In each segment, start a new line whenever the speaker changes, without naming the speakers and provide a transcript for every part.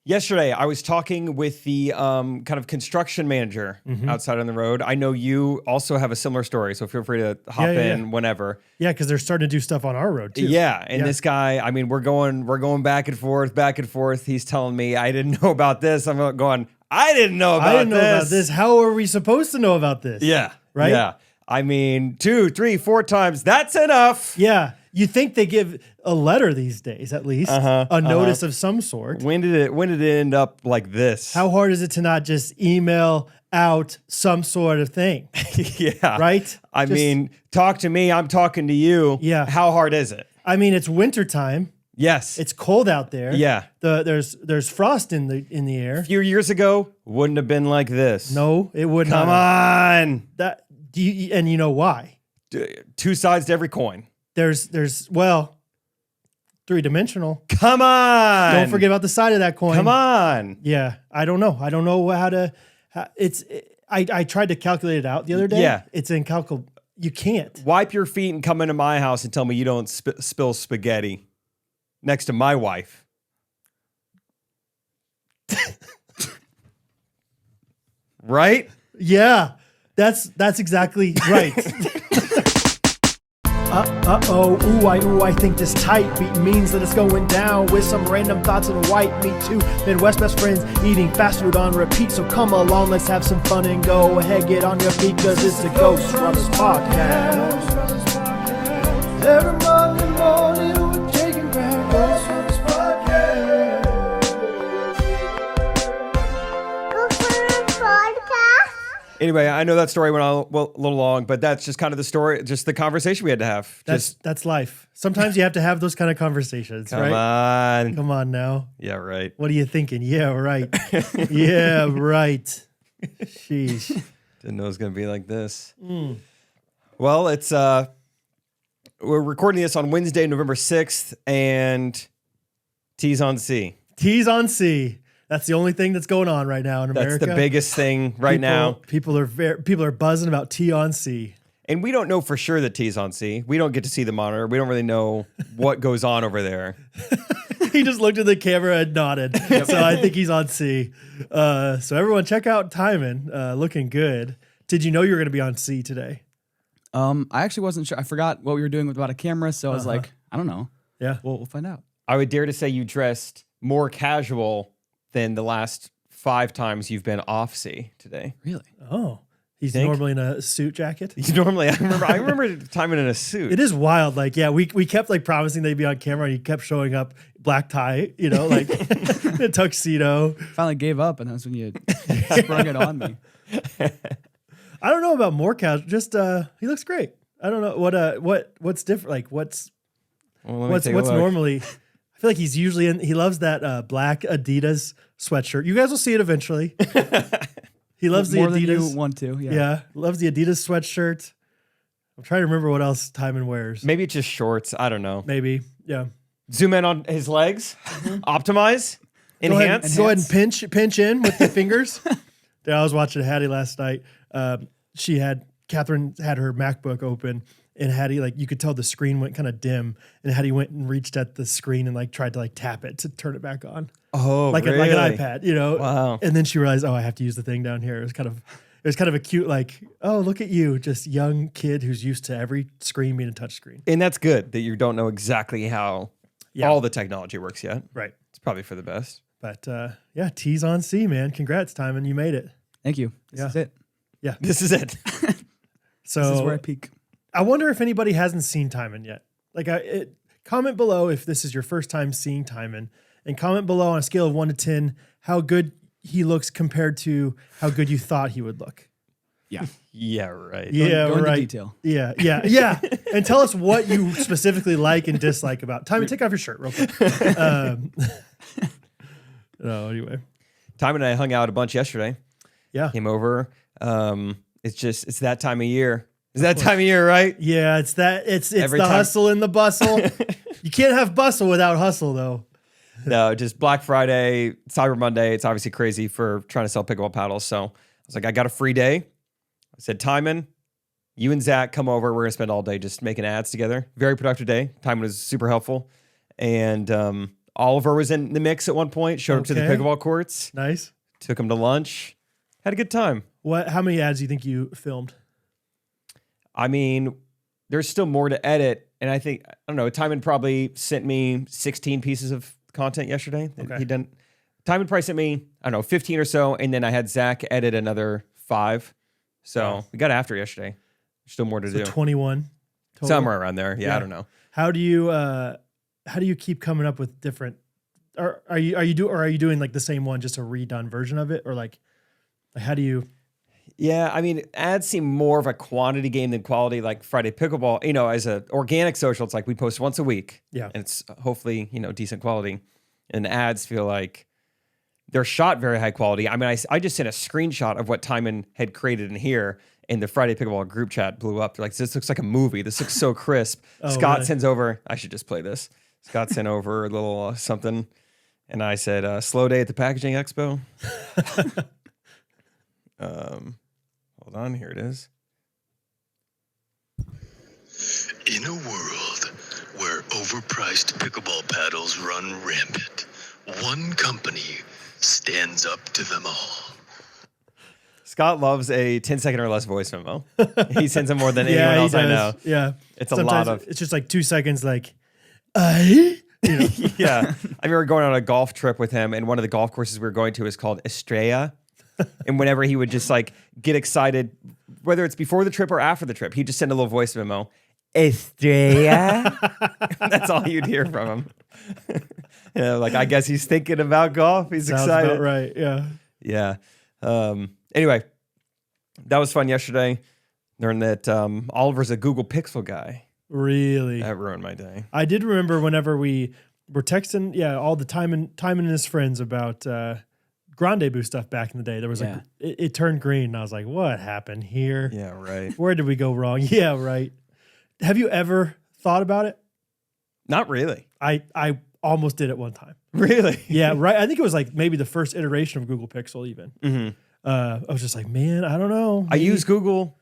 Yesterday, I was talking with the kind of construction manager outside on the road. I know you also have a similar story, so feel free to hop in whenever.
Yeah, because they're starting to do stuff on our road too.
Yeah, and this guy, I mean, we're going back and forth. He's telling me I didn't know about this. I'm going, I didn't know about this.
How are we supposed to know about this?
Yeah,
right.
Yeah, I mean, 2, 3, 4 times. That's enough.
Yeah. You think they give a letter these days, at least a notice of some sort.
When did it end up like this?
How hard is it to not just email out some sort of thing?
Yeah.
Right?
I mean, talk to me. I'm talking to you.
Yeah.
How hard is it?
I mean, it's wintertime.
Yes.
It's cold out there.
Yeah.
There's frost in the air.
A few years ago, wouldn't have been like this.
No, it would
not. Come on.
And you know why?
2 sides to every coin.
There's three-dimensional.
Come on.
Don't forget about the side of that coin.
Come on.
Yeah. I don't know how to, I tried to calculate it out the other day.
Yeah.
It's incalculable. You can't.
Wipe your feet and come into my house and tell me you don't spill spaghetti next to my wife. Right?
Yeah. That's exactly right. I think this tight beat means that it's going down with some random thoughts and white meat too. Midwest best friends eating fast food on repeat. So come along, let's have some fun and go ahead, get on your feet, cause it's the Ghostrunners podcast. Every Monday morning we're taking back Ghostrunners podcast.
Anyway, I know that story went on a little long, but that's just kind of the story, just the conversation we had to have.
That's life. Sometimes you have to have those kind of conversations, right? Come on now.
Yeah, right.
What are you thinking? Yeah, right. Yeah, right. Sheesh.
Didn't know it was going to be like this. Well, it's we're recording this on Wednesday, November 6th, and T's on C.
T's on C. That's the only thing that's going on right now in America.
That's the biggest thing now.
People are buzzing about T on C.
And we don't know for sure that T's on C. We don't get to see the monitor. We don't really know what goes on over there.
He just looked at the camera and nodded. So I think he's on C. So everyone check out Timon. Looking good. Did you know you were going to be on C today?
I actually wasn't sure. I forgot what we were doing about a camera. So I was like, I don't know.
Yeah.
We'll find out.
I would dare to say you dressed more casual than the last 5 times you've been off C today.
Really?
Oh, he's normally in a suit jacket.
He's normally, I remember Timon in a suit.
It is wild. Like, yeah, we kept like promising they'd be on camera, and he kept showing up black tie, like a tuxedo.
Finally gave up, and that's when you sprung it on me.
I don't know about more casual. Just he looks great. I don't know what's different. Like what's normally. I feel like he's usually he loves that black Adidas sweatshirt. You guys will see it eventually. He loves the
more
Adidas.
Than you want to.
Yeah, loves the Adidas sweatshirt. I'm trying to remember what else Timon wears.
Maybe it's just shorts. I don't know.
Maybe, yeah.
Zoom in on his legs. Optimize. Enhance.
Go ahead and pinch in with the fingers. Dude, I was watching Hattie last night. Catherine had her MacBook open, and Hattie, like, you could tell the screen went kind of dim, and Hattie went and reached at the screen and like tried to like tap it to turn it back on.
Oh,
like
really?
like an iPad,
Wow.
And then she realized, I have to use the thing down here. It was kind of a cute, like, oh, look at you, just young kid who's used to every screen being a touch screen.
And that's good that you don't know exactly how all the technology works yet.
Right.
It's probably for the best.
But yeah, T's on C, man. Congrats, Timon. You made it.
Thank you. This is it.
Yeah.
This is it.
So
this is where I peak.
I wonder if anybody hasn't seen Timon yet. Like, comment below if this is your first time seeing Timon, and comment below on a scale of 1 to 10 how good he looks compared to how good you thought he would look.
Yeah.
Yeah, right.
Yeah,
go into
right.
detail.
Yeah. And tell us what you specifically like and dislike about Timon. Take off your shirt real quick. No, anyway.
Timon and I hung out a bunch yesterday.
Yeah.
Came over. It's that time of year. Is that time of year, right?
Yeah, it's the hustle and the bustle. You can't have bustle without hustle, though.
No, just Black Friday, Cyber Monday. It's obviously crazy for trying to sell pickleball paddles. So I was like, I got a free day. I said, Timon, you and Zach come over. We're going to spend all day just making ads together. Very productive day. Timon was super helpful. And Oliver was in the mix at one point. Showed up to the
Okay.
pickleball courts.
Nice.
Took him to lunch. Had a good time.
How many ads do you think you filmed?
I mean, there's still more to edit, and I think I don't know. Timon probably sent me 16 pieces of content yesterday.
Okay.
He done. Timon probably sent me, I don't know, 15 or so, and then I had Zach edit another 5. So
Wow.
we got after yesterday. Still more to
So
do.
21 total?
Somewhere around there. Yeah,
Yeah.
I don't know.
How do you keep coming up with different? Are you doing like the same one, just a redone version of it, or like how do you?
Yeah, I mean, ads seem more of a quantity game than quality. Like Friday Pickleball, as an organic social, it's like we post once a week.
Yeah.
And it's hopefully, decent quality. And ads feel like they're shot very high quality. I mean, I just sent a screenshot of what Timon had created in here, and the Friday Pickleball group chat blew up. They're like, this looks like a movie. This looks so crisp.
Oh,
Scott
really?
sends over, I should just play this. Scott sent over a little something. And I said, slow day at the packaging expo. Hold on, here it is.
In a world where overpriced pickleball paddles run rampant, one company stands up to them all.
Scott loves a 10-second or less voice memo. He sends them more than anyone
Yeah, he
else I
does.
know.
Yeah,
It's a
Sometimes
lot of...
It's just like 2 seconds. Like, you know.
Yeah. I remember going on a golf trip with him, and one of the golf courses we were going to is called Estrella. And whenever he would just like get excited, whether it's before the trip or after the trip, he'd just send a little voice memo. Estrella. That's all you'd hear from him. Like, I guess he's thinking about golf. He's
Sounds
excited.
about right. Yeah.
Yeah. Anyway, that was fun yesterday. Learned that Oliver's a Google Pixel guy.
Really.
That ruined my day.
I did remember whenever we were texting, all the Timon and his friends about Grandeboo stuff back in the day. There was like it turned green, and I was like, "What happened here?
Yeah, right.
Where did we go wrong?" Yeah, right. Have you ever thought about it?
Not really.
I almost did it one time.
Really?
Yeah, right. I think it was like maybe the first iteration of Google Pixel. Even I was just like, man, I don't know.
I use Google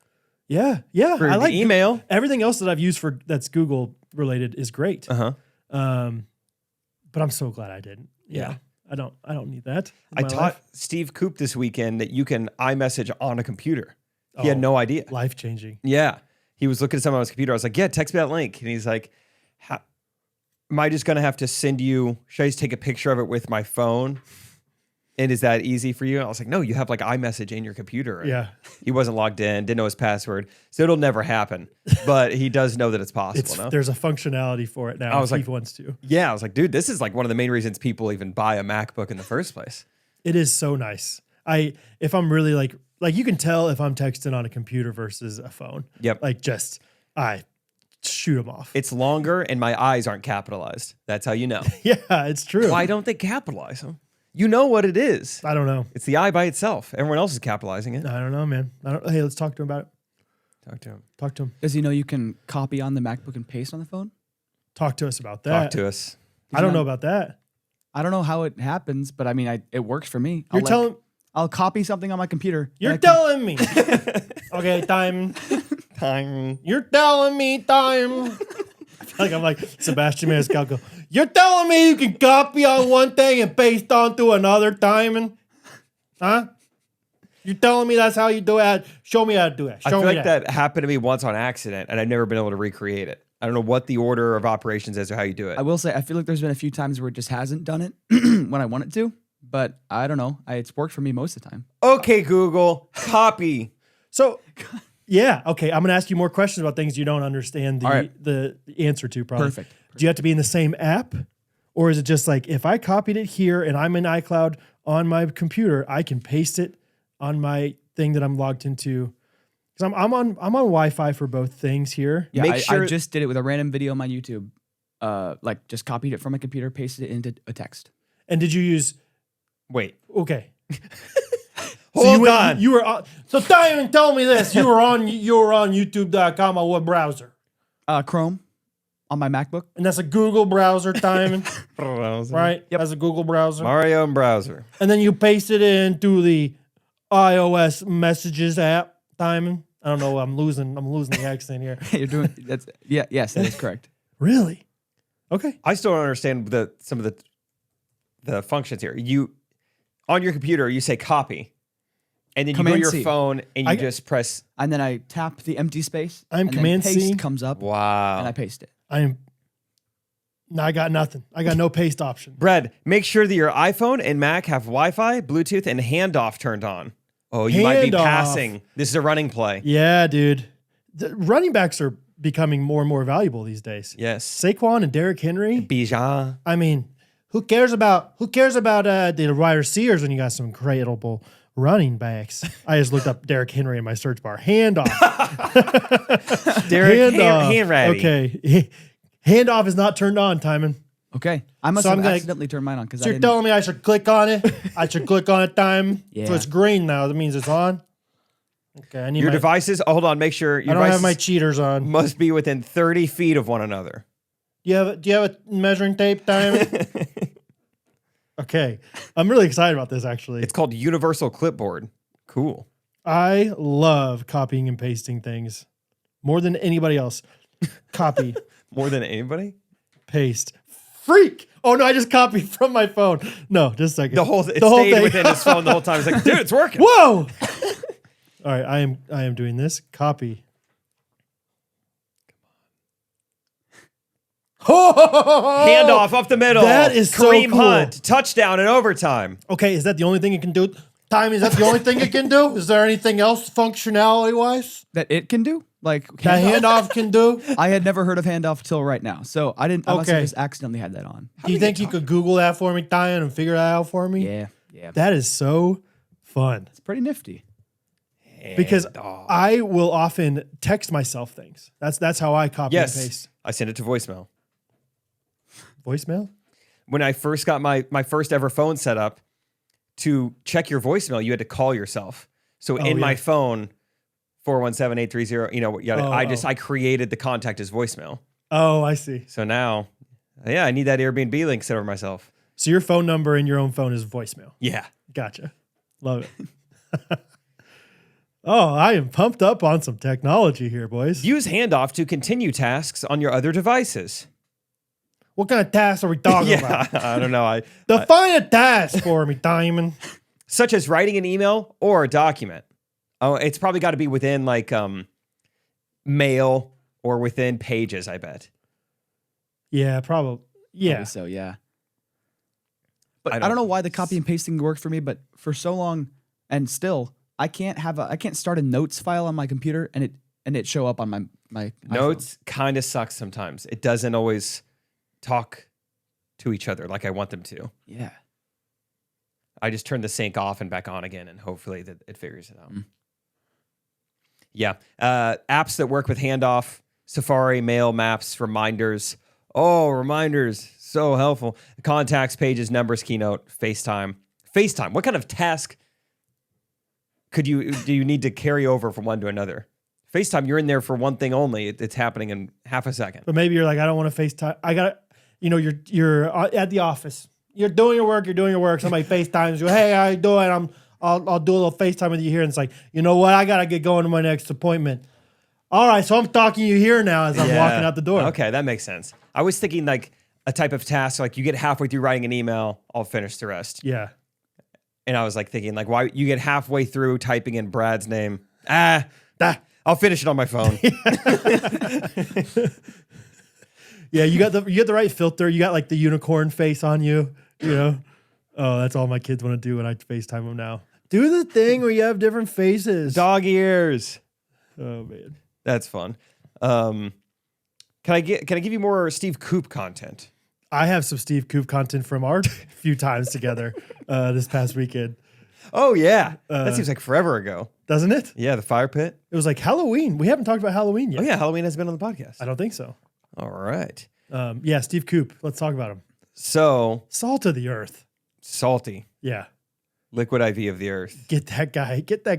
Yeah.
for
I like
the email.
everything else that I've used for that's Google related is great.
Uh-huh.
But I'm so glad I didn't.
Yeah.
I don't need that. in
I
my
taught
life.
Steve Coop this weekend that you can iMessage on a computer. He had no idea.
Life changing.
Yeah. He was looking at something on his computer. I was like, yeah, text me that link. And he's like, am I just going to have to send you, should I just take a picture of it with my phone? And is that easy for you? I was like, no, you have like iMessage in your computer. And
Yeah.
He wasn't logged in, didn't know his password. So it'll never happen. But he does know that it's possible. No?
There's a functionality for it now.
I was
if
like-
he wants to.
Yeah. I was like, dude, this is like one of the main reasons people even buy a MacBook in the first place.
It is so nice. If I'm really like you can tell if I'm texting on a computer versus a phone.
Yep.
Like I shoot them off.
It's longer and my eyes aren't capitalized. That's how you know.
Yeah, it's true.
Why don't they capitalize them? You know what it is.
I don't know.
It's the eye by itself. Everyone else is capitalizing it.
I don't know, man. Hey, let's talk to him about it.
Talk to him.
Does he know you can copy on the MacBook and paste on the phone?
Talk to us about that.
Talk to us.
I don't know about that.
I don't know how it happens, but I mean, it works for me.
You're telling
I'll copy something on my computer.
You're
and I can-
telling me. Okay, time.
Time.
You're telling me time. I feel like I'm like Sebastian Maniscalco. You're telling me you can copy on one thing and paste onto another timing? Huh? You're telling me that's how you do it? Show me how to do it.
I
Show
feel
me
like that happened to me once on accident, and I've never been able to recreate it. I don't know what the order of operations is or how you do it.
I will say, I feel like there's been a few times where it just hasn't done it when I want it to, but I don't know. It's worked for me most of the time.
Okay, Google, copy.
So, yeah, okay. I'm going to ask you more questions about things you don't understand
All right.
the answer to, probably.
Perfect.
Do you have to be in the same app? Or is it just like, if I copied it here and I'm in iCloud on my computer, I can paste it on my thing that I'm logged into? Because I'm on Wi-Fi for both things here.
Yeah,
Make
I
sure-
just did it with a random video on my YouTube. Like just copied it from my computer, pasted it into a text.
And did you use...
Wait.
Okay.
Hold
you
on.
You were on... So Timon, tell me this. You were on YouTube.com on what browser?
Chrome on my MacBook.
And that's a Google browser, Timon,
Browser.
right? Yep. That's a Google browser.
Mario and browser.
And then you paste it into the iOS messages app, Timon. I don't know. I'm losing the accent here.
You're doing yes, that is correct.
Really? Okay.
I still don't understand some of the the functions here. You on your computer, you say copy, and then you go to
Command
your
C.
phone and you
I-
just press.
And then I tap the empty space.
I'm
and then
Command
paste
C.
comes up,
Wow.
and I paste it.
I got nothing. I got no paste option.
Brad, make sure that your iPhone and Mac have Wi-Fi, Bluetooth, and handoff turned on. Oh, you might be
Handoff.
passing. This is a running play.
Yeah, dude. The running backs are becoming more and more valuable these days.
Yes.
Saquon and Derrick Henry.
Bijan.
I mean, who cares about the wide receivers when you got some incredible running backs? I just looked up Derrick Henry in my search bar. Handoff.
Derek
Handoff.
hand ready.
Okay. Handoff is not turned on, Timon.
Okay. I must
So
have
I'm gonna-
accidentally turned mine on because
So
I
you're
didn't.
telling me I should click on it? I should click on it, Timon?
Yeah.
So it's green now. That means it's on? Okay. I need
Your
my,
devices, hold on, make sure
I
your
don't have
devices
my cheaters on.
must be within 30 feet of one another.
Do you have a measuring tape, Timon? Okay. I'm really excited about this, actually.
It's called Universal Clipboard. Cool.
I love copying and pasting things more than anybody else. Copy,
More than anybody?
paste, freak. Oh no, I just copied from my phone. No, just a second.
It stayed
thing.
within his phone the whole time. It's like, dude, it's working.
Whoa! All right, I am doing this. Copy.
Handoff up the middle.
That is so
Kareem
cool.
Hunt, touchdown in overtime.
Okay, is that the only thing it can do? Time, is that the only thing it can do? Is there anything else functionality wise
That it can do? Like
that handoff can do?
I had never heard of handoff till right now. So I didn't. I must have
Okay.
just accidentally had that on.
Do you think you could Google that for me, Diane, and figure that out for me?
Yeah. Yeah.
That is so fun.
It's pretty nifty.
Because I will often text myself things. That's how I copy and
Yes,
paste.
I sent it to voicemail.
Voicemail?
When I first got my first ever phone set up, to check your voicemail, you had to call yourself. So in my
yeah.
phone, 417-830, you know, I created the contact as voicemail.
Oh, I see.
So now, yeah, I need that Airbnb link set over myself.
So your phone number in your own phone is voicemail.
Yeah.
Gotcha. Love it. Oh, I am pumped up on some technology here, boys.
Use handoff to continue tasks on your other devices.
What kind of tasks are we talking about?
Yeah, I don't know.
Define a task for me, Diamond.
Such as writing an email or a document. Oh, it's probably got to be within like mail or within pages, I bet.
Yeah, probably. Yeah.
Probably so yeah. But
I
I
don't-
don't know why the copy and pasting worked for me, but for so long and still, I can't start a notes file on my computer and it show up on my iPhone.
Notes kind of sucks sometimes. It doesn't always talk to each other like I want them to.
Yeah.
I just turn the sync off and back on again, and hopefully that it figures it out. Yeah. Apps that work with handoff, Safari, Mail, Maps, Reminders. Oh, Reminders. So helpful. Contacts, Pages, Numbers, Keynote, FaceTime. FaceTime. What kind of task do you need to carry over from one to another? FaceTime, you're in there for one thing only. It's happening in half a second.
But maybe you're like, I don't want to FaceTime. I got to, you're at the office. You're doing your work. Somebody FaceTimes you. Hey, how you doing? I'll do a little FaceTime with you here. And it's like, you know what? I got to get going to my next appointment. All right. So I'm talking to you here now as I'm walking out the door.
Okay, that makes sense. I was thinking like a type of task, like you get halfway through writing an email, I'll finish the rest.
Yeah.
And I was like thinking like, why you get halfway through typing in Brad's name? I'll finish it on my phone.
Yeah. You got the right filter. You got like the unicorn face on you, you know? Oh, that's all my kids want to do when I FaceTime them now. Do the thing where you have different faces.
Dog ears.
Oh man.
That's fun. Can I give you more Steve Coop content?
I have some Steve Coop content from our few times together this past weekend.
Oh yeah. That seems like forever ago.
Doesn't it?
Yeah, the fire pit.
It was like Halloween. We haven't talked about Halloween yet.
Oh yeah, Halloween has been on the podcast.
I don't think so.
All right.
Yeah, Steve Coop. Let's talk about him.
So
Salt of the earth.
salty.
Yeah.
Liquid IV of the earth.
Get that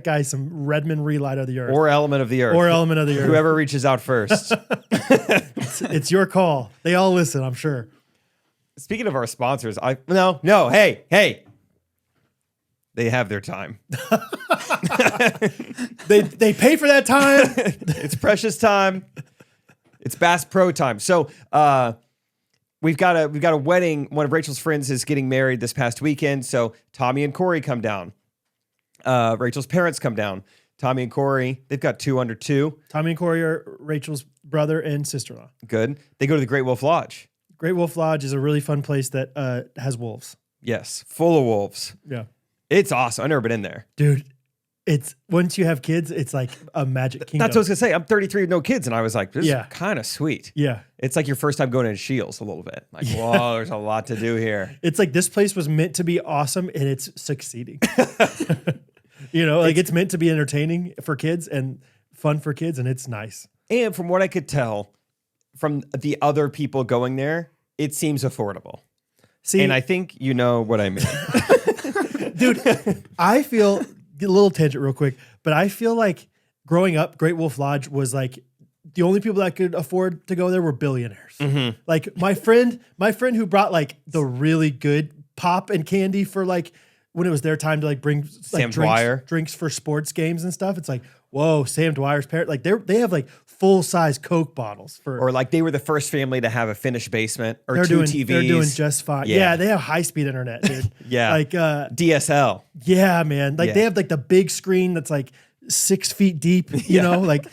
guy some Redmond Relight of the earth.
Or element of the earth.
Or element of the earth.
Whoever reaches out first.
It's your call. They all listen, I'm sure.
Speaking of our sponsors, hey. They have their time.
They pay for that time.
It's precious time. It's Bass Pro time. So we've got a wedding. One of Rachel's friends is getting married this past weekend. So Tommy and Corey come down. Rachel's parents come down. Tommy and Corey, they've got 2 under 2.
Tommy and Corey are Rachel's brother and sister-in-law.
Good. They go to the Great Wolf Lodge.
Great Wolf Lodge is a really fun place that has wolves.
Yes, full of wolves.
Yeah.
It's awesome. I've never been in there.
Dude, it's once you have kids, it's like a magic kingdom.
That's what I was going to say. I'm 33 with no kids. And I was like, this
Yeah.
is kind of sweet.
Yeah.
It's like your first time going into Shields a little bit. Like, whoa, there's a lot to do here.
It's like this place was meant to be awesome and it's succeeding. You know, like it's meant to be entertaining for kids and fun for kids, and it's nice.
And from what I could tell from the other people going there, it seems affordable.
See,
And I think you know what I mean.
dude, I feel, get a little tangent real quick, but I feel like growing up, Great Wolf Lodge was like the only people that could afford to go there were billionaires. Like my friend who brought like the really good pop and candy for like when it was their time to like bring like
Sam Dwyer.
drinks for sports games and stuff. It's like, whoa, Sam Dwyer's parent, like they have like full size Coke bottles for,
Or like they were the first family to have a finished basement or
they're
2
doing,
TVs.
They're doing just fine.
Yeah.
Yeah, they have high speed internet, dude.
Yeah.
Like
DSL.
yeah, man. Like
Yeah.
they have like the big screen that's like 6 feet deep, you know, like,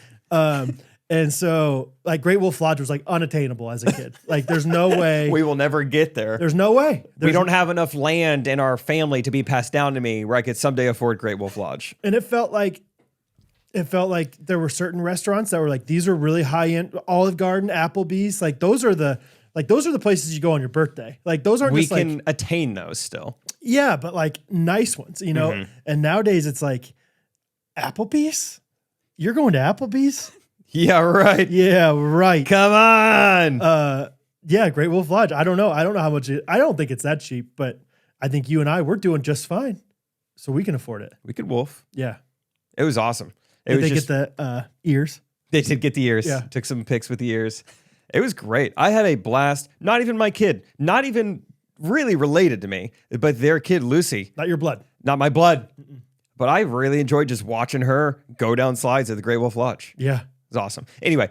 and so like Great Wolf Lodge was like unattainable as a kid. Like there's no way.
We will never get there.
There's no way.
We don't have enough land in our family to be passed down to me where I could someday afford Great Wolf Lodge.
And it felt like there were certain restaurants that were like, these are really high end. Olive Garden, Applebee's, like those are the places you go on your birthday. Like those aren't
We
just
can
like,
attain those still.
yeah, but like nice ones, you know? And nowadays it's like Applebee's. You're going to Applebee's?
Yeah, right.
Yeah, right.
Come on.
Yeah, Great Wolf Lodge. I don't know. I don't know how much I don't think it's that cheap, but I think you and we're doing just fine. So we can afford it.
We could wolf.
Yeah.
It was awesome.
Did they get the ears?
They did get the ears.
Yeah.
Took some pics with the ears. It was great. I had a blast. Not even my kid. Not even really related to me, but their kid, Lucy.
Not your blood.
Not my blood. But I really enjoyed just watching her go down slides at the Great Wolf Lodge.
Yeah.
It was awesome. Anyway,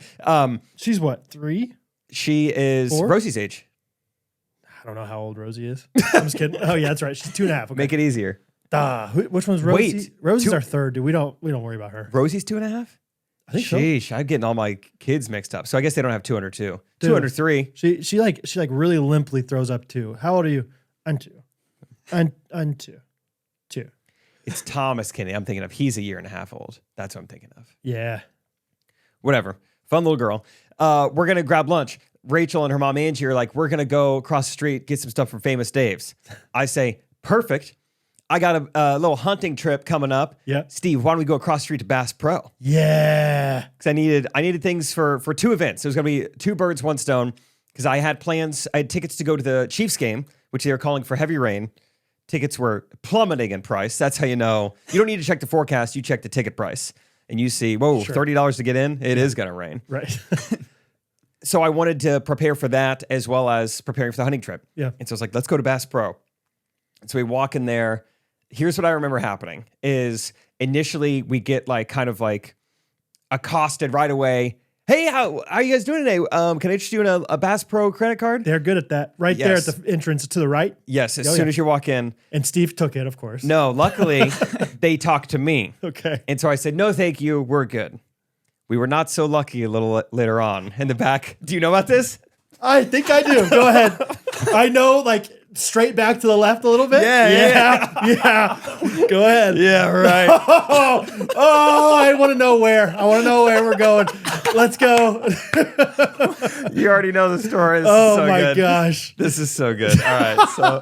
She's what, 3?
she is
4?
Rosie's age.
I don't know how old Rosie is. I'm just kidding. Oh yeah, that's right. She's 2.5. Okay.
Make it easier.
Which one's Rosie?
Wait,
Rosie's
2
our 3rd, dude. We don't worry about her.
Rosie's 2.5?
I think so.
Sheesh, I'm getting all my kids mixed up. So I guess they don't have 202.
Dude.
203.
She like really limply throws up 2. How old are you? I'm 2. I'm 2. 2.
It's Thomas Kennedy I'm thinking of. He's a year and a half old. That's what I'm thinking of.
Yeah.
Whatever. Fun little girl. We're going to grab lunch. Rachel and her mom Angie are like, we're going to go across the street, get some stuff from Famous Dave's. I say, perfect. I got a little hunting trip coming up.
Yeah.
Steve, why don't we go across the street to Bass Pro?
Yeah.
Because I needed things for 2 events. It was going to be 2 birds, 1 stone. Because I had plans. I had tickets to go to the Chiefs game, which they were calling for heavy rain. Tickets were plummeting in price. That's how you know. You don't need to check the forecast. You check the ticket price. And you see, whoa,
Sure.
$30 to get in? It is going to rain.
Right.
So I wanted to prepare for that as well as preparing for the hunting trip.
Yeah.
And so I was like, let's go to Bass Pro. And so we walk in there. Here's what I remember happening is initially we get like kind of like accosted right away. Hey, how are you guys doing today? Can I interest you in a Bass Pro credit card?
They're good at that. Right
Yes.
there at the entrance to the right.
Yes, as
Oh,
soon
yeah.
as you walk in.
And Steve took it, of course.
No, luckily they talked to me.
Okay.
And so I said, no, thank you. We're good. We were not so lucky a little later on in the back. Do you know about this?
I think I do. Go ahead. I know, like, straight back to the left a little bit. Yeah. Go ahead.
Yeah, right.
I want to know where. We're going. Let's go.
You already know the story. This is
Oh
so
my
good.
gosh.
This is so good. All right. So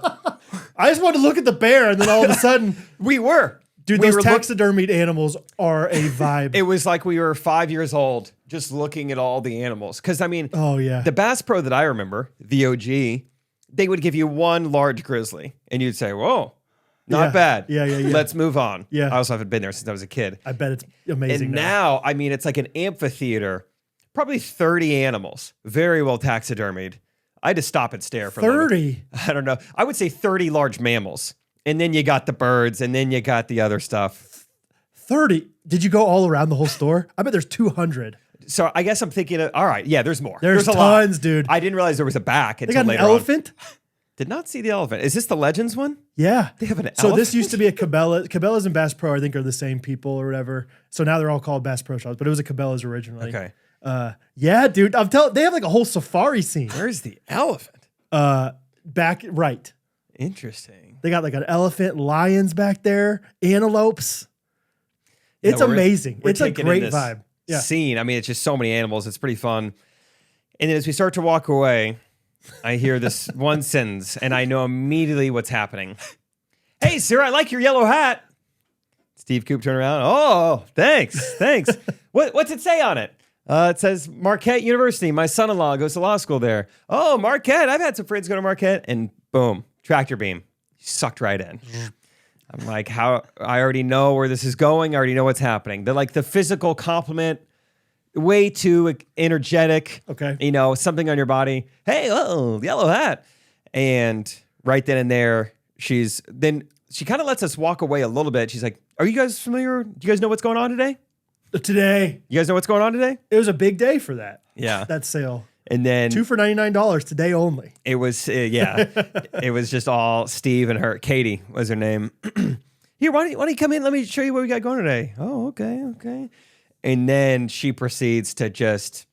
I just wanted to look at the bear, and then all of a sudden,
we were.
dude,
We
those
were
taxidermied animals are a vibe.
It was like we were 5 years old just looking at all the animals. Because, I mean,
Oh, yeah.
the Bass Pro that I remember, the OG, they would give you 1 large grizzly. And you'd say, whoa, not
Yeah.
bad.
Yeah.
Let's move on.
Yeah.
I also haven't been there since I was a kid.
I bet it's amazing.
And now, I mean, it's like an amphitheater, probably 30 animals, very well taxidermied. I had to stop and stare for a moment.
30.
I don't know. I would say 30 large mammals. And then you got the birds, and then you got the other stuff.
30. Did you go all around the whole store? I bet there's 200.
So I guess I'm thinking, all right, yeah, there's more.
There's
a lot.
tons, dude.
I didn't realize there was a back
They
until
got an
later
elephant?
on. Did not see the elephant. Is this the Legends one?
Yeah.
They have an
So
elephant?
this used to be a Cabela. Cabela's and Bass Pro, I think, are the same people or whatever. So now they're all called Bass Pro Shops, but it was a Cabela's originally.
Okay.
Yeah, dude. I'm telling. They have like a whole safari scene.
Where's the elephant?
Back right.
Interesting.
They got like an elephant, lions back there, antelopes. It's
Yeah, we're-
amazing.
we're
It's a
taking in
great
this
vibe. Yeah.
Scene. I mean, it's just so many animals. It's pretty fun. And then as we start to walk away, I hear this one sentence, and I know immediately what's happening. Hey, sir, I like your yellow hat. Steve Coop turned around. Oh, thanks. What's it say on it? It says Marquette University. My son-in-law goes to law school there. Oh, Marquette. I've had some friends go to Marquette. And boom, tractor beam. Sucked right in. I'm like, how? I already know where this is going. I already know what's happening. The physical compliment, way too energetic.
Okay.
You know, something on your body. Hey, yellow hat. And right then and there, she kind of lets us walk away a little bit. She's like, are you guys familiar? Do you guys know what's going on today?
Today.
You guys know what's going on today?
It was a big day for that.
Yeah.
That sale.
And then
2 for $99 today only.
it was, it was just all Steve and her. Katie was her name. Here, why don't you come in? Let me show you what we got going today. Oh, okay. And then she proceeds to just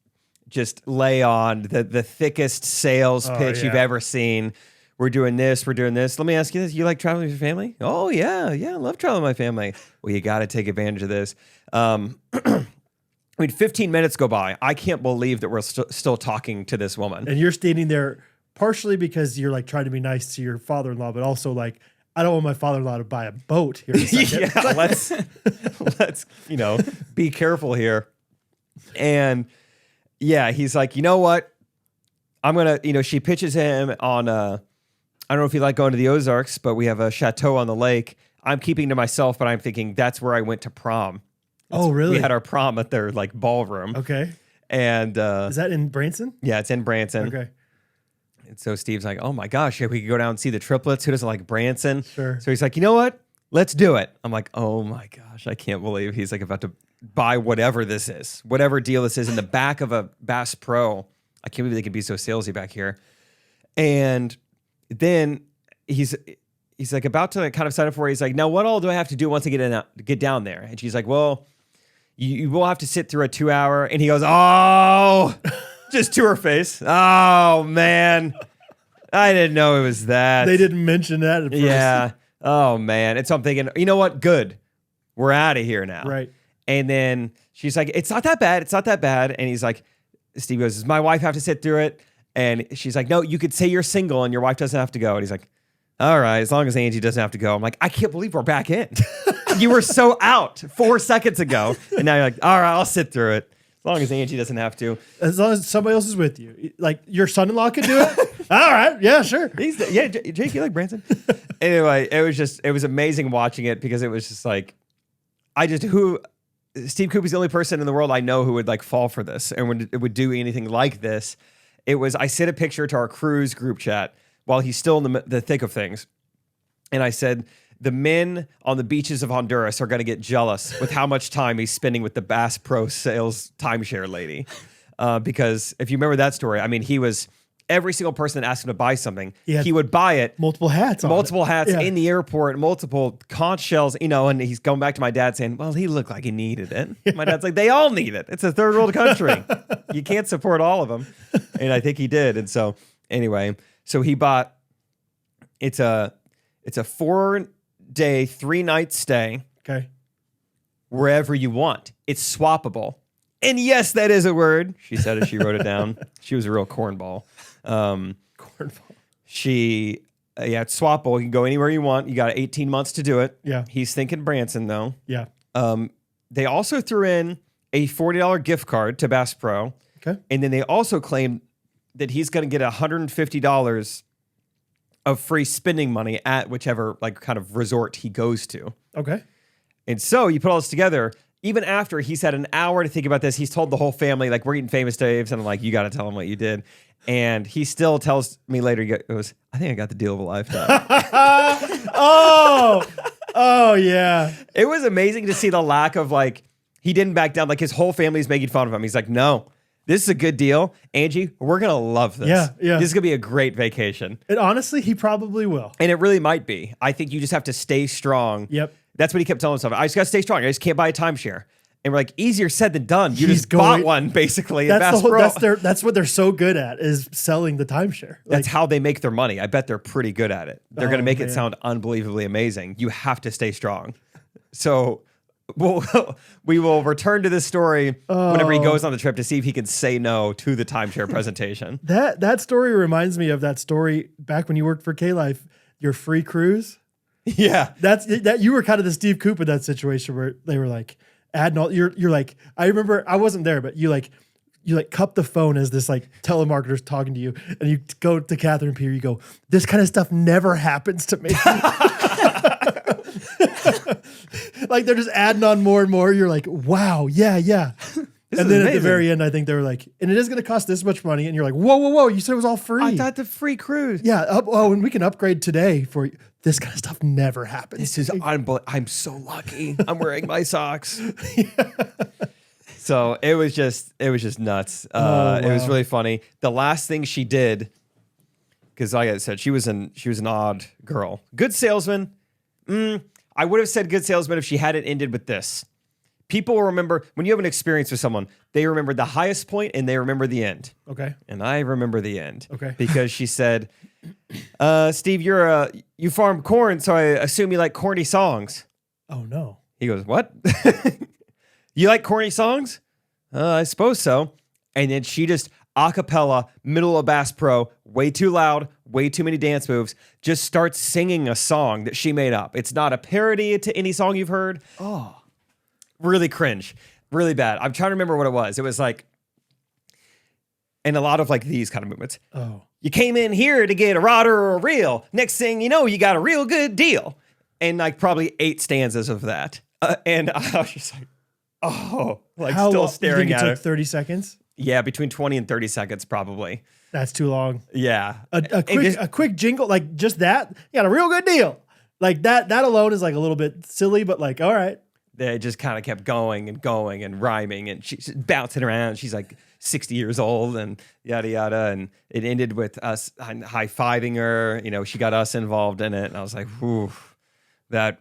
lay on the thickest sales pitch you've ever seen. We're doing this. Let me ask you this. You like traveling with your family? Oh, yeah. I love traveling with my family. Well, you got to take advantage of this. I mean, 15 minutes go by. I can't believe that we're still talking to this woman.
And you're standing there partially because you're like trying to be nice to your father-in-law, but also like, I don't want my father-in-law to buy a boat here in a second.
Yeah, let's be careful here. And yeah, he's like, you know what? I'm gonna, she pitches him on I don't know if you like going to the Ozarks, but we have a chateau on the lake. I'm keeping to myself, but I'm thinking that's where I went to prom.
Oh, really?
We had our prom at their like ballroom.
Okay.
And
is that in Branson?
yeah, it's in Branson.
Okay.
And so Steve's like, oh my gosh, yeah, we could go down and see the triplets. Who doesn't like Branson?
Sure.
So he's like, you know what? Let's do it. I'm like, oh my gosh, I can't believe he's like about to buy whatever this is, whatever deal this is in the back of a Bass Pro. I can't believe they can be so salesy back here. And then he's like about to kind of sign up for it. He's like, now what all do I have to do once I get down there? And she's like, well, you will have to sit through a 2-hour. And he goes, oh, just to her face. Oh man, I didn't know it was that.
They didn't mention that at first.
Yeah. Oh man. And so I'm thinking, you know what? Good. We're out of here now.
Right.
And then she's like, it's not that bad. It's not that bad. And he's like, Steve goes, does my wife have to sit through it? And she's like, no, you could say you're single and your wife doesn't have to go. And he's like, all right, as long as Angie doesn't have to go. I'm like, I can't believe we're back in. You were so out 4 seconds ago. And now you're like, all right, I'll sit through it. As long as Angie doesn't have to.
As long as somebody else is with you. Like your son-in-law could do it? All right. Yeah, sure.
Jake, you like Branson? Anyway, it was amazing watching it because it was just like, Steve Coop is the only person in the world I know who would like fall for this and would do anything like this. I sent a picture to our cruise group chat while he's still in the thick of things. And I said, the men on the beaches of Honduras are going to get jealous with how much time he's spending with the Bass Pro sales timeshare lady. Because if you remember that story, I mean, every single person that asked him to buy something, he would buy it.
Multiple hats
in the airport, multiple conch shells, and he's going back to my dad saying, well, he looked like he needed it. Yeah. My dad's like, they all need it. It's a third world country. You can't support all of them. And I think he did. And so anyway, he bought, it's a 4-day, 3-night stay.
Okay.
Wherever you want. It's swappable. And yes, that is a word. She said as she wrote it down. She was a real cornball.
Cornball.
It's swappable. You can go anywhere you want. You got 18 months to do it.
Yeah.
He's thinking Branson though.
Yeah.
They also threw in a $40 gift card to Bass Pro.
Okay.
And then they also claimed that he's going to get $150 of free spending money at whichever like kind of resort he goes to.
Okay.
And so you put all this together. Even after he's had an hour to think about this, he's told the whole family, like, we're eating Famous Dave's. And I'm like, you got to tell him what you did. And he still tells me later, he goes, I think I got the deal of a lifetime.
Oh, yeah.
It was amazing to see the lack of like, He didn't back down. Like his whole family's making fun of him. He's like, no, this is a good deal. Angie, we're going to love this.
Yeah, yeah.
This is going to be a great vacation.
And honestly, he probably will.
And it really might be. I think you just have to stay strong.
Yep.
That's what he kept telling himself. I just got to stay strong. I just can't buy a timeshare. And we're like, easier said than done. You
He's
just bought
going-
one, basically.
That's
Bass Pro.
that's what they're so good at is selling the timeshare.
That's how they make their money. I bet they're pretty good at it. They're going to
Oh,
make it
man.
sound unbelievably amazing. You have to stay strong. So we will return to this story whenever he goes on the trip to see if he can say no to the timeshare presentation.
That story reminds me of that story back when you worked for K-Life, your free cruise.
Yeah.
That you were kind of the Steve Coop in that situation where they were like adding all you're like, I remember I wasn't there, but you cup the phone as this like telemarketer's talking to you, and you go to Catherine Peter, you go, this kind of stuff never happens to me. Like they're just adding on more and more. You're like, wow, yeah. And then at the very end, I think they were like, and it is going to cost this much money. And you're like, whoa. You said it was all free.
I thought the free cruise.
Yeah. And we can upgrade today for you. This kind of stuff never happens.
This is unbelievable. I'm so lucky. I'm wearing my socks. So it was just nuts. It was really funny. The last thing she did, because like I said, she was an odd girl. Good salesman. I would have said good salesman if she hadn't ended with this. People will remember when you have an experience with someone, they remember the highest point and they remember the end.
Okay.
And I remember the end.
Okay.
Because she said, Steve, you farm corn, so I assume you like corny songs.
Oh no.
He goes, what? You like corny songs? I suppose so. And then she just a cappella, middle of Bass Pro, way too loud, way too many dance moves, just starts singing a song that she made up. It's not a parody to any song you've heard.
Oh.
Really cringe, really bad. I'm trying to remember what it was. It was like, and a lot of like these kind of movements.
Oh.
You came in here to get a rodder or a reel. Next thing you know, you got a real good deal. And like probably 8 stanzas of that. And I was just like, oh, like
How
still
long?
staring
you think
at
it
her.
took 30 seconds?
Yeah, between 20 and 30 seconds probably.
That's too long.
Yeah.
A quick jingle, like just that, you got a real good deal. Like that alone is like a little bit silly, but like, all right.
They just kind of kept going and rhyming, and she's bouncing around. She's like 60 years old and yada, yada. And it ended with us high-fiving her. You know, she got us involved in it. And I was like, whew, that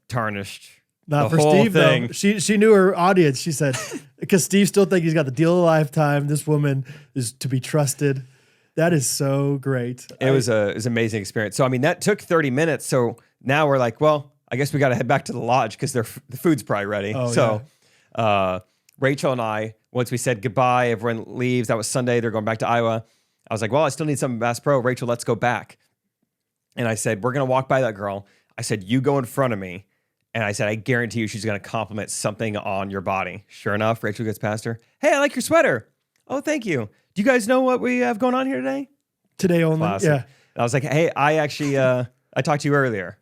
tarnished
Not
the
for
whole
Steve
thing.
though. She knew her audience. She said, because Steve still thinks he's got the deal of a lifetime. This woman is to be trusted. That is so great.
It was an amazing experience. So, I mean, that took 30 minutes. So now we're like, well, I guess we got to head back to the lodge because the food's probably ready.
Oh,
so Rachel and I, once we said goodbye, everyone leaves. That was Sunday. They're going back to Iowa. I was like, well, I still need some Bass Pro. Rachel, let's go back. And I said, we're going to walk by that girl. I said, you go in front of me. And I said, I guarantee you she's going to compliment something on your body. Sure enough, Rachel gets past her. Hey, I like your sweater. Oh, thank you. Do you guys know what we have going on here today?
Today only.
Classic.
Yeah.
And I was like, hey, I actually, I talked to you earlier.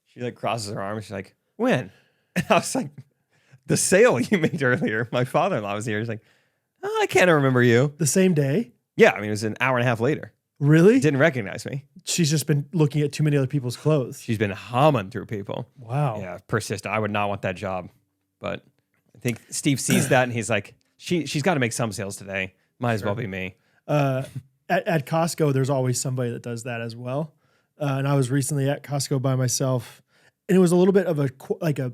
She like crosses her arms. She's like, when? And I was like, the sale you made earlier. My father-in-law was here. He's like, oh, I can't remember you.
The same day?
Yeah, I mean, it was an hour and a half later.
Really?
Didn't recognize me.
She's just been looking at too many other people's clothes.
She's been humming through people.
Wow.
Yeah, persistent. I would not want that job. But I think Steve sees that and he's like, she's got to make some sales today. Might as well be me.
At Costco, there's always somebody that does that as well. And I was recently at Costco by myself, and it was a little bit of a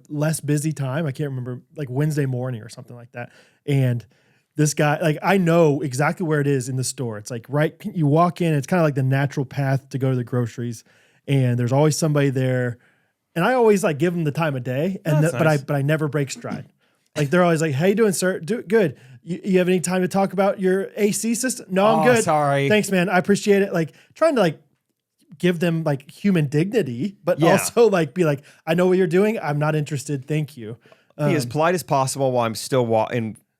less busy time. I can't remember, like Wednesday morning or something like that. And this guy, like, I know exactly where it is in the store. It's like you walk in, it's kind of like the natural path to go to the groceries, and there's always somebody there. And I always like give them the time of day, and
That's nice.
but I never break stride. Like they're always like, "How you doing, sir? Good. You have any time to talk about your AC system?" No, I'm good.
Sorry.
Thanks, man. I appreciate it. Like trying to like give them like human dignity, but
Yeah.
also like be like, "I know what you're doing. I'm not interested. Thank you."
Be as polite as possible while I'm still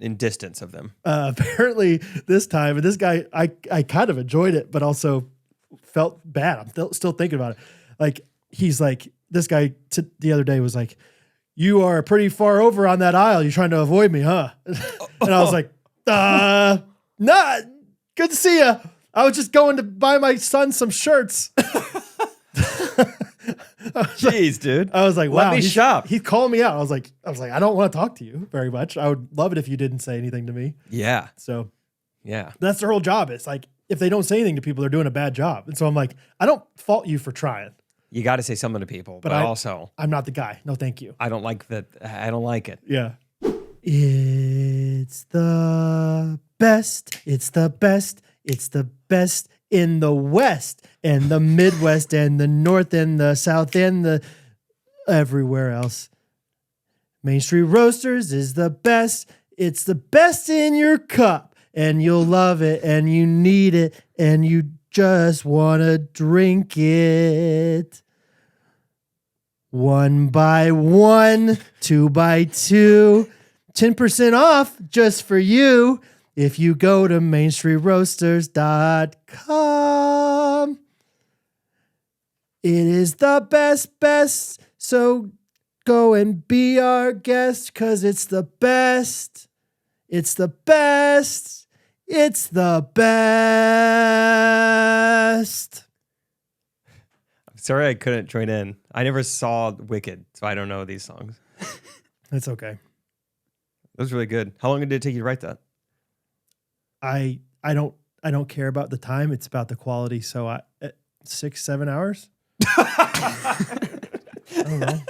in distance of them.
Apparently this time, and this guy, I kind of enjoyed it, but also felt bad. I'm still thinking about it. Like he's like, this guy the other day was like, "You are pretty far over on that aisle. You're trying to avoid me, huh?" And I was like, nah, good to see you. I was just going to buy my son some shirts.
Jeez, dude.
I was like,
Let
wow.
me
he's-
shop.
He called me out. I was like, I don't want to talk to you very much. I would love it if you didn't say anything to me.
Yeah.
So
Yeah.
that's their whole job. It's like, if they don't say anything to people, they're doing a bad job. And so I'm like, I don't fault you for trying,
You got to say something to people, but
I-
also
I'm not the guy. No, thank you.
I don't like that. I don't like it.
Yeah. It's the best. It's the best. It's the best in the West and the Midwest and the North and the South and the everywhere else. Main Street Roasters is the best. It's the best in your cup and you'll love it and you need it and you just want to drink it. 1 by 1, 2 by 2, 10% off just for you if you go to mainstreetroasters.com. It is the best, so go and be our guest because it's the best. It's the best. It's the best.
Sorry, I couldn't join in. I never saw Wicked, so I don't know these songs.
It's okay.
That was really good. How long did it take you to write that?
I don't care about the time. It's about the quality. So 6-7 hours. I don't know.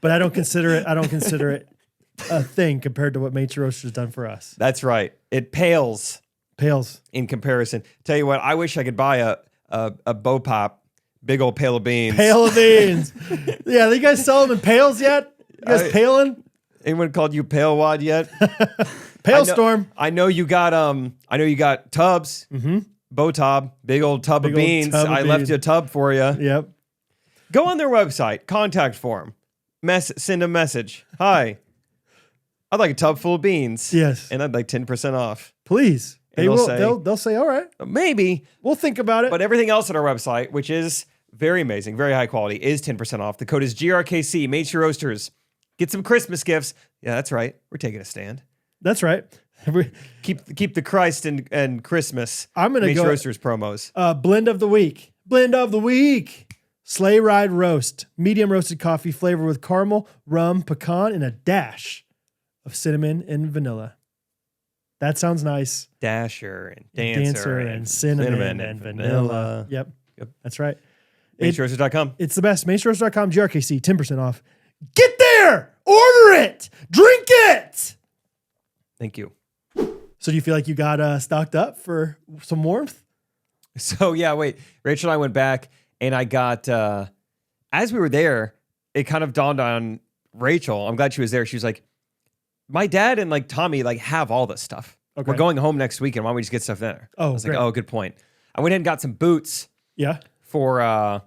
But I don't consider it a thing compared to what Main Street Roasters has done for us.
That's right. It pales in comparison. Tell you what, I wish I could buy a Bo Pop, big old pail of beans.
Pail of beans. Yeah, you guys sell them in pails yet? You guys paling?
Anyone called you Pale Wad yet?
Pail storm.
I know you got tubs.
Mm-hmm.
Bo Tob, big old tub
Big
of
old
beans.
tub of
I left
beans.
you a tub for you.
Yep.
Go on their website, contact form, send a message. Hi, I'd like a tub full of beans.
Yes.
And I'd like 10% off.
Please.
And
They'll say, all right,
Maybe,
we'll think about it.
but everything else on our website, which is very amazing, very high quality, is 10% off. The code is GRKC. Main Street Roasters. Get some Christmas gifts. Yeah, that's right. We're taking a stand.
That's right.
Keep the Christ and Christmas.
I'm gonna
Main Street
go-
Roasters promos.
Blend of the week. Blend of the week. Sleigh Ride Roast. Medium roasted coffee flavor with caramel, rum, pecan, and a dash of cinnamon and vanilla. That sounds nice.
Dasher and Dancer,
and cinnamon and vanilla. Yep. That's right.
MainStreetRoasters.com.
It's the best. MainStreetRoasters.com, GRKC, 10% off. Get there! Order it! Drink it!
Thank you.
So do you feel like you got stocked up for some warmth?
So yeah, wait. Rachel and I went back and I got as we were there, it kind of dawned on Rachel. I'm glad she was there. She was like, my dad and like Tommy like have all this stuff.
Okay.
We're going home next weekend. Why don't we just get stuff there?
Oh,
I was
great.
like, oh, good point. I went ahead and got some boots
Yeah.
for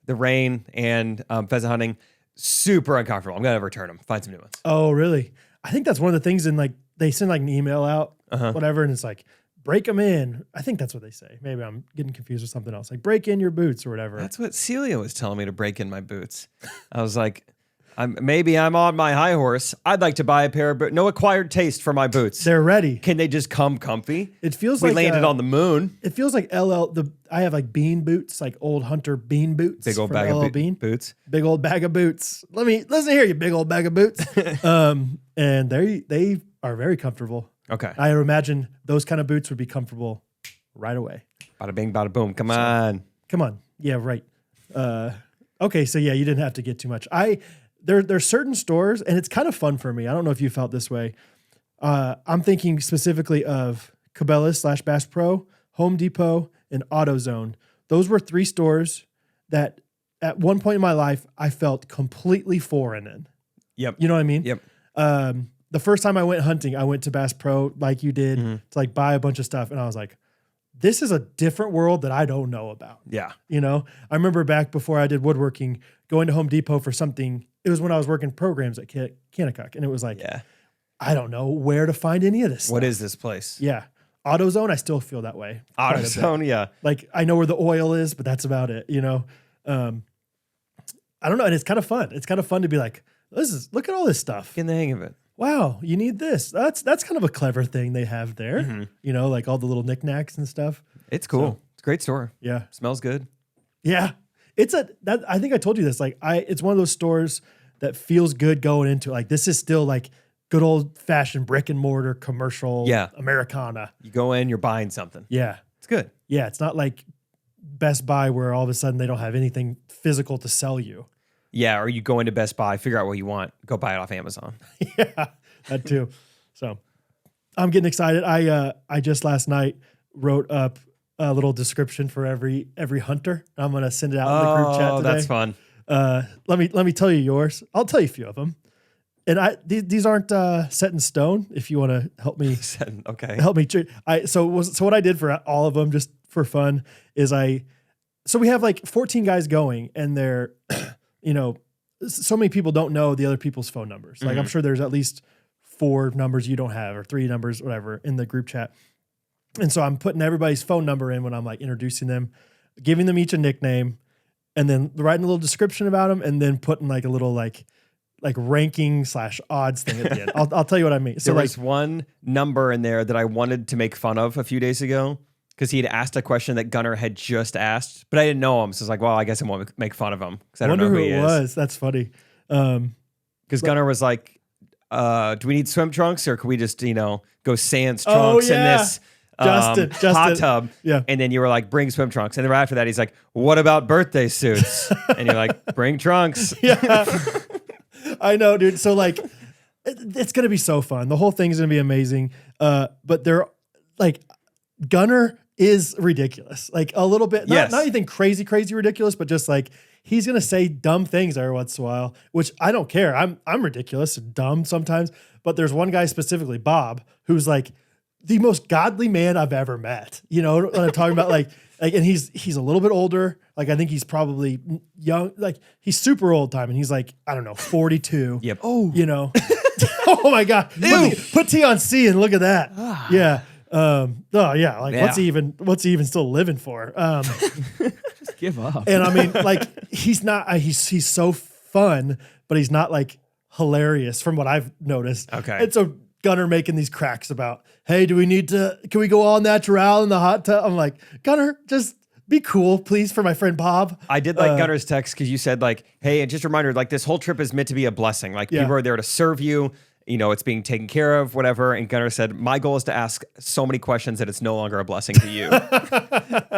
the rain and pheasant hunting. Super uncomfortable. I'm gonna return them. Find some new ones.
Oh, really? I think that's one of the things in like, they send like an email out, whatever, and it's like, break them in. I think that's what they say. Maybe I'm getting confused with something else. Like break in your boots or whatever.
That's what Celia was telling me, to break in my boots. I was like, maybe I'm on my high horse. I'd like to buy a pair of boots. No acquired taste for my boots.
They're ready.
Can they just come comfy?
It feels
We
like
landed on the moon.
It feels like I have like bean boots, like old Hunter bean boots.
Big old
from
bag
LL
of
Bean.
boots.
Big old bag of boots. Listen here, you big old bag of boots. And they are very comfortable.
Okay.
I imagine those kind of boots would be comfortable right away.
Bada bing, bada boom. Come on.
Come on. Yeah, right. Okay, so yeah, you didn't have to get too much. There's certain stores, and it's kind of fun for me. I don't know if you felt this way. I'm thinking specifically of Cabela's / Bass Pro, Home Depot, and AutoZone. Those were 3 stores that at one point in my life I felt completely foreign in.
Yep.
You know what I mean?
Yep.
The first time I went hunting, I went to Bass Pro like you did to like buy a bunch of stuff, and I was like, this is a different world that I don't know about.
Yeah.
You know, I remember back before I did woodworking, going to Home Depot for something. It was when I was working programs at Kanakuk, and it was like,
Yeah.
I don't know where to find any of this
What
stuff.
is this place?
Yeah. AutoZone, I still feel that way. quite a bit.
AutoZone, yeah.
Like, I know where the oil is, but that's about it, you know? I don't know. And it's kind of fun. It's kind of fun to be like, look at all this stuff.
Get in the hang of it.
Wow, you need this. That's kind of a clever thing they have there. You know, like all the little knickknacks and stuff.
It's cool.
So-
It's a great store.
Yeah.
Smells good.
Yeah. I think I told you this. Like it's one of those stores that feels good going into. Like this is still like good old fashioned brick and mortar commercial Americana.
You go in, you're buying something.
Yeah.
It's good.
Yeah. It's not like Best Buy where all of a sudden they don't have anything physical to sell you.
Yeah. Or you go into Best Buy, figure out what you want, go buy it off Amazon.
Yeah, that too. So I'm getting excited. I just last night wrote up a little description for every hunter. I'm gonna send it out in the group chat today.
Oh, that's fun.
Let me tell you yours. I'll tell you a few of them. And these aren't set in stone. If you want to help me,
Okay.
help me. So what I did for all of them, just for fun, is so we have like 14 guys going, and they're, so many people don't know the other people's phone numbers. Like I'm sure there's at least 4 numbers you don't have, or 3 numbers, whatever, in the group chat. And so I'm putting everybody's phone number in when I'm like introducing them, giving them each a nickname, and then writing a little description about them, and then putting like a little like ranking / odds thing at the end. I'll tell you what I mean. So
there was one number in there that I wanted to make fun of a few days ago because he had asked a question that Gunnar had just asked, but I didn't know him. So I was like, well, I guess I won't make fun of him because I don't know who he
it
is.
Was. That's funny.
Because Gunnar was like, do we need swim trunks or can we just, go sans trunks in this
Justin.
hot tub?
Yeah.
And then you were like, bring swim trunks. And then right after that, he's like, what about birthday suits? And you're like, bring trunks.
Yeah. I know, dude. So like, it's going to be so fun. The whole thing's going to be amazing. But they're like, Gunnar is ridiculous. Like a little bit, not anything crazy ridiculous, but just like, he's going to say dumb things every once in a while, which I don't care. I'm ridiculous and dumb sometimes, but there's one guy specifically, Bob, who's like the most godly man I've ever met. You know what I'm talking about? Like, and he's a little bit older. Like, I think he's probably young. Like, he's super old time. And he's like, I don't know, 42.
Yep.
Oh, oh my God. Put T on C and look at that. Yeah. Like what's he even still living for?
Just give up.
And I mean, like, he's not, he's so fun, but he's not like hilarious from what I've noticed.
Okay.
And so Gunnar making these cracks about, hey, can we go all natural in the hot tub? I'm like, Gunnar, just be cool, please, for my friend Bob.
I did like Gunnar's text because you said like, hey, and just a reminder, like this whole trip is meant to be a blessing. Like people are there to serve you. It's being taken care of, whatever. And Gunnar said, my goal is to ask so many questions that it's no longer a blessing to you.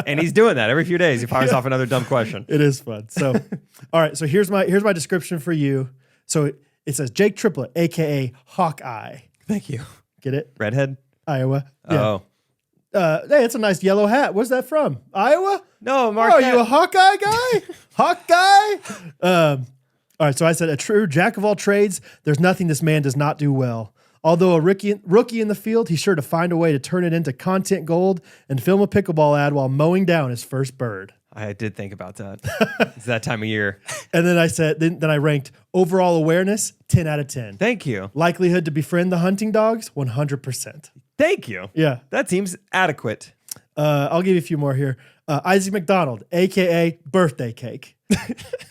And he's doing that every few days. He fires off another dumb question.
It is fun. So, all right. So here's my description for you. So it says Jake Triplett, AKA Hawkeye.
Thank you.
Get it?
Redhead?
Iowa.
Oh.
Hey, it's a nice yellow hat. Where's that from? Iowa?
No, Mark.
Oh, you a Hawkeye guy? Hawkeye? All right, so I said, a true jack of all trades, there's nothing this man does not do well. Although a rookie in the field, he's sure to find a way to turn it into content gold and film a pickleball ad while mowing down his first bird.
I did think about that. It's that time of year.
And then I said, then I ranked overall awareness, 10 out of 10.
Thank you.
Likelihood to befriend the hunting dogs, 100%.
Thank you.
Yeah.
That seems adequate.
I'll give you a few more here. Isaac McDonald, a.k.a. Birthday Cake.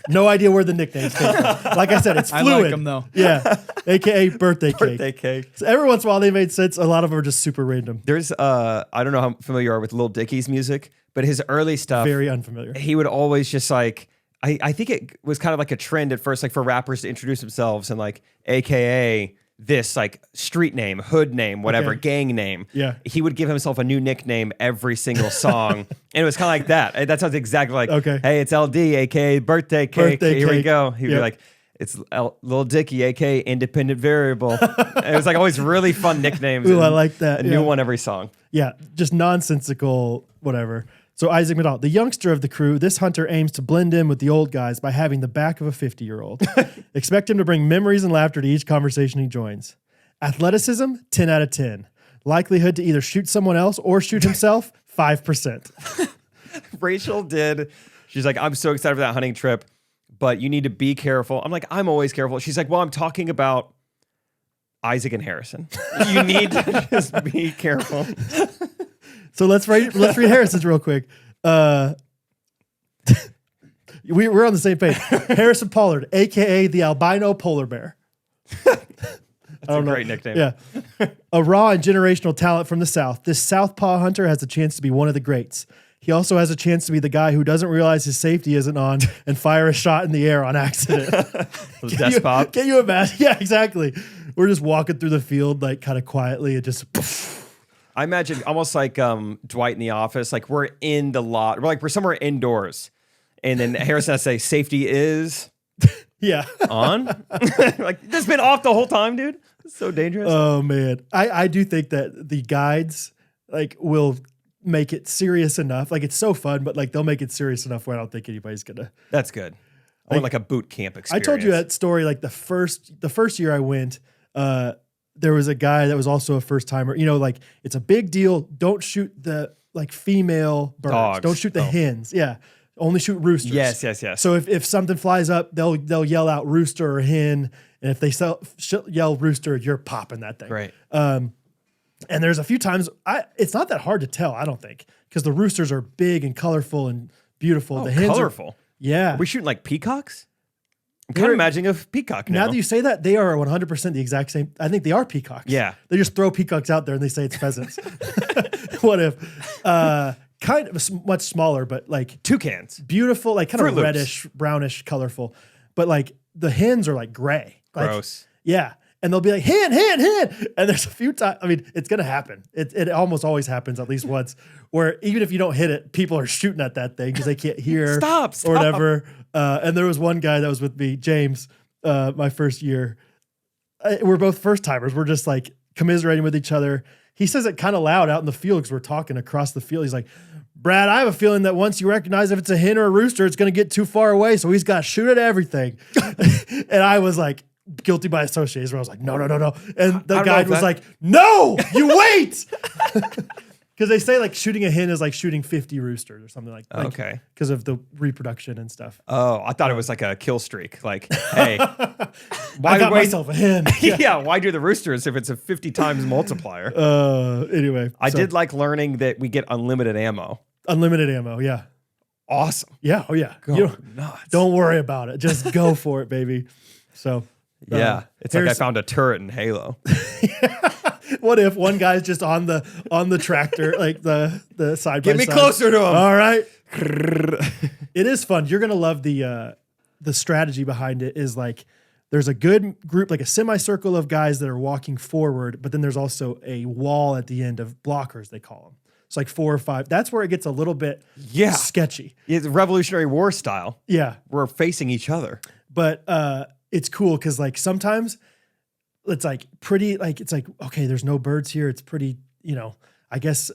No idea where the nicknames came from. Like I said, it's fluid.
I like them, though.
Yeah, a.k.a. Birthday Cake.
Birthday cake.
So every once in a while, they made sense. A lot of them are just super random.
There's, I don't know how familiar you are with Lil Dicky's music, but his early stuff,
Very unfamiliar.
he would always just like, I think it was kind of like a trend at first, like for rappers to introduce themselves and like, AKA this like street name, hood name, whatever,
Okay.
gang name.
Yeah.
He would give himself a new nickname every single song. And it was kind of like that. That sounds exactly like,
Okay.
hey, it's LD, AKA Birthday Cake.
Birthday
Here we
Cake.
go. He'd be
Yep.
like, it's Lil Dicky, AKA Independent Variable. It was like always really fun nicknames.
Ooh,
and
I like that.
A new one every song.
Yeah, just nonsensical, whatever. So Isaac McDonald, the youngster of the crew, this hunter aims to blend in with the old guys by having the back of a 50-year-old. Expect him to bring memories and laughter to each conversation he joins. Athleticism, 10 out of 10. Likelihood to either shoot someone else or shoot himself, 5%.
Rachel did. She's like, I'm so excited for that hunting trip, but you need to be careful. I'm like, I'm always careful. She's like, well, I'm talking about Isaac and Harrison. You need to just be careful.
So let's read Harrison's real quick. We're on the same page. Harrison Pollard, a.k.a. the albino polar bear.
That's a great nickname.
Yeah. A raw and generational talent from the South, this Southpaw hunter has a chance to be one of the greats. he also has a chance to be the guy who doesn't realize his safety isn't on and fire a shot in the air on accident.
Desk pop.
Can you imagine? Yeah, exactly. We're just walking through the field, like kind of quietly, and just.
I imagine almost like Dwight in The Office. Like we're in the lot. We're somewhere indoors, and then Harrison has to say safety is
Yeah.
on. Like this has been off the whole time, dude. It's so dangerous.
Oh man, I do think that the guides like will make it serious enough. Like it's so fun, but like they'll make it serious enough where I don't think anybody's gonna.
That's good. I want like a boot camp
I
experience.
told you that story. Like the first year I went, there was a guy that was also a first timer. You know, like it's a big deal. Don't shoot the like female birds.
Dogs.
Don't shoot the hens. Yeah, only shoot roosters.
Yes.
So if something flies up, they'll yell out rooster or hen, and if they yell rooster, you're popping that thing.
Right.
And there's a few times it's not that hard to tell. I don't think because the roosters are big and colorful and beautiful.
Oh,
the hens
colorful.
Yeah.
Are we shooting like peacocks? I'm kind of imagining a peacock now.
Now that you say that, they are 100% the exact same. I think they are peacocks.
Yeah.
They just throw peacocks out there and they say it's pheasants. What if? Kind of much smaller, but like
toucans.
beautiful, like kind
Fruit
of
Loops.
reddish, brownish, colorful. But like the hens are like gray. Like,
Gross.
yeah. And they'll be like, hen. And there's a few times, I mean, it's going to happen. It almost always happens at least once where even if you don't hit it, people are shooting at that thing because they can't hear
Stop.
or whatever. And there was one guy that was with me, James, my first year. We're both first timers. We're just like commiserating with each other. He says it kind of loud out in the field because we're talking across the field. He's like, Brad, I have a feeling that once you recognize if it's a hen or a rooster, it's going to get too far away. So he's got to shoot at everything. And I was like, guilty by association. Where I was like, no. And the guide was like, no, you wait. Because they say like shooting a hen is like shooting 50 roosters or something like that.
Okay.
Because of the reproduction and stuff.
Oh, I thought it was like a kill streak. Like, hey, why
I got myself a hen.
Yeah. Why do the roosters if it's a 50 times multiplier?
Anyway.
I did like learning that we get unlimited ammo.
Unlimited ammo. Yeah.
Awesome.
Yeah. Oh yeah.
Go nuts.
Don't worry about it. Just go for it, baby. So.
Yeah. It's like I found a turret in Halo.
What if one guy's just on the tractor, like the side by side?
Get me closer to him.
All right. It is fun. You're gonna love the strategy behind it. Is like there's a good group, like a semicircle of guys that are walking forward, but then there's also a wall at the end of blockers. They call them. It's like 4 or 5. That's where it gets a little bit sketchy.
It's Revolutionary War style.
Yeah,
We're facing each other.
but it's cool because like sometimes it's like pretty, like it's like okay, there's no birds here. It's pretty, I guess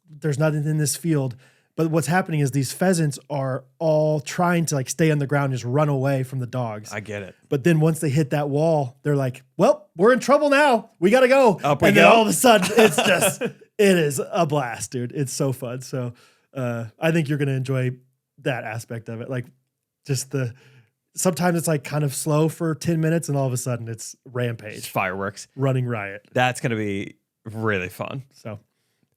there's nothing in this field. But what's happening is these pheasants are all trying to like stay on the ground, and just run away from the dogs.
I get it.
But then once they hit that wall, they're like, well, we're in trouble now. We got to go.
Up we
and then
go.
all of a sudden it's just, it is a blast, dude. It's so fun. So I think you're going to enjoy that aspect of it. Like just sometimes it's like kind of slow for 10 minutes and all of a sudden it's
It's
rampage,
fireworks.
running riot.
That's going to be really fun.
So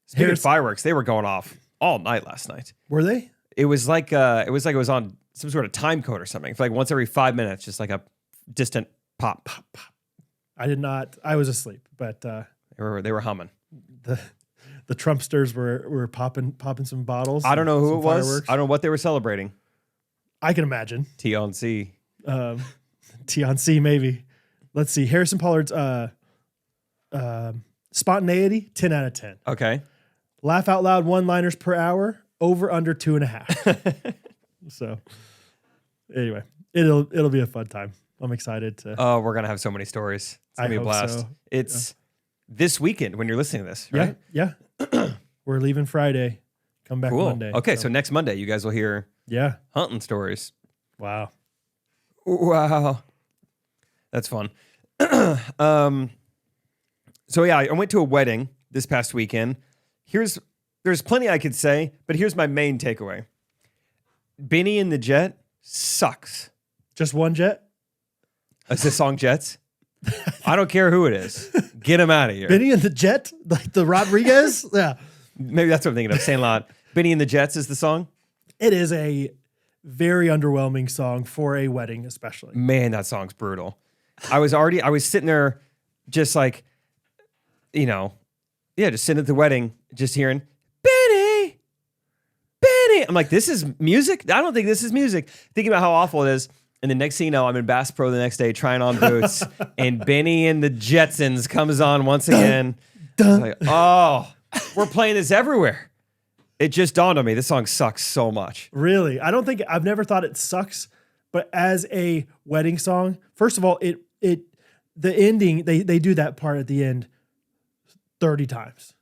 Speaking of fireworks, they were going off all night last night.
were they?
It was like it was on some sort of time code or something. For like once every 5 minutes, just like a distant pop, pop, pop.
I did not. I was asleep, but
They were humming.
the Trumpsters were popping some bottles.
I don't know who
some
it was.
fireworks.
I don't know what they were celebrating.
I can imagine.
TNC.
TNC maybe. Let's see. Harrison Pollard's spontaneity, 10 out of 10.
Okay.
Laugh out loud one-liners per hour, over under 2.5. So anyway, it'll be a fun time. I'm excited to.
Oh, we're gonna have so many stories. It's gonna be a
hope
blast.
so.
It's this weekend when you're listening to this, right?
Yeah. We're leaving Friday. Come back
Cool.
Monday.
Okay, so next Monday you guys will hear
yeah.
hunting stories.
Wow.
Wow. That's fun. So yeah, I went to a wedding this past weekend. There's plenty I could say, but here's my main takeaway. Benny and the Jet sucks.
Just one jet?
Is this song Jets? I don't care who it is. Get him out of here.
Benny and the Jet? Like the Rodriguez? Yeah.
Maybe that's what I'm thinking of. Sandlot. Benny and the Jets is the song.
It is a very underwhelming song for a wedding, especially.
Man, that song's brutal. I was sitting there just like, just sitting at the wedding, just hearing, Benny, I'm like, this is music? I don't think this is music. Thinking about how awful it is. And the next thing you know, I'm in Bass Pro the next day trying on boots, and Benny and the Jetsons comes on once again. Like, oh, we're playing this everywhere. It just dawned on me. This song sucks so much.
Really? I've never thought it sucks, but as a wedding song, first of all, the ending, they do that part at the end 30 times.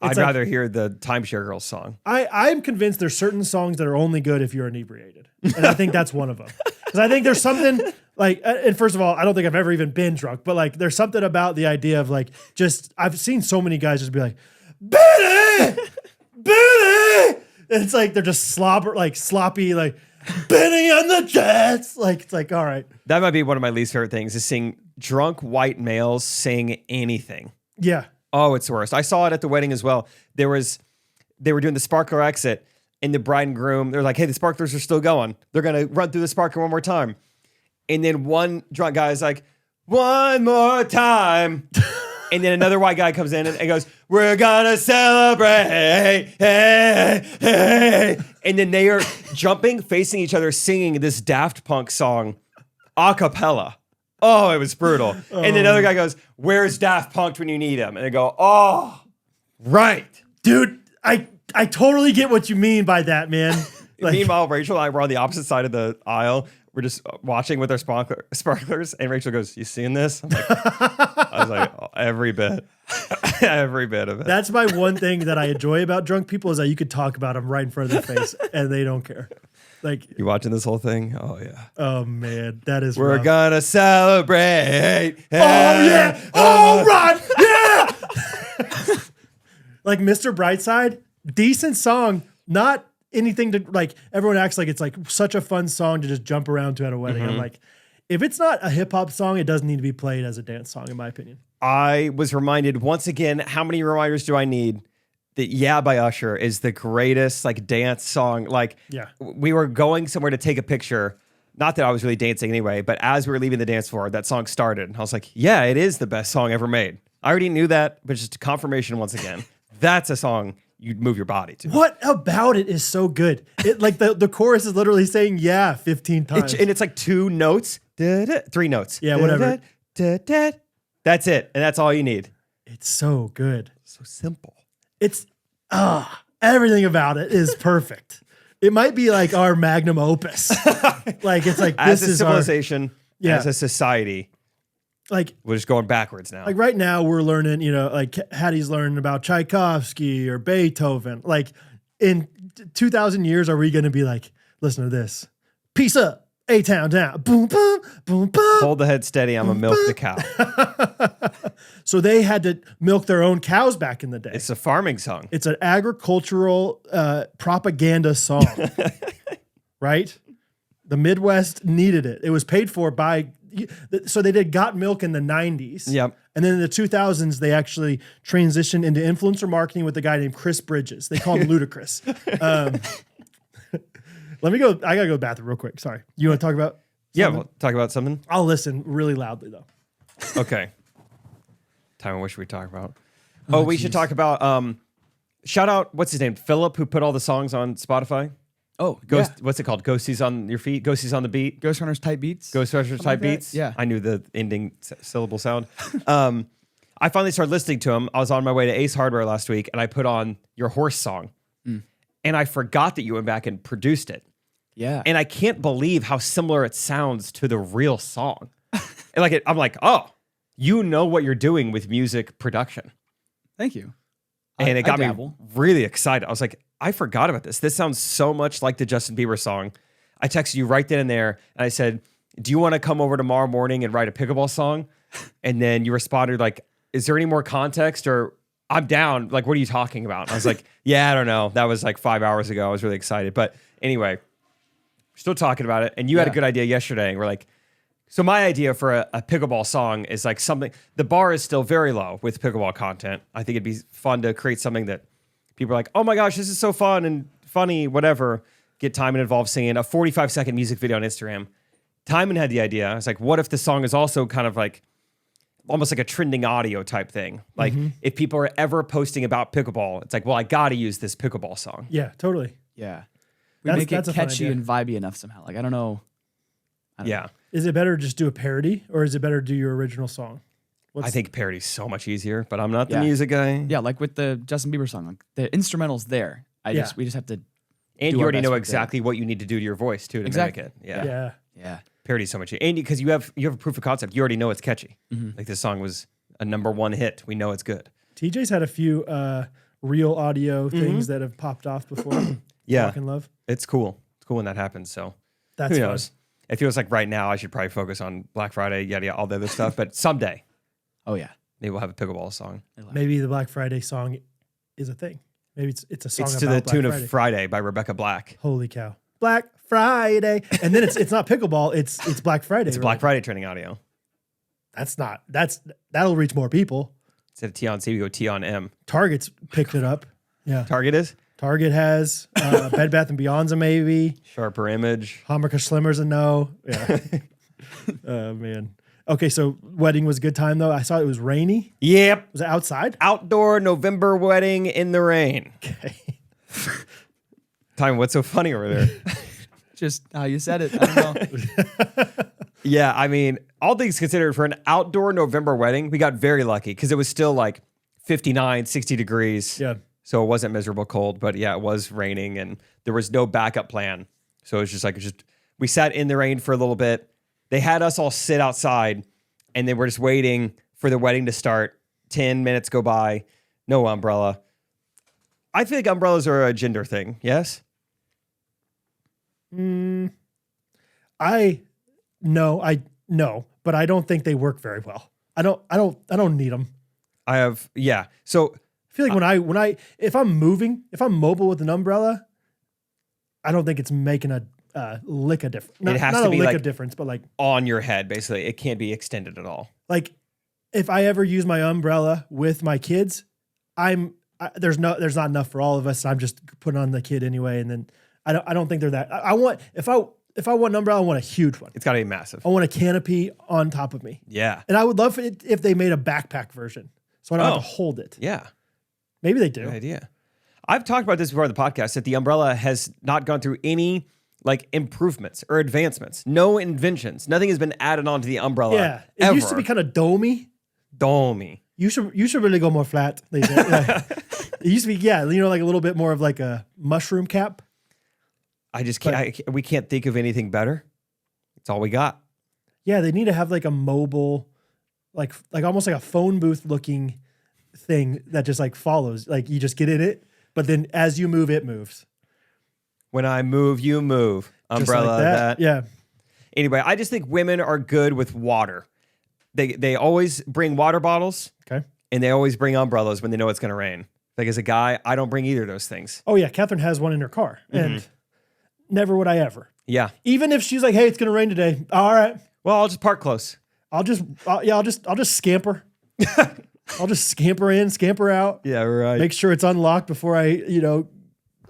I'd rather hear the Timeshare Girls song.
I'm convinced there's certain songs that are only good if you're inebriated. And I think that's one of them. Because I think there's something like, and first of all, I don't think I've ever even been drunk, but like there's something about the idea of like, I've seen so many guys just be like, Benny! Benny! And it's like, they're just sloppy, like, Benny and the Jets. Like, it's like, all right.
That might be one of my least favorite things is seeing drunk white males sing anything.
Yeah.
Oh, it's the worst. I saw it at the wedding as well. They were doing the sparkler exit, and the bride and groom, they're like, hey, the sparklers are still going. They're going to run through the sparkler one more time. And then one drunk guy is like, one more time. And then another white guy comes in and goes, we're going to celebrate. Hey, hey. And then they are jumping, facing each other, singing this Daft Punk song a cappella. Oh, it was brutal. And then another guy goes, where's Daft Punk when you need him? And they go, oh, right.
Dude, I totally get what you mean by that, man. Like,
Meanwhile, Rachel and I were on the opposite side of the aisle. We're just watching with our sparklers. And Rachel goes, you seeing this? I'm like, I was like, oh, every bit. Every bit of it.
that's my one thing that I enjoy about drunk people is that you could talk about them right in front of their face and they don't care. Like,
you watching this whole thing? Oh, yeah.
oh, man, that is
We're
rough.
gonna celebrate.
Oh, yeah. All right. Yeah. Like Mr. Brightside, decent song. Not anything to like, everyone acts like it's like such a fun song to just jump around to at a wedding. I'm like, if it's not a hip hop song, it doesn't need to be played as a dance song, in my opinion.
I was reminded once again, how many reminders do I need that Yeah by Usher is the greatest like dance song. Like,
Yeah.
we were going somewhere to take a picture. Not that I was really dancing anyway, but as we were leaving the dance floor, that song started. And I was like, yeah, it is the best song ever made. I already knew that, but just confirmation once again. That's a song you'd move your body to.
What about it is so good? It like the chorus is literally saying yeah 15 times.
And it's like 2 notes, 3 notes.
Yeah, whatever.
That's it. And that's all you need.
It's so good.
So simple.
It's everything about it is perfect. It might be like our magnum opus. Like it's like
As
this
a
is
civilization,
Yeah.
as a society,
like
we're just going backwards now.
right now we're learning, like Hattie's learning about Tchaikovsky or Beethoven. Like in 2,000 years, are we going to be like, listen to this, peace up, A-town down, boom, boom, boom, boom.
Hold the head steady. I'm gonna milk the cow.
So they had to milk their own cows back in the day.
It's a farming song.
It's an agricultural propaganda song, right? The Midwest needed it. It was paid for by, so they did Got Milk in the 90s.
Yep.
And then in the 2000s, they actually transitioned into influencer marketing with a guy named Chris Bridges. They call him Ludacris. Let me go. I got to go to the bathroom real quick. Sorry. You want to talk about
Yeah,
something?
we'll talk about something.
I'll listen really loudly, though.
Okay. Timon, what should we talk about? Oh, we should talk about shout out, what's his name? Philip, who put all the songs on Spotify.
Oh,
Ghost,
yeah.
what's it called? Ghosties on your feet? Ghosties on the beat?
Ghostrunners type beats.
Ghostbusters type
like that?
beats?
Yeah.
I knew the ending syllable sound. I finally started listening to him. I was on my way to Ace Hardware last week, and I put on your horse song. And I forgot that you went back and produced it.
Yeah.
And I can't believe how similar it sounds to the real song. And I'm like, oh, you know what you're doing with music production.
Thank you.
And it got me
dabble.
really excited. I was like, I forgot about this. This sounds so much like the Justin Bieber song. I texted you right then and there, and I said, do you want to come over tomorrow morning and write a pickleball song? And then you responded like, is there any more context, or I'm down. Like, what are you talking about? And I was like, yeah, I don't know. That was like 5 hours ago. I was really excited. But anyway, we're still talking about it. And you had a good idea yesterday. We're like, so my idea for a pickleball song is like something, the bar is still very low with pickleball content. I think it'd be fun to create something that people are like, oh my gosh, this is so fun and funny, whatever. Get Timon involved singing a 45-second music video on Instagram. Timon had the idea. I was like, what if the song is also kind of like, almost like a trending audio type thing? Like if people are ever posting about pickleball, it's like, well, I got to use this pickleball song.
Yeah, totally.
Yeah. We make it
that's a fun
catchy
idea.
and vibey enough somehow. Like I don't know.
Yeah.
Is it better to just do a parody, or is it better to do your original song?
I think parody's so much easier, but I'm not the
Yeah.
music guy.
Yeah, like with the Justin Bieber song, like the instrumental's there. We just have to.
And
do
you
our
already
best
know
with
exactly what you need to do to your voice too to
Exactly.
mimic it. Yeah.
Yeah.
Yeah.
Parody's so much. And because you have a proof of concept, you already know it's catchy. Like this song was a #1 hit. We know it's good.
TJ's had a few real audio things that have popped off before.
Yeah.
Walk in Love.
It's cool. It's cool when that happens. So
That's
who
fun.
knows? It feels like right now I should probably focus on Black Friday, yada, all the other stuff. But someday
Oh yeah.
maybe we'll have a pickleball song.
Maybe the Black Friday song is a thing. Maybe it's a song
It's
about
to the
Black
tune
Friday.
of Friday by Rebecca Black.
Holy cow. Black Friday. And then it's not pickleball, it's Black Friday.
It's Black Friday trending audio.
That'll reach more people.
Instead of T on C, we go T on M.
Target's picked it up. Yeah.
Target is
Target has Bed Bath and Beyond's a maybe.
Sharper Image.
Hamburger Slimmer's a no. Yeah. Oh man. Okay, so wedding was a good time though. I saw it was rainy.
Yep.
Was it outside?
Outdoor November wedding in the rain.
Okay.
Time, what's so funny over there?
Just how you said it. I don't know.
Yeah, I mean, all things considered, for an outdoor November wedding, we got very lucky because it was still like 59, 60 degrees.
Yeah.
So it wasn't miserable cold, but yeah, it was raining and there was no backup plan. So it was just we sat in the rain for a little bit. They had us all sit outside and then we're just waiting for the wedding to start. 10 minutes go by, no umbrella. I feel like umbrellas are a gender thing, yes?
I no, but I don't think they work very well. I don't need them.
I have, yeah. So
I feel like if I'm mobile with an umbrella, I don't think it's making a lick of difference.
It has
not
to
a
be
lick
like
of difference, but like
on your head, basically. It can't be extended at all.
like if I ever use my umbrella with my kids, there's not enough for all of us. I'm just putting on the kid anyway, and then I don't think they're that. I want if I want an umbrella, I want a huge one.
It's got to be massive.
I want a canopy on top of me,
Yeah.
and I would love it if they made a backpack version, so I don't have to hold it.
Yeah.
Maybe they do.
Good idea. I've talked about this before on the podcast that the umbrella has not gone through any like improvements or advancements. No inventions. Nothing has been added onto the umbrella.
Yeah, it
ever.
used to be kind of domey.
domey.
You should really go more flat. They said. Yeah. It used to be like a little bit more of like a mushroom cap.
I just can't. We can't think of anything better. It's all we got.
Yeah, they need to have like a mobile, like almost like a phone booth looking thing that just like follows. Like you just get in it, but then as you move, it moves.
When I move, you move.
Just
Umbrella.
like that. Yeah.
Anyway, I just think women are good with water. They always bring water bottles.
Okay.
And they always bring umbrellas when they know it's going to rain. Like as a guy, I don't bring either of those things.
Oh yeah, Catherine has one in her car, and never would I ever.
Yeah.
Even if she's like, "Hey, it's gonna rain today." All right.
Well, I'll just park close.
I'll just scamper. I'll just scamper in, scamper out.
Yeah, right.
Make sure it's unlocked before I,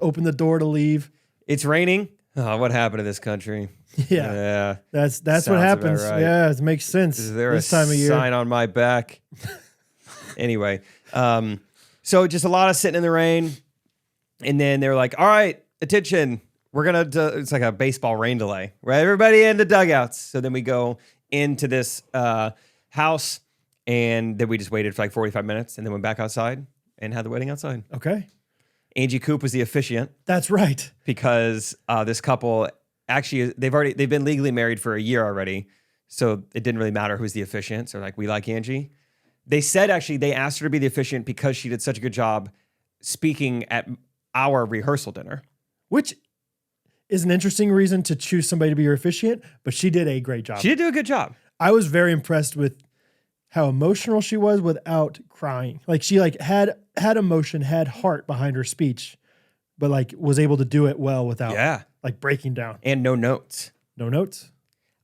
open the door to leave.
It's raining. Oh, what happened to this country?
Yeah. That's
Sounds
what
about
happens.
right.
Yeah, it makes sense.
Is there
this
a
time of year.
sign on my back? Anyway, so just a lot of sitting in the rain, and then they're like, "All right, attention, we're gonna." It's like a baseball rain delay. Right, everybody in the dugouts. So then we go into this house, and then we just waited for like 45 minutes, and then went back outside and had the wedding outside.
Okay.
Angie Coop was the officiant
That's right.
because this couple actually they've been legally married for a year already, so it didn't really matter who's the officiant. So like we like Angie. They said actually they asked her to be the officiant because she did such a good job speaking at our rehearsal dinner.
Which is an interesting reason to choose somebody to be your officiant, but she did a great job.
She did do a good job.
I was very impressed with how emotional she was without crying. Like she had emotion, had heart behind her speech, but like was able to do it well without like breaking down.
And no notes.
No notes.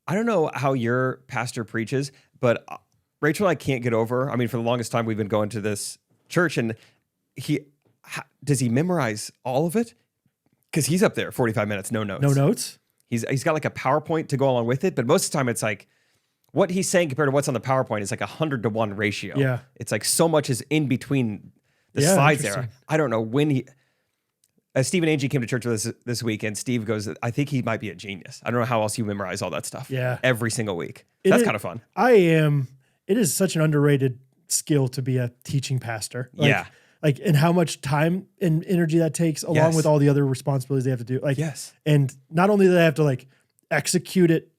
I don't know how your pastor preaches, but Rachel and I can't get over. I mean, for the longest time we've been going to this church, and does he memorize all of it? Because he's up there 45 minutes, no notes.
No notes.
He's got like a PowerPoint to go along with it, but most of the time it's like what he's saying compared to what's on the PowerPoint is like 100-to-1 ratio.
Yeah.
It's like so much is in between the
Yeah,
slides there.
interesting.
I don't know when Steve and Angie came to church with us this week, and Steve goes, I think he might be a genius. I don't know how else you memorize all that stuff.
Yeah.
Every single week. That's kind of fun.
It is such an underrated skill to be a teaching pastor.
Yeah.
Like, and how much time and energy that takes along with all the other responsibilities they have to do. Like,
yes.
And not only do they have to like execute it,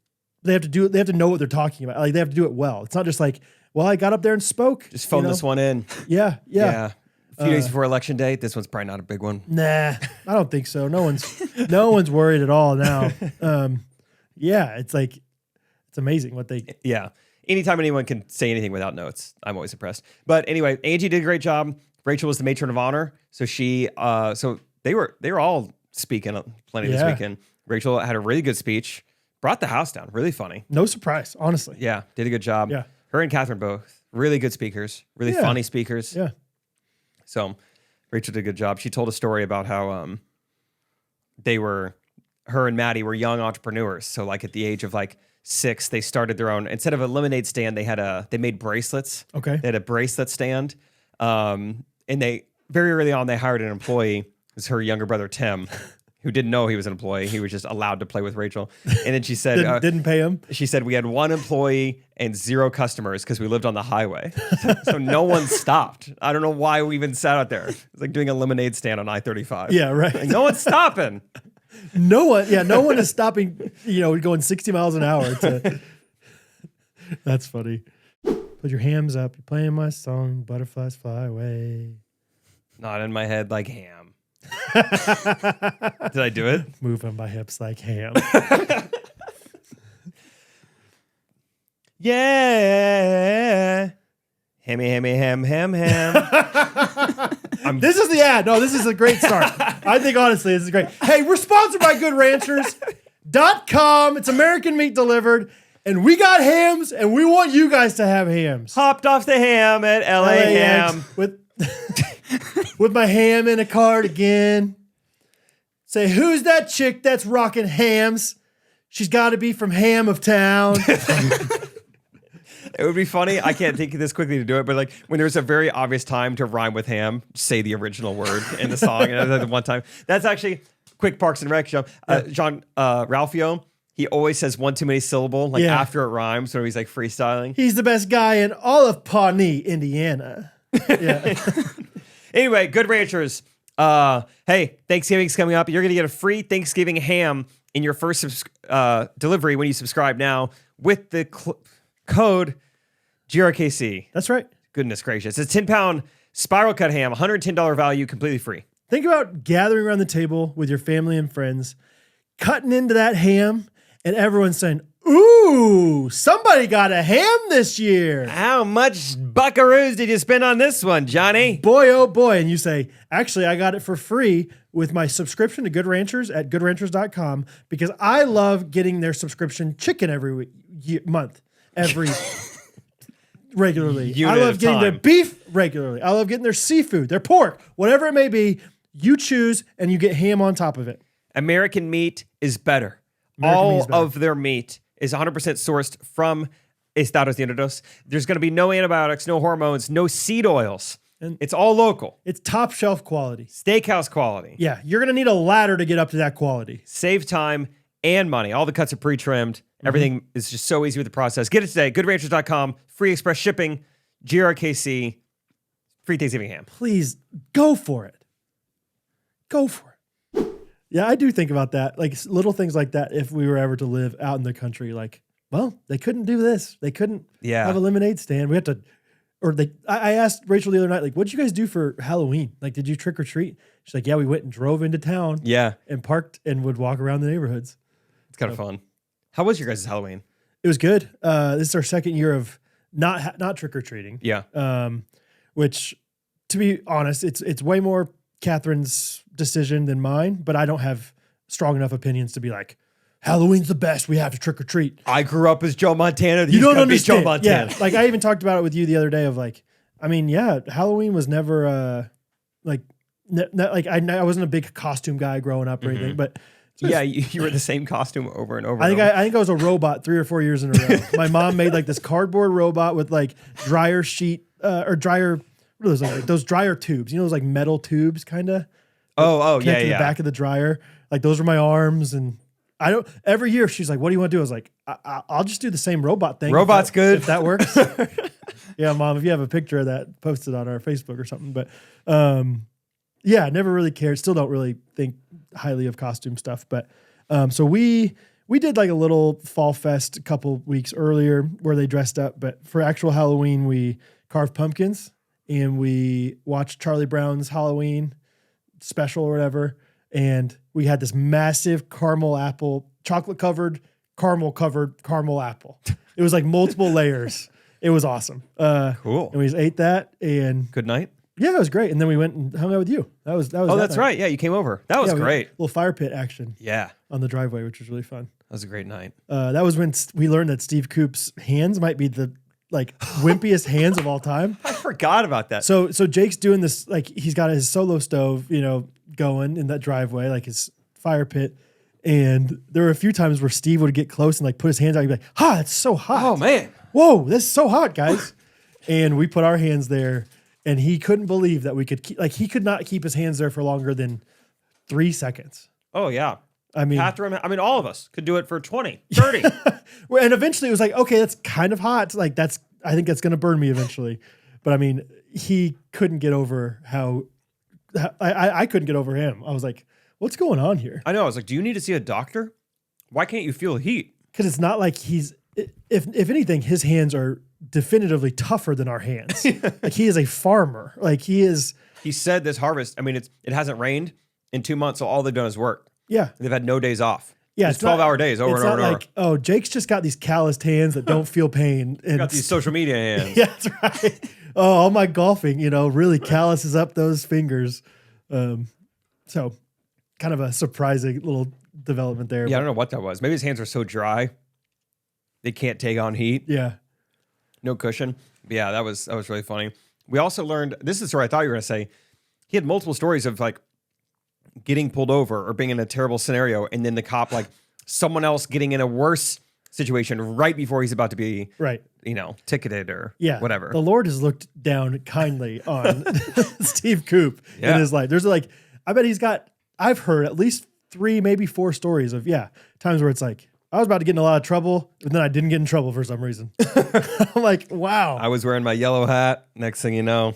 they have to know what they're talking about. Like, they have to do it well. It's not just like, well, I got up there and spoke.
Just phone this one in.
Yeah.
A few days before election day. This one's probably not a big one.
Nah, I don't think so. No one's worried at all now. It's like, it's amazing what they.
Yeah. Anytime anyone can say anything without notes, I'm always impressed. But anyway, Angie did a great job. Rachel was the matron of honor. So so they were all speaking plenty this weekend. Rachel had a really good speech, brought the house down. Really funny.
No surprise, honestly.
Yeah. Did a good job.
Yeah.
Her and Catherine both really good speakers, really funny speakers.
Yeah.
So Rachel did a good job. She told a story about how her and Maddie were young entrepreneurs. So like at the age of like 6, they started their own, instead of a lemonade stand, they made bracelets.
Okay.
They had a bracelet stand. And they very early on, they hired an employee. It was her younger brother, Tim, who didn't know he was an employee. He was just allowed to play with Rachel. And then she said,
didn't pay him.
She said, we had 1 employee and 0 customers because we lived on the highway. So no one stopped. I don't know why we even sat out there. It's like doing a lemonade stand on I-35.
Yeah, right.
Like, no one's stopping.
No one is stopping, going 60 miles an hour. That's funny. Put your hams up. You're playing my song, Butterflies Fly Away.
Not in my head like ham. Did I do it?
Moving my hips like ham.
Yeah. Hammy, hammy, ham, ham, ham.
This is the ad. No, this is a great start. I think, honestly, this is great. Hey, we're sponsored by GoodRanchers.com. It's American meat delivered. And we got hams, and we want you guys to have hams.
Hopped off the ham at LA Ham.
With my ham in a cardigan. Say, who's that chick that's rocking hams? She's got to be from Ham of Town.
It would be funny. I can't think of this quickly to do it, but like when there's a very obvious time to rhyme with ham, say the original word in the song. And at one time, that's actually quick Parks and Rec show. John Ralphio, he always says one too many syllable, after it rhymes, so he's like freestyling.
He's the best guy in all of Pawnee, Indiana. Yeah.
Anyway, Good Ranchers. Hey, Thanksgiving's coming up. You're going to get a free Thanksgiving ham in your first delivery when you subscribe now with the code GRKC.
That's right.
Goodness gracious. It's a 10-pound spiral cut ham, $110 value, completely free.
Think about gathering around the table with your family and friends, cutting into that ham, and everyone saying, ooh, somebody got a ham this year.
How much buckaroos did you spend on this one, Johnny?
Boy, oh boy. And you say, actually, I got it for free with my subscription to Good Ranchers at GoodRanchers.com because I love getting their subscription chicken every month. Regularly. I love getting their beef regularly. I love getting their seafood, their pork, whatever it may be. You choose and you get ham on top of it.
American meat is better. All of their meat is 100% sourced from Estados Unidos. There's going to be no antibiotics, no hormones, no seed oils. And it's all local.
It's top shelf quality.
Steakhouse quality.
Yeah, you're going to need a ladder to get up to that quality.
Save time and money. All the cuts are pre-trimmed. Everything is just so easy with the process. Get it today. GoodRanchers.com. Free express shipping. GRKC. Free Thanksgiving ham.
Please go for it. Go for it. Yeah, I do think about that. Like little things like that. If we were ever to live out in the country, like, well, they couldn't do this. They couldn't have a lemonade stand. We had to, I asked Rachel the other night, like, what'd you guys do for Halloween? Like, did you trick or treat? She's like, yeah, we went and drove into town.
Yeah.
And parked and would walk around the neighborhoods.
It's kind of fun. How was your guys' Halloween?
It was good. This is our second year of not trick or treating.
Yeah.
Which, to be honest, it's way more Catherine's decision than mine. But I don't have strong enough opinions to be like, Halloween's the best. We have to trick or treat.
I grew up as Joe Montana.
You don't understand.
Joe Montana.
Yeah. Like I even talked about it with you the other day. Of like, I mean, yeah, Halloween was never I wasn't a big costume guy growing up or anything, but.
Yeah, you were the same costume over and over.
I think I was a robot 3 or 4 years in a row. My mom made like this cardboard robot with like dryer sheet or dryer. What was it, like those dryer tubes? You know, those like metal tubes, kind of.
Oh,
connect
yeah,
to the
yeah.
back of the dryer. Like those were my arms, and I don't. Every year she's like, "What do you want to do?" I was like, "I'll just do the same robot thing.
Robot's good.
if that works." Yeah, Mom, if you have a picture of that, post it on our Facebook or something. But yeah, I never really cared. Still don't really think highly of costume stuff. But so we did like a little fall fest a couple weeks earlier where they dressed up. But for actual Halloween, we carved pumpkins and we watched Charlie Brown's Halloween special or whatever. And we had this massive caramel apple, chocolate covered, caramel apple. It was like multiple layers. It was awesome.
Cool.
And we just ate that, and
Good night.
yeah, it was great. And then we went and hung out with you. That was.
Oh,
that
that's
night.
right. Yeah, you came over. That was
Yeah, we had
great.
a little fire pit action
Yeah,
on the driveway, which was really fun.
that was a great night.
That was when we learned that Steve Coop's hands might be the like wimpiest hands of all time.
I forgot about that.
So Jake's doing this, like he's got his solo stove, going in that driveway, like his fire pit. And there were a few times where Steve would get close and like put his hands out. He'd be like, it's so hot.
Oh man.
Whoa, this is so hot, guys. And we put our hands there, and he couldn't believe that we could he could not keep his hands there for longer than 3 seconds.
Oh yeah.
I mean,
Catherine, all of us could do it for 20, 30.
well, and eventually it was like, okay, that's kind of hot. Like I think that's going to burn me eventually. But I mean, he couldn't get over how I couldn't get over him. I was like, what's going on here?
I know. I was like, do you need to see a doctor? Why can't you feel heat?
Because it's not like if anything, his hands are definitively tougher than our hands. Like he is a farmer. Like he is.
He said this harvest, it hasn't rained in 2 months, so all they've done is work.
Yeah.
They've had no days off.
Yeah.
It's 12-hour days over
it's
and over
not
and
like, oh, Jake's just got these calloused hands that don't feel pain. And
Got these social media hands.
yeah, that's right. Oh, all my golfing, really calluses up those fingers. So kind of a surprising little development there.
Yeah, I don't know what that was. Maybe his hands are so dry they can't take on heat.
Yeah.
No cushion. But yeah, that was really funny. We also learned, this is the story I thought you were going to say. He had multiple stories of like getting pulled over or being in a terrible scenario, and then the cop, like someone else getting in a worse situation right before he's about to be,
Right.
ticketed or
Yeah.
whatever.
The Lord has looked down kindly on Steve Coop
Yeah.
in his life. There's like, I bet I've heard at least 3, maybe 4 stories of, times where it's like, I was about to get in a lot of trouble, and then I didn't get in trouble for some reason. I'm like, wow.
I was wearing my yellow hat. Next thing you know,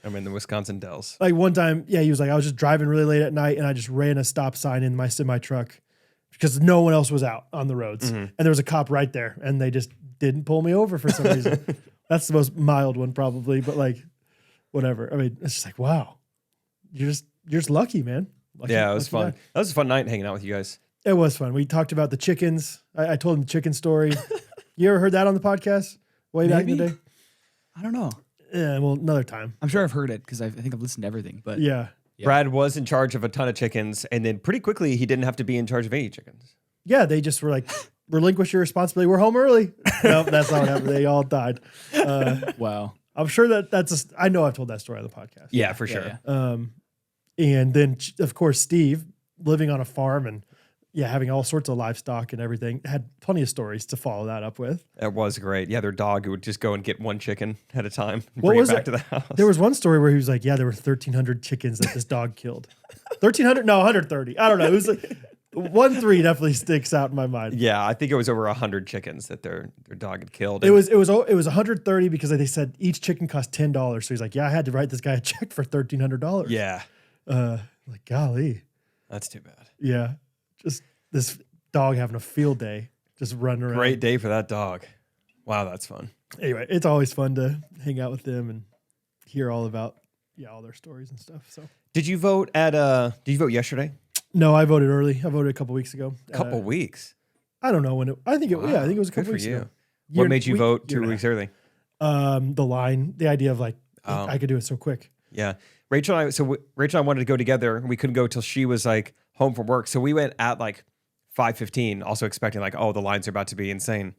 I'm in the Wisconsin Dells.
Like one time, he was like, I was just driving really late at night and I just ran a stop sign in my semi truck because no one else was out on the roads. And there was a cop right there and they just didn't pull me over for some reason. That's the most mild one probably, but like whatever. I mean, it's just like, wow, you're just lucky, man. Lucky,
Yeah, it was
lucky
fun.
guy.
That was a fun night hanging out with you guys.
It was fun. We talked about the chickens. I told him the chicken story. You ever heard that on the podcast way back in the
Maybe.
day?
I don't know.
Yeah, well, another time.
I'm sure I've heard it because I think I've listened to everything. But
Yeah.
Yeah.
Brad was in charge of a ton of chickens, and then pretty quickly he didn't have to be in charge of any chickens.
Yeah, they just were like, relinquish your responsibility. We're home early. No, that's not what happened. They all died.
wow.
I'm sure I know I've told that story on the podcast.
Yeah, for sure.
Yeah.
And then, of course, Steve, living on a farm and having all sorts of livestock and everything, had plenty of stories to follow that up with.
It was great. Yeah, their dog would just go and get one chicken at a time and
What
bring
was
it back
it?
to the house.
There was one story where he was like, there were 1,300 chickens that this dog killed. 1,300? No, 130. I don't know. It was like 1-3 definitely sticks out in my mind.
Yeah, I think it was over 100 chickens that their dog had killed.
It was 130 because they said each chicken cost $10. So he's like, I had to write this guy a check for $1,300.
Yeah,
Like, golly.
that's too bad.
Yeah. Just this dog having a field day, just running around.
Great day for that dog. Wow, that's fun.
Anyway, it's always fun to hang out with them and hear all about all their stories and stuff. So
Did you vote yesterday?
no, I voted early. I voted a couple weeks ago.
A couple weeks.
I don't know when I think it was a
Good
couple
for
weeks
you.
ago.
What made you vote
year
2
and a
weeks early?
The idea of like
Oh.
I could do it so quick.
Yeah. Rachel and I wanted to go together. We couldn't go till she was like home from work. So we went at like 5:15, also expecting like, oh, the lines are about to be insane.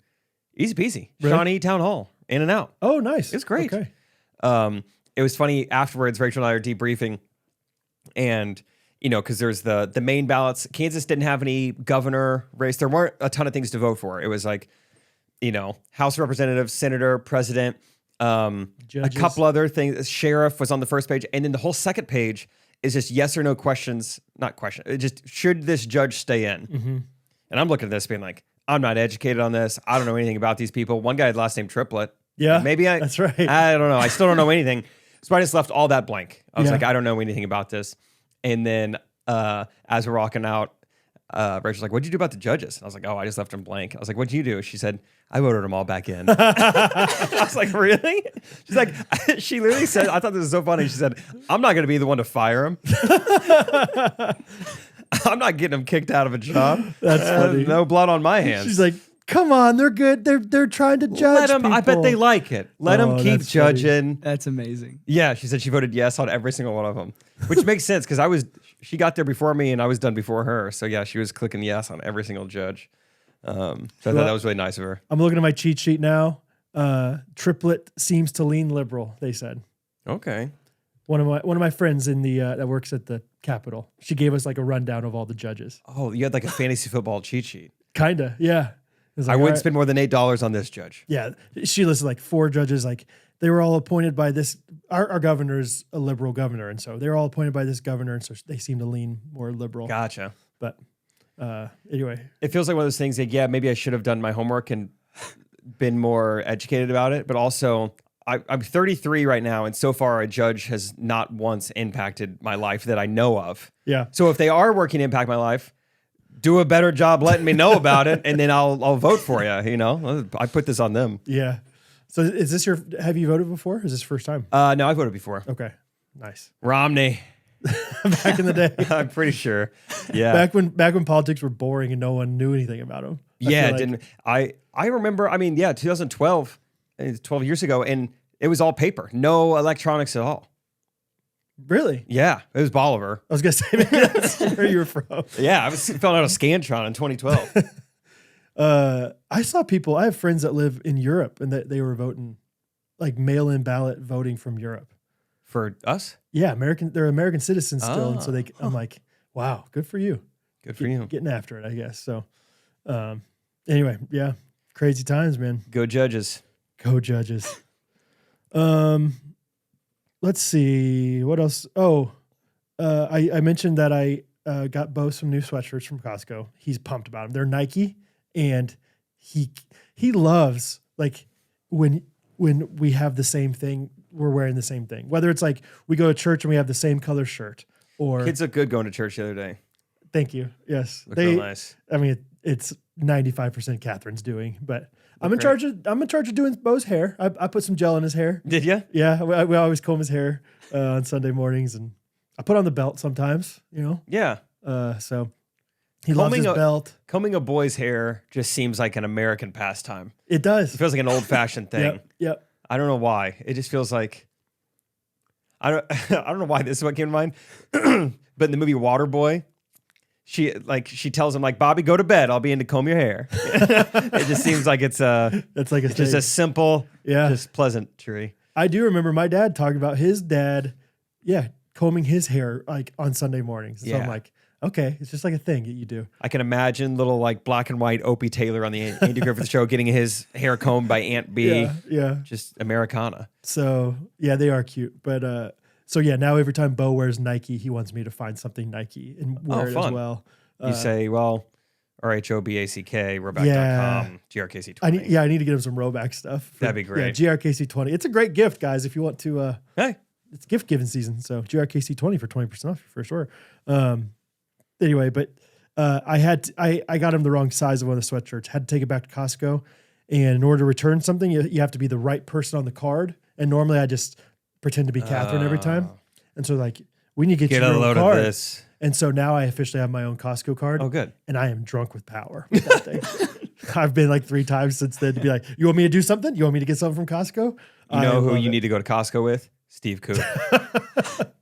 Easy peasy.
Really?
Shawnee Town Hall, in and out.
Oh, nice.
It was great.
Okay.
It was funny afterwards, Rachel and I are debriefing, and because there's the main ballots. Kansas didn't have any governor race. There weren't a ton of things to vote for. It was like, House of Representatives, Senator, President, a
Judges.
couple other things. Sheriff was on the first page, and then the whole second page is just yes or no questions, not question. It just should this judge stay in? And I'm looking at this being like, I'm not educated on this. I don't know anything about these people. One guy had last name Triplet.
Yeah,
Maybe
that's right.
I don't know. I still don't know anything. So I just left all that blank. I was
Yeah.
like, I don't know anything about this. And then as we're walking out, Rachel's like, what'd you do about the judges? And I was like, oh, I just left them blank. I was like, what'd you do? She said, I voted them all back in. I was like, really? She's like, she literally said, I thought this was so funny. She said, I'm not going to be the one to fire him. I'm not getting him kicked out of a job.
That's funny.
No blood on my hands.
She's like, come on, they're good. They're trying to judge
let them. I bet
people.
they like it. Let them
Oh,
keep
that's funny.
judging.
That's amazing.
Yeah, she said she voted yes on every single one of them, which makes sense because she got there before me and I was done before her. So yeah, she was clicking yes on every single judge. So I thought that was really nice of her.
I'm looking at my cheat sheet now. Triplet seems to lean liberal, they said.
Okay.
One of my friends in the that works at the Capitol. She gave us like a rundown of all the judges.
Oh, you had like a fantasy football cheat sheet.
Kinda, yeah. It was
I
like,
wouldn't
all right.
spend more than $8 on this judge.
Yeah, she listed like 4 judges. Like they were all appointed by this. Our governor's a liberal governor, and so they were all appointed by this governor, and so they seem to lean more liberal.
Gotcha.
But anyway,
It feels like one of those things like, yeah, maybe I should have done my homework and been more educated about it. But also, I'm 33 right now, and so far a judge has not once impacted my life that I know of.
yeah.
So if they are working to impact my life, do a better job letting me know about it, and then I'll vote for you. You know, I put this on them.
Yeah. So is this have you voted before? Is this first time?
No, I voted before.
Okay. Nice.
Romney.
Back in the day.
I'm pretty sure. Yeah.
back when politics were boring and no one knew anything about them.
Yeah. I remember, 2012, it's 12 years ago, and it was all paper, no electronics at all.
Really?
Yeah. It was Bolivar.
I was gonna say maybe that's where you were from.
Yeah. I was filling out a Scantron in 2012.
I saw people. I have friends that live in Europe, and that they were voting, like mail-in ballot voting from Europe.
For us?
Yeah, They're American citizens still, and so I'm like, wow, good for you.
Good for you.
Getting after it, I guess. So, anyway, yeah, crazy times, man.
Go Judges.
Go Judges. Let's see what else. Oh, I mentioned that I got Bo some new sweatshirts from Costco. He's pumped about them. They're Nike, and he loves like when we have the same thing. We're wearing the same thing. Whether it's like we go to church and we have the same color shirt, or
Kids look good going to church the other day.
thank you. Yes,
Look real nice.
I mean, it's 95% Catherine's doing, but I'm in
great.
charge of doing Bo's hair. I put some gel in his hair.
Did you?
Yeah, we always comb his hair on Sunday mornings, and I put on the belt sometimes.
Yeah.
So he loves his belt.
Combing a boy's hair just seems like an American pastime.
It does.
It feels like an old-fashioned thing.
Yep.
I don't know why. It just feels like I don't know why this is what came to mind. But in the movie Waterboy, she tells him like, Bobby, go to bed. I'll be in to comb your hair. It just seems like it's
That's like
just a simple, just pleasantry.
I do remember my dad talking about his dad, combing his hair like on Sunday mornings. So I'm like, okay, it's just like a thing that you do.
I can imagine little like black and white Opie Taylor on the Andy Griffith Show getting his hair combed by Aunt B.
Yeah.
Just Americana.
So yeah, they are cute. But so yeah, now every time Bo wears Nike, he wants me to find something Nike and wear it as well.
You say, well, RHOBACK, Roback.com,
Yeah.
GRKC20.
I need to get him some Roback stuff.
That'd be great.
Yeah, GRKC20. It's a great gift, guys, if you want to
Hey.
it's gift giving season. So GRKC20 for 20% off for sure. Anyway, but I got him the wrong size of one of the sweatshirts. Had to take it back to Costco, and in order to return something, you have to be the right person on the card. And normally I just pretend to be Catherine every time. And so like we need to get
a
your own
load
card.
of this.
And so now I officially have my own Costco card.
Oh, good.
And I am drunk with power with that thing. I've been like 3 times since then to be like, you want me to do something? You want me to get something from Costco?
You know who you need to go to Costco with? Steve Coop.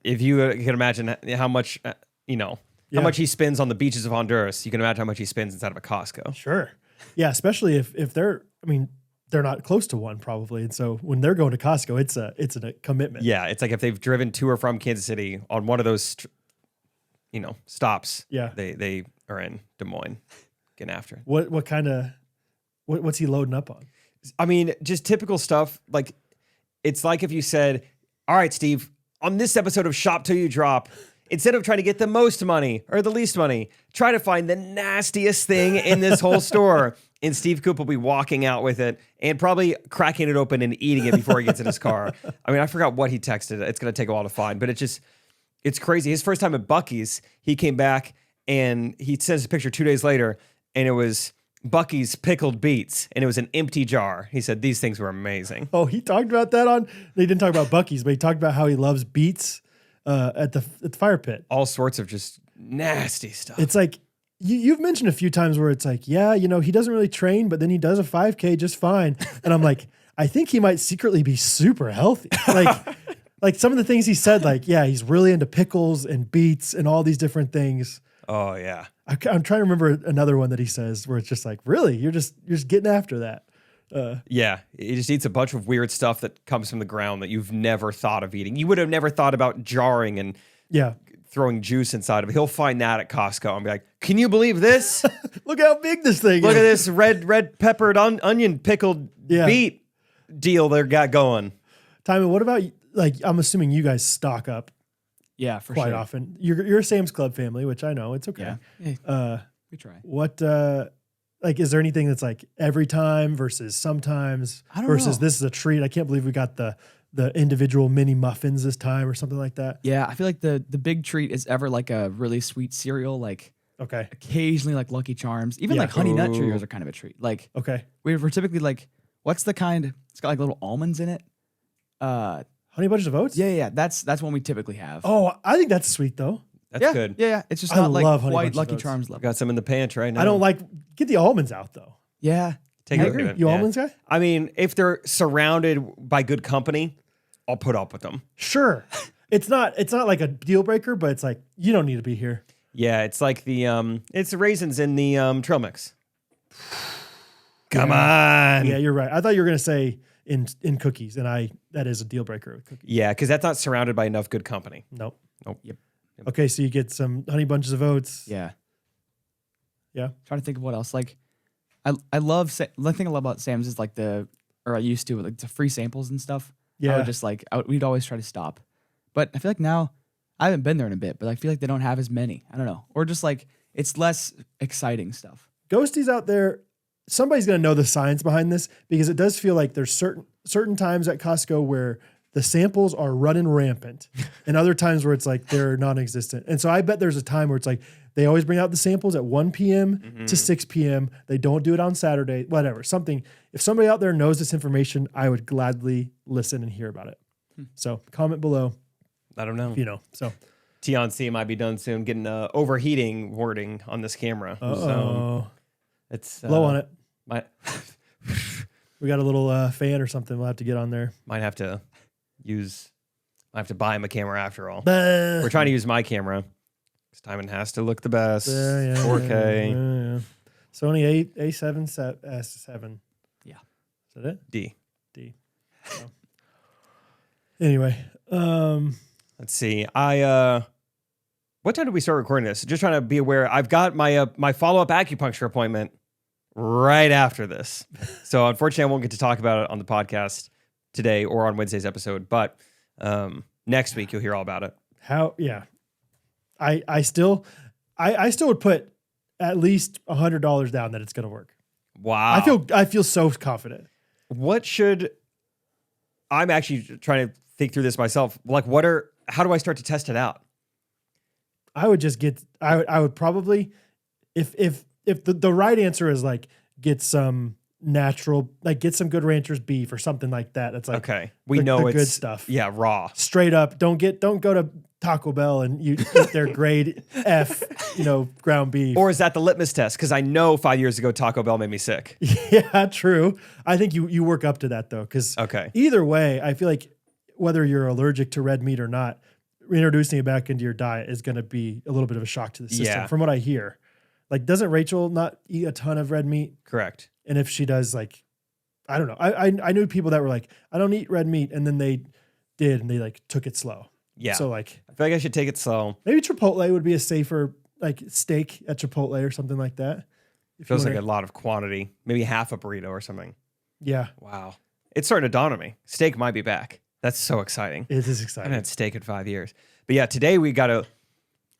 If you can imagine how much, how much he spends on the beaches of Honduras, you can imagine how much he spends inside of a Costco.
Sure. Yeah, especially if they're not close to one probably. And so when they're going to Costco, it's a commitment.
Yeah, it's like if they've driven to or from Kansas City on one of those, stops.
Yeah.
They are in Des Moines getting after it.
What kind of what's he loading up on?
I mean, just typical stuff. Like, it's like if you said, all right, Steve, on this episode of Shop Till You Drop, instead of trying to get the most money or the least money, try to find the nastiest thing in this whole store. And Steve Coop will be walking out with it and probably cracking it open and eating it before he gets in his car. I mean, I forgot what he texted. It's going to take a while to find, but it's crazy. His first time at Buc-ee's, he came back and he sends a picture 2 days later, and it was Buc-ee's pickled beets, and it was an empty jar. He said these things were amazing.
Oh, he talked about that on. They didn't talk about Buc-ee's, but he talked about how he loves beets at the fire pit.
All sorts of just nasty stuff.
It's like you've mentioned a few times where it's like, yeah, you know, he doesn't really train, but then he does a 5K just fine. And I'm like, I think he might secretly be super healthy. Like some of the things he said, like, yeah, he's really into pickles and beets and all these different things.
Oh yeah.
I'm trying to remember another one that he says where it's just like, really, you're just getting after that.
Yeah, he just eats a bunch of weird stuff that comes from the ground that you've never thought of eating. You would have never thought about jarring and throwing juice inside of it. He'll find that at Costco and be like, can you believe this?
Look how big this thing
Look
is.
at this red peppered onion pickled beet deal they got going.
Timon, what about, like, I'm assuming you guys stock up
Yeah, for
quite
sure.
often. You're a Sam's Club family, which I know, it's okay.
Yeah. We try.
What, like, is there anything that's like every time versus sometimes
I don't
versus
know.
this is a treat? I can't believe we got the individual mini muffins this time or something like that.
Yeah, I feel like the big treat is ever like a really sweet cereal, like
Okay.
occasionally like Lucky Charms. Even
Yeah.
like Honey Nut
Ooh.
Cheerios are kind of a treat. Like
Okay.
we're typically like, what's the kind? It's got like little almonds in it.
Honey Bunches of Oats?
Yeah. That's one we typically have.
Oh, I think that's sweet though.
That's good.
Yeah. It's just
I
not like
love Honey
quite
Bunches of
Lucky
Oats.
Charms
I've
level.
got some in the pantry right now.
I don't like, get the almonds out though.
Yeah.
Take
I
a look
agree.
at it.
You
yeah.
almonds guy?
I mean, if they're surrounded by good company, I'll put up with them.
Sure. It's not like a deal breaker, but it's like, you don't need to be here.
Yeah, it's like it's the raisins in the trail mix. Come on.
Yeah, you're right. I thought you were going to say in cookies, and that is a deal breaker with cookies.
Yeah, because that's not surrounded by enough good company.
Nope.
Yep.
Okay, so you get some Honey Bunches of Oats.
Yeah.
Yeah.
Trying to think of what else. Like, I love the thing I love about Sam's is like I used to like the free samples and stuff. I
Yeah.
would just like we'd always try to stop, but I feel like now I haven't been there in a bit, but I feel like they don't have as many. I don't know, or just like it's less exciting stuff.
Ghosties out there, somebody's going to know the science behind this because it does feel like there's certain times at Costco where the samples are running rampant and other times where it's like they're non-existent. And so I bet there's a time where it's like they always bring out the samples at 1 p.m. to 6 p.m. They don't do it on Saturday, whatever, something. If somebody out there knows this information, I would gladly listen and hear about it. So comment below,
I don't know.
if you know. So,
TNC might be done soon. Getting overheating wording on this camera. So it's
blow on it.
Might
We got a little fan or something we'll have to get on there.
have to use. I have to buy him a camera after all.
We're
We're trying to use my camera. Because Timon has to look the best.
Yeah,
4K.
yeah. Sony A7S7.
Yeah.
Is that it?
D.
So. Anyway,
Let's see. What time did we start recording this? Just trying to be aware. I've got my follow-up acupuncture appointment right after this. So unfortunately, I won't get to talk about it on the podcast today or on Wednesday's episode. But next week, you'll hear all about it.
I still would put at least $100 down that it's going to work.
Wow.
I feel so confident.
I'm actually trying to think through this myself. Like, how do I start to test it out?
I would just I would probably, if the right answer is like get some natural, like get some Good Ranchers beef or something like that. That's like,
Okay. We
the
know it's
good stuff.
Yeah, raw.
Straight up. Don't go to Taco Bell and you eat their grade F, ground beef.
Or is that the litmus test? Because I know 5 years ago, Taco Bell made me sick.
Yeah, true. I think you work up to that though. Cause
Okay.
either way, I feel like whether you're allergic to red meat or not, reintroducing it back into your diet is going to be a little bit of a shock to the system
Yeah.
from what I hear. Like, doesn't Rachel not eat a ton of red meat?
Correct.
And if she does, like, I don't know. I knew people that were like, I don't eat red meat. And then they did, and they like took it slow.
Yeah.
So like,
I feel like I should take it slow.
maybe Chipotle would be a safer, like steak at Chipotle or something like that. If you
Feels like
wanna-
a lot of quantity. Maybe half a burrito or something.
Yeah,
Wow. It's starting to dawn on me. Steak might be back. That's so exciting.
it is
I
exciting.
haven't had steak in 5 years. But yeah, today we got to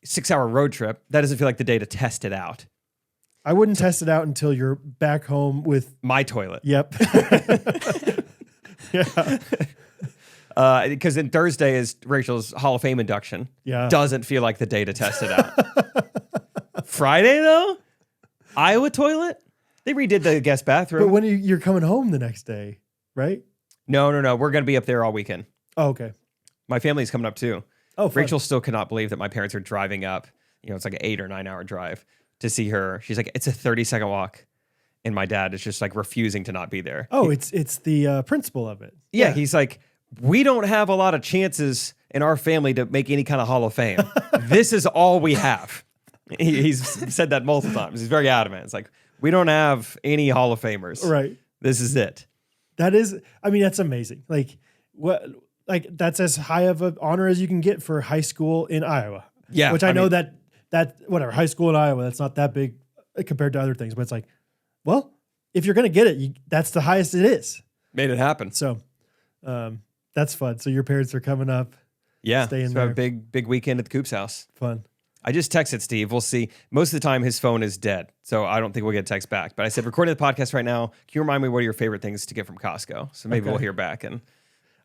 6-hour road trip. That doesn't feel like the day to test it out.
I wouldn't test it out until you're back home with.
My toilet.
Yep. Yeah.
Because then Thursday is Rachel's Hall of Fame induction.
Yeah.
Doesn't feel like the day to test it out. Friday, though? Iowa toilet? They redid the guest bathroom.
But when you're coming home the next day, right?
No. We're going to be up there all weekend.
Oh, okay.
My family's coming up too.
Oh, fun.
Rachel still cannot believe that my parents are driving up. It's like an 8 or 9 hour drive to see her. She's like, it's a 30-second walk. And my dad is just like refusing to not be there.
Oh, it's the principle of it.
Yeah, he's like, we don't have a lot of chances in our family to make any kind of Hall of Fame. This is all we have. He's said that multiple times. He's very adamant. It's like, we don't have any Hall of Famers.
Right.
This is it.
That is, I mean, that's amazing. Like that's as high of an honor as you can get for high school in Iowa.
Yeah.
Which I know that whatever, high school in Iowa, that's not that big compared to other things, but it's like, well, if you're going to get it, that's the highest it is.
Made it happen.
So, that's fun. So your parents are coming up.
Yeah.
Staying
so
there.
a big weekend at the Coops house.
Fun.
I just texted Steve. We'll see. Most of the time, his phone is dead, so I don't think we'll get a text back. But I said, recording the podcast right now, can you remind me what are your favorite things to get from Costco? So maybe we'll hear back. And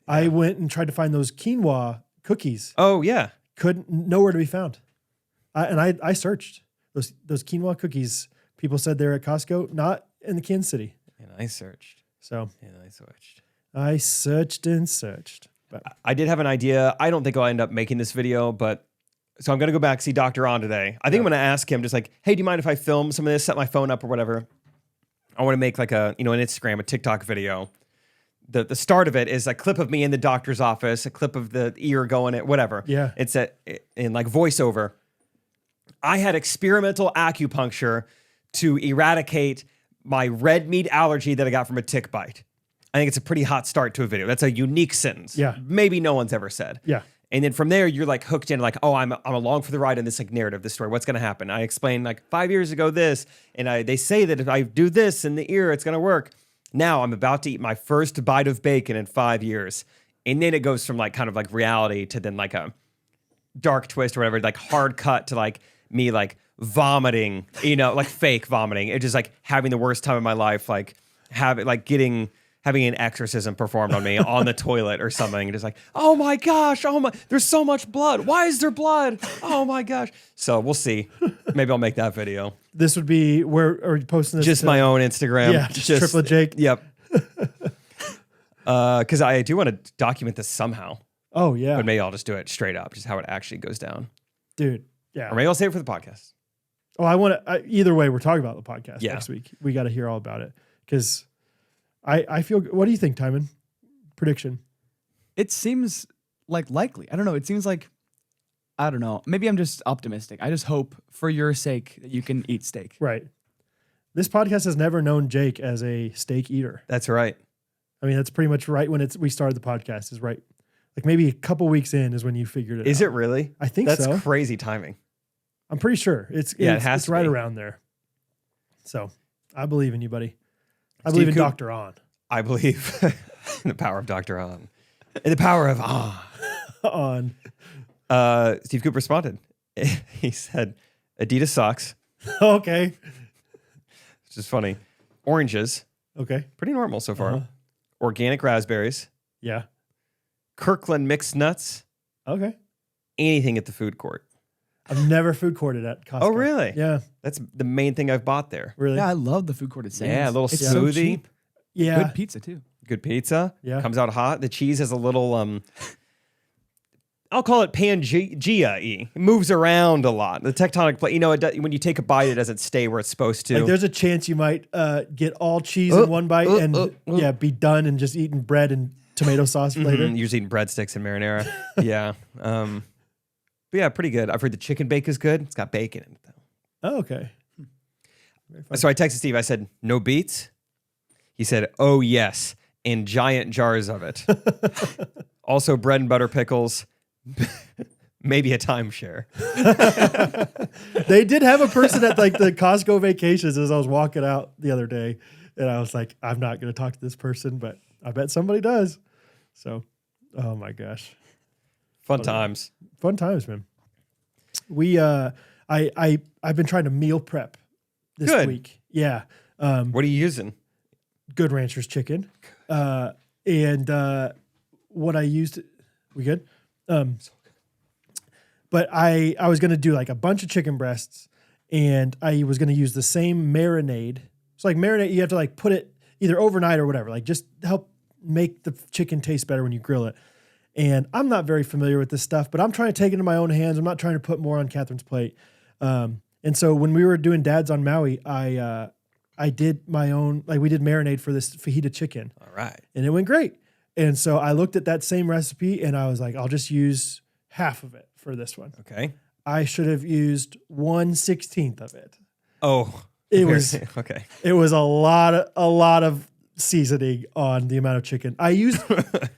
I went and tried to find those quinoa cookies.
oh yeah,
Nowhere to be found. I searched those quinoa cookies. People said they're at Costco, not in the Kansas City.
and I searched.
So
I
I searched and searched. But
I did have an idea. I don't think I'll end up making this video, but so I'm gonna go back see Dr. On today. I think I'm gonna ask him just like, hey, do you mind if I film some of this, set my phone up or whatever? I want to make like an Instagram, a TikTok video. The start of it is a clip of me in the doctor's office, a clip of the ear going at whatever.
Yeah.
It's in like voiceover. I had experimental acupuncture to eradicate my red meat allergy that I got from a tick bite. I think it's a pretty hot start to a video. That's a unique sentence.
Yeah.
Maybe no one's ever said.
yeah.
And then from there, you're like hooked in, like, oh, I'm along for the ride in this like narrative, this story. What's going to happen? I explained like 5 years ago this, and they say that if I do this in the ear, it's going to work. Now I'm about to eat my first bite of bacon in 5 years, and then it goes from like kind of like reality to then like a dark twist or whatever, like hard cut to like me like vomiting, like fake vomiting. It's just like having the worst time of my life, like having an exorcism performed on me on the toilet or something. Just like, oh my gosh, there's so much blood. Why is there blood? Oh my gosh. So we'll see. Maybe I'll make that video.
This would be where are you posting this?
Just my own Instagram.
Yeah, just Triple Jake.
Yep. Because I do want to document this somehow,
Oh yeah,
but maybe I'll just do it straight up, just how it actually goes down.
dude. Yeah.
Or maybe I'll save it for the podcast.
Oh, I want to. Either way, we're talking about the podcast
Yeah.
next week. We got to hear all about it because I feel. What do you think, Timon? Prediction.
It seems like likely. I don't know. It seems like, I don't know. Maybe I'm just optimistic. I just hope for your sake that you can eat steak.
Right. This podcast has never known Jake as a steak eater.
That's right.
I mean, that's pretty much right when we started the podcast. Is right. Like maybe a couple weeks in is when you figured it out.
Is it really?
I think
That's
so.
crazy timing.
I'm pretty sure it
has
it's
to
right
be.
around there. So I believe in you, buddy. I
Steve
believe in
Coop-
Dr. On.
I believe in the power of Dr. On. In the power of On.
On.
Steve Cooper responded. He said, Adidas socks,
Okay.
which is funny. Oranges,
Okay.
pretty normal so far.
Uh-huh.
Organic raspberries,
Yeah.
Kirkland mixed nuts,
Okay.
anything at the food court.
I've never food courted at Costco.
Oh, really?
Yeah.
That's the main thing I've bought there.
Really?
Yeah, I love the food court at Sam's.
Yeah, a little
it's so
smoothie.
cheap.
Yeah.
Good pizza too.
Good pizza.
Yeah.
Comes out hot. The cheese has a little, I'll call it Pangea-y. It moves around a lot. The tectonic plate, when you take a bite, it doesn't stay where it's supposed to.
Like there's a chance you might get all cheese in one bite and be done and just eating bread and tomato sauce later.
Usually eating breadsticks and marinara. Yeah. But yeah, pretty good. I've heard the chicken bake is good. It's got bacon in it, though.
Oh, okay.
So I texted Steve. I said, no beets? He said, oh, yes, in giant jars of it. Also, bread and butter pickles. Maybe a timeshare.
They did have a person at like the Costco vacations as I was walking out the other day. And I was like, I'm not going to talk to this person, but I bet somebody does. So, oh my gosh.
Fun times.
Fun times, man. I've been trying to meal prep this
Good.
week. Yeah.
What are you using?
Good Rancher's chicken. And what I used, we good? But I was going to do like a bunch of chicken breasts, and I was going to use the same marinade. So like marinade, you have to like put it either overnight or whatever, like just help make the chicken taste better when you grill it. And I'm not very familiar with this stuff, but I'm trying to take it into my own hands. I'm not trying to put more on Catherine's plate. And so when we were doing Dads on Maui, I did my own, like we did marinade for this fajita chicken.
All right.
And it went great. And so I looked at that same recipe and I was like, I'll just use half of it for this one.
Okay.
I should have used 1/16 of it.
Oh,
It was
okay.
It was a lot of seasoning on the amount of chicken I used.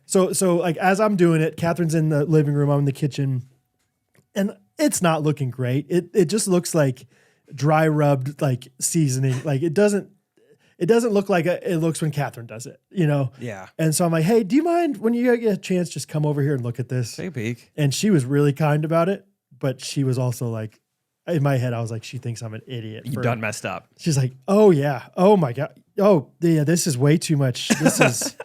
so like as I'm doing it, Catherine's in the living room, I'm in the kitchen, and it's not looking great. It just looks like dry rubbed like seasoning. Like it doesn't look like it looks when Catherine does it, you know?
Yeah.
And so I'm like, hey, do you mind when you get a chance, just come over here and look at this?
Take a peek.
And she was really kind about it, but she was also like, in my head, I was like, she thinks I'm an idiot.
You done messed up.
She's like, oh yeah. Oh my God. Oh yeah, this is way too much. This is,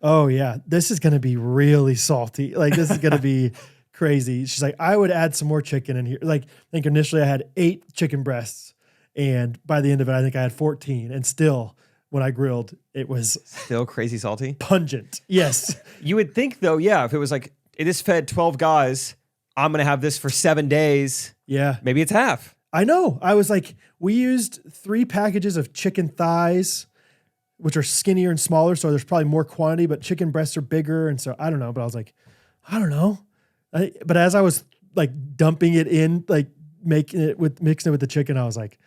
oh yeah, this is going to be really salty. Like this is going to be crazy. She's like, I would add some more chicken in here. Like I think initially I had 8 chicken breasts, and by the end of it, I think I had 14, and still when I grilled, it was
Still crazy salty.
pungent. Yes.
You would think though, yeah, if it was like, it is fed 12 guys, I'm going to have this for 7 days.
Yeah.
Maybe it's half.
I know. I was like, we used 3 packages of chicken thighs, which are skinnier and smaller. So there's probably more quantity, but chicken breasts are bigger. And so I don't know, but I was like, I don't know. But as I was like dumping it in, like mixing it with the chicken, I was like,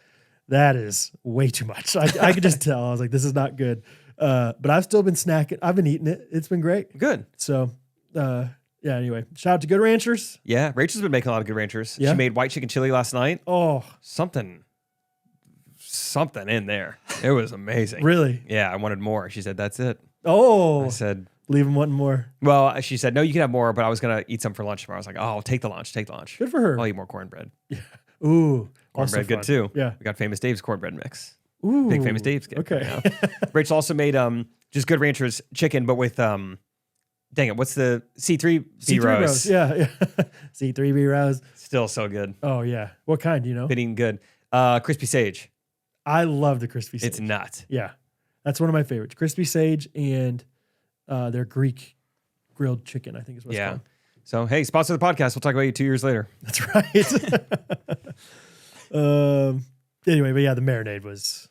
that is way too much. I could just tell. I was like, this is not good. But I've still been snacking. I've been eating it. It's been great.
Good.
So, yeah, anyway, shout out to Good Ranchers.
Yeah. Rachel's been making a lot of good ranchers.
Yeah.
She made white chicken chili last night.
Oh,
Something in there. It was amazing.
really?
Yeah. I wanted more. She said, that's it.
Oh,
I said,
leave them wanting more.
well, she said, no, you can have more, but I was going to eat some for lunch tomorrow. I was like, oh, take the lunch.
Good for her.
I'll eat more cornbread.
Ooh, also
Cornbread good
fun.
too.
Yeah.
We got Famous Dave's cornbread mix.
Ooh,
Big Famous Dave's kid.
Okay.
Rachel also made just Good Ranchers chicken, but with dang it, what's the C3 B
C3
roast?
roast. Yeah. C3B roast.
Still so good.
Oh yeah. What kind? Do you know?
Been eating good. Crispy sage.
I love the crispy sage.
It's nuts.
Yeah, that's one of my favorites. Crispy sage and their Greek grilled chicken, I think is what it's called.
So hey, sponsor the podcast. We'll talk about you 2 years later.
That's right. Anyway, but yeah, the marinade was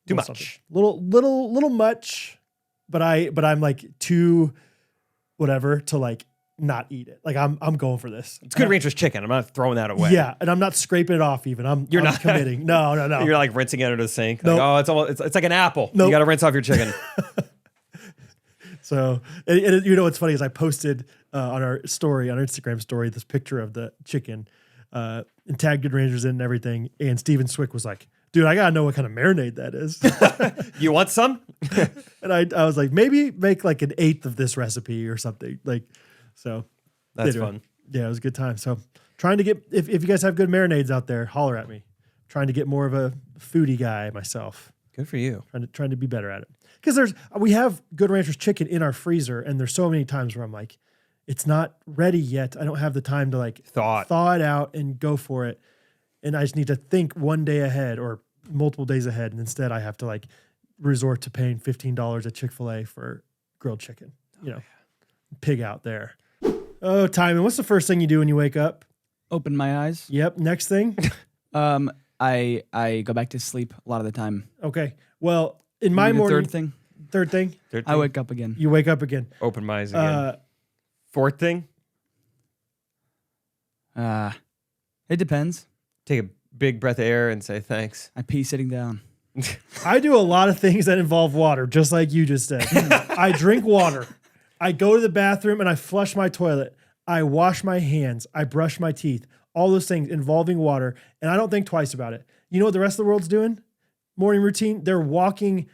Too
little
much.
something. Little much, but I'm like too whatever to like not eat it. Like I'm going for this.
It's Good Ranchers chicken. I'm not throwing that away.
Yeah, and I'm not scraping it off even. I'm
not
committing. No.
You're like rinsing it under the sink.
Nope.
Like, oh, it's almost it's like an apple.
Nope.
You got to rinse off your chicken.
So, and you know what's funny is I posted on our Instagram story, this picture of the chicken and tagged Good Rangers in and everything. And Steven Swick was like, dude, I got to know what kind of marinade that is.
You want some?
And I was like, maybe make like an 1/8 of this recipe or something. Like, so.
That's
anyway,
fun.
Yeah, it was a good time. So trying to get, if you guys have good marinades out there, holler at me. Trying to get more of a foodie guy myself.
Good for you.
Trying to be better at it. Because we have Good Ranchers chicken in our freezer, and there's so many times where I'm like, it's not ready yet. I don't have the time to like thaw it out and go for it. And I just need to think one day ahead or multiple days ahead. And instead I have to like resort to paying $15 at Chick-fil-A for grilled chicken, pig out there. Oh, Timon, what's the first thing you do when you wake up?
Open my eyes.
Yep. Next thing.
I go back to sleep a lot of the time.
Okay. Well, in my
Maybe the
morning.
Third thing.
Third
I
thing?
wake up again.
You wake up again.
Open my eyes again. Fourth thing?
It depends.
Take a big breath of air and say thanks.
I pee sitting down.
I do a lot of things that involve water, just like you just said. I drink water. I go to the bathroom and I flush my toilet. I wash my hands. I brush my teeth. All those things involving water. And I don't think twice about it. You know what the rest of the world's doing? Morning routine. They're walking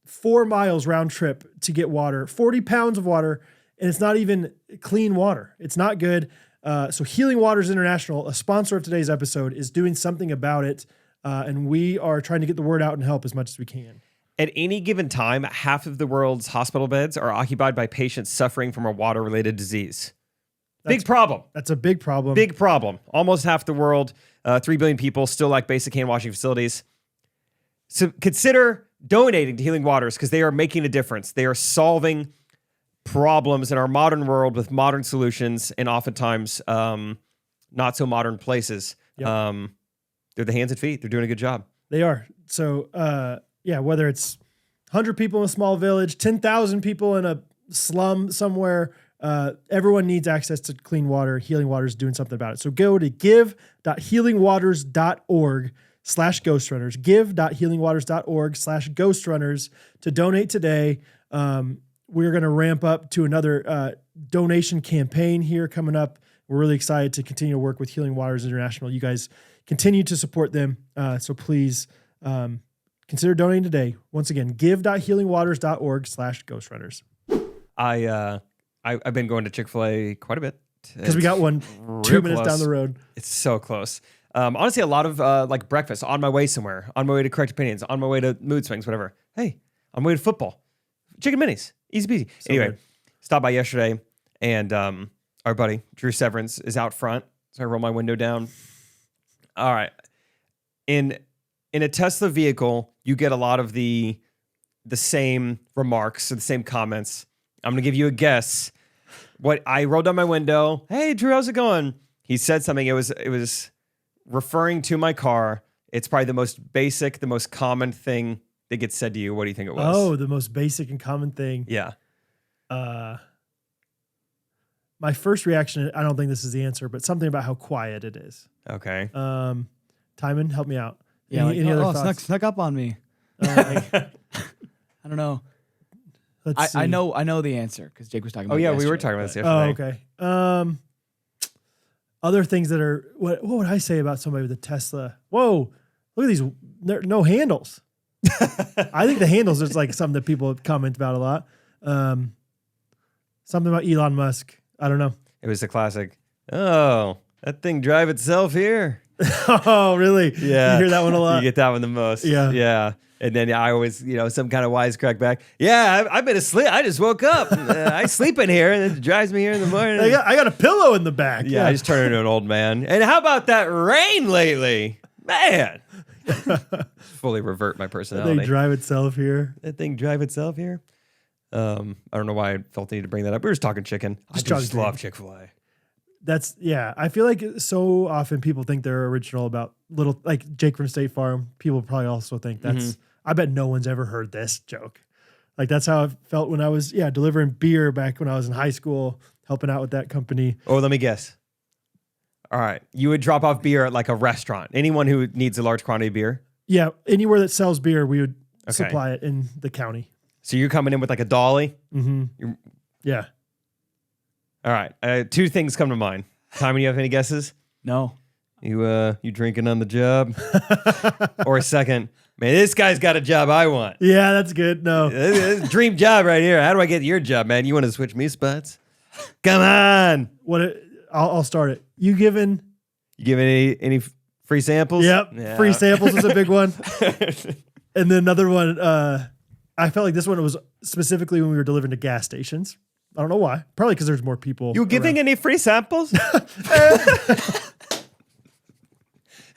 4 miles round trip to get water, 40 pounds of water. And it's not even clean water. It's not good. So Healing Waters International, a sponsor of today's episode, is doing something about it. And we are trying to get the word out and help as much as we can.
At any given time, half of the world's hospital beds are occupied by patients suffering from a water-related disease. Big problem.
That's a big problem.
Big problem. Almost half the world, 3 billion people, still lack basic hand washing facilities. So consider donating to Healing Waters because they are making a difference. They are solving problems in our modern world with modern solutions and oftentimes not so modern places.
Yep.
They're the hands and feet. They're doing a good job.
They are. So, whether it's 100 people in a small village, 10,000 people in a slum somewhere, everyone needs access to clean water. Healing Waters is doing something about it. So go to give.healingwaters.org/ghostrunners, give.healingwaters.org/ghostrunners to donate today. We're going to ramp up to another donation campaign here coming up. We're really excited to continue to work with Healing Waters International. You guys continue to support them. So please consider donating today. Once again, give.healingwaters.org/ghostrunners.
I've been going to Chick-fil-A quite a bit.
Because we got one 2 minutes
close.
down the road.
It's so close. Honestly, a lot of like breakfast on my way somewhere, on my way to Correct Opinions, on my way to Mood Swings, whatever. Hey, on my way to football. Chicken minis. Easy peasy.
So
anyway,
good.
stopped by yesterday and our buddy, Drew Severance, is out front. So I roll my window down. All right. In a Tesla vehicle, you get a lot of the same remarks or the same comments. I'm going to give you a guess. What I rolled down my window. Hey, Drew, how's it going? He said something. It was referring to my car. It's probably the most basic, the most common thing that gets said to you. What do you think it was?
Oh, the most basic and common thing.
Yeah.
My first reaction, I don't think this is the answer, but something about how quiet it is.
Okay.
Timon, help me out.
Yeah,
Any other thoughts?
snuck up on me. I don't know.
Let's see.
I know the answer because Jake was talking about
Oh
it
yeah, we were
yesterday,
talking about this
but-
yesterday.
Oh, okay. Other things that are, what would I say about somebody with a Tesla? Whoa, look at these, there are no handles. I think the handles is like something that people comment about a lot. Something about Elon Musk. I don't know.
It was the classic. Oh, that thing drive itself here.
Oh, really?
Yeah.
You hear that one a lot?
You get that one the most.
Yeah.
Yeah. And then I always, some kind of wisecrack back. Yeah, I've been asleep. I just woke up. I sleep in here, and it drives me here in the morning.
I got a pillow in the back.
Yeah, I just turned into an old man. And how about that rain lately? Man. Fully revert my personality.
They drive itself here.
That thing drive itself here? I don't know why I felt the need to bring that up. We were just talking chicken. I
Just
just
talking
love
chicken.
Chick-fil-A.
I feel like so often people think they're original about little, like Jake from State Farm. People probably also think that's, I bet no one's ever heard this joke. Like that's how I felt when I was, delivering beer back when I was in high school, helping out with that company.
Oh, let me guess. All right. You would drop off beer at like a restaurant. Anyone who needs a large quantity of beer?
Yeah. Anywhere that sells beer, we would
Okay.
supply it in the county.
So you're coming in with like a dolly?
Mm-hmm. Yeah.
All right. Two things come to mind. Timon, you have any guesses?
No.
You drinking on the job? Or a second, man, this guy's got a job I want.
Yeah, that's good. No.
This is a dream job right here. How do I get your job, man? You want to switch me spots? Come on.
I'll start it. You giving?
You give any free samples?
Yep.
Yeah.
Free samples is a big one. And then another one, I felt like this one was specifically when we were delivering to gas stations. I don't know why. Probably because there's more people.
You giving
around.
any free samples?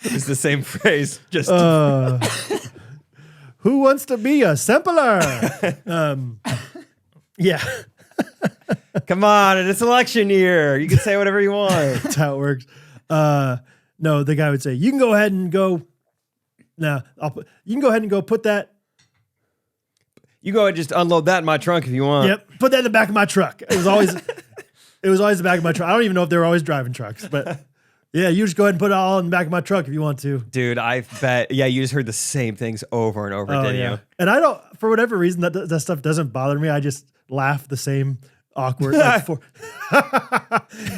It's the same phrase. Just
Who wants to be a sampler? Yeah.
come on, it's election year. You can say whatever you want.
That's how it works. No, the guy would say, you can go ahead and go. No, you can go ahead and go put that.
You go ahead and just unload that in my trunk if you want.
Yep. Put that in the back of my truck. It was always the back of my truck. I don't even know if they were always driving trucks, but yeah, you just go ahead and put it all in the back of my truck if you want to.
Dude, I bet. Yeah, you just heard the same things over and over, didn't you?
And I don't, for whatever reason, that stuff doesn't bother me. I just laugh the same awkward.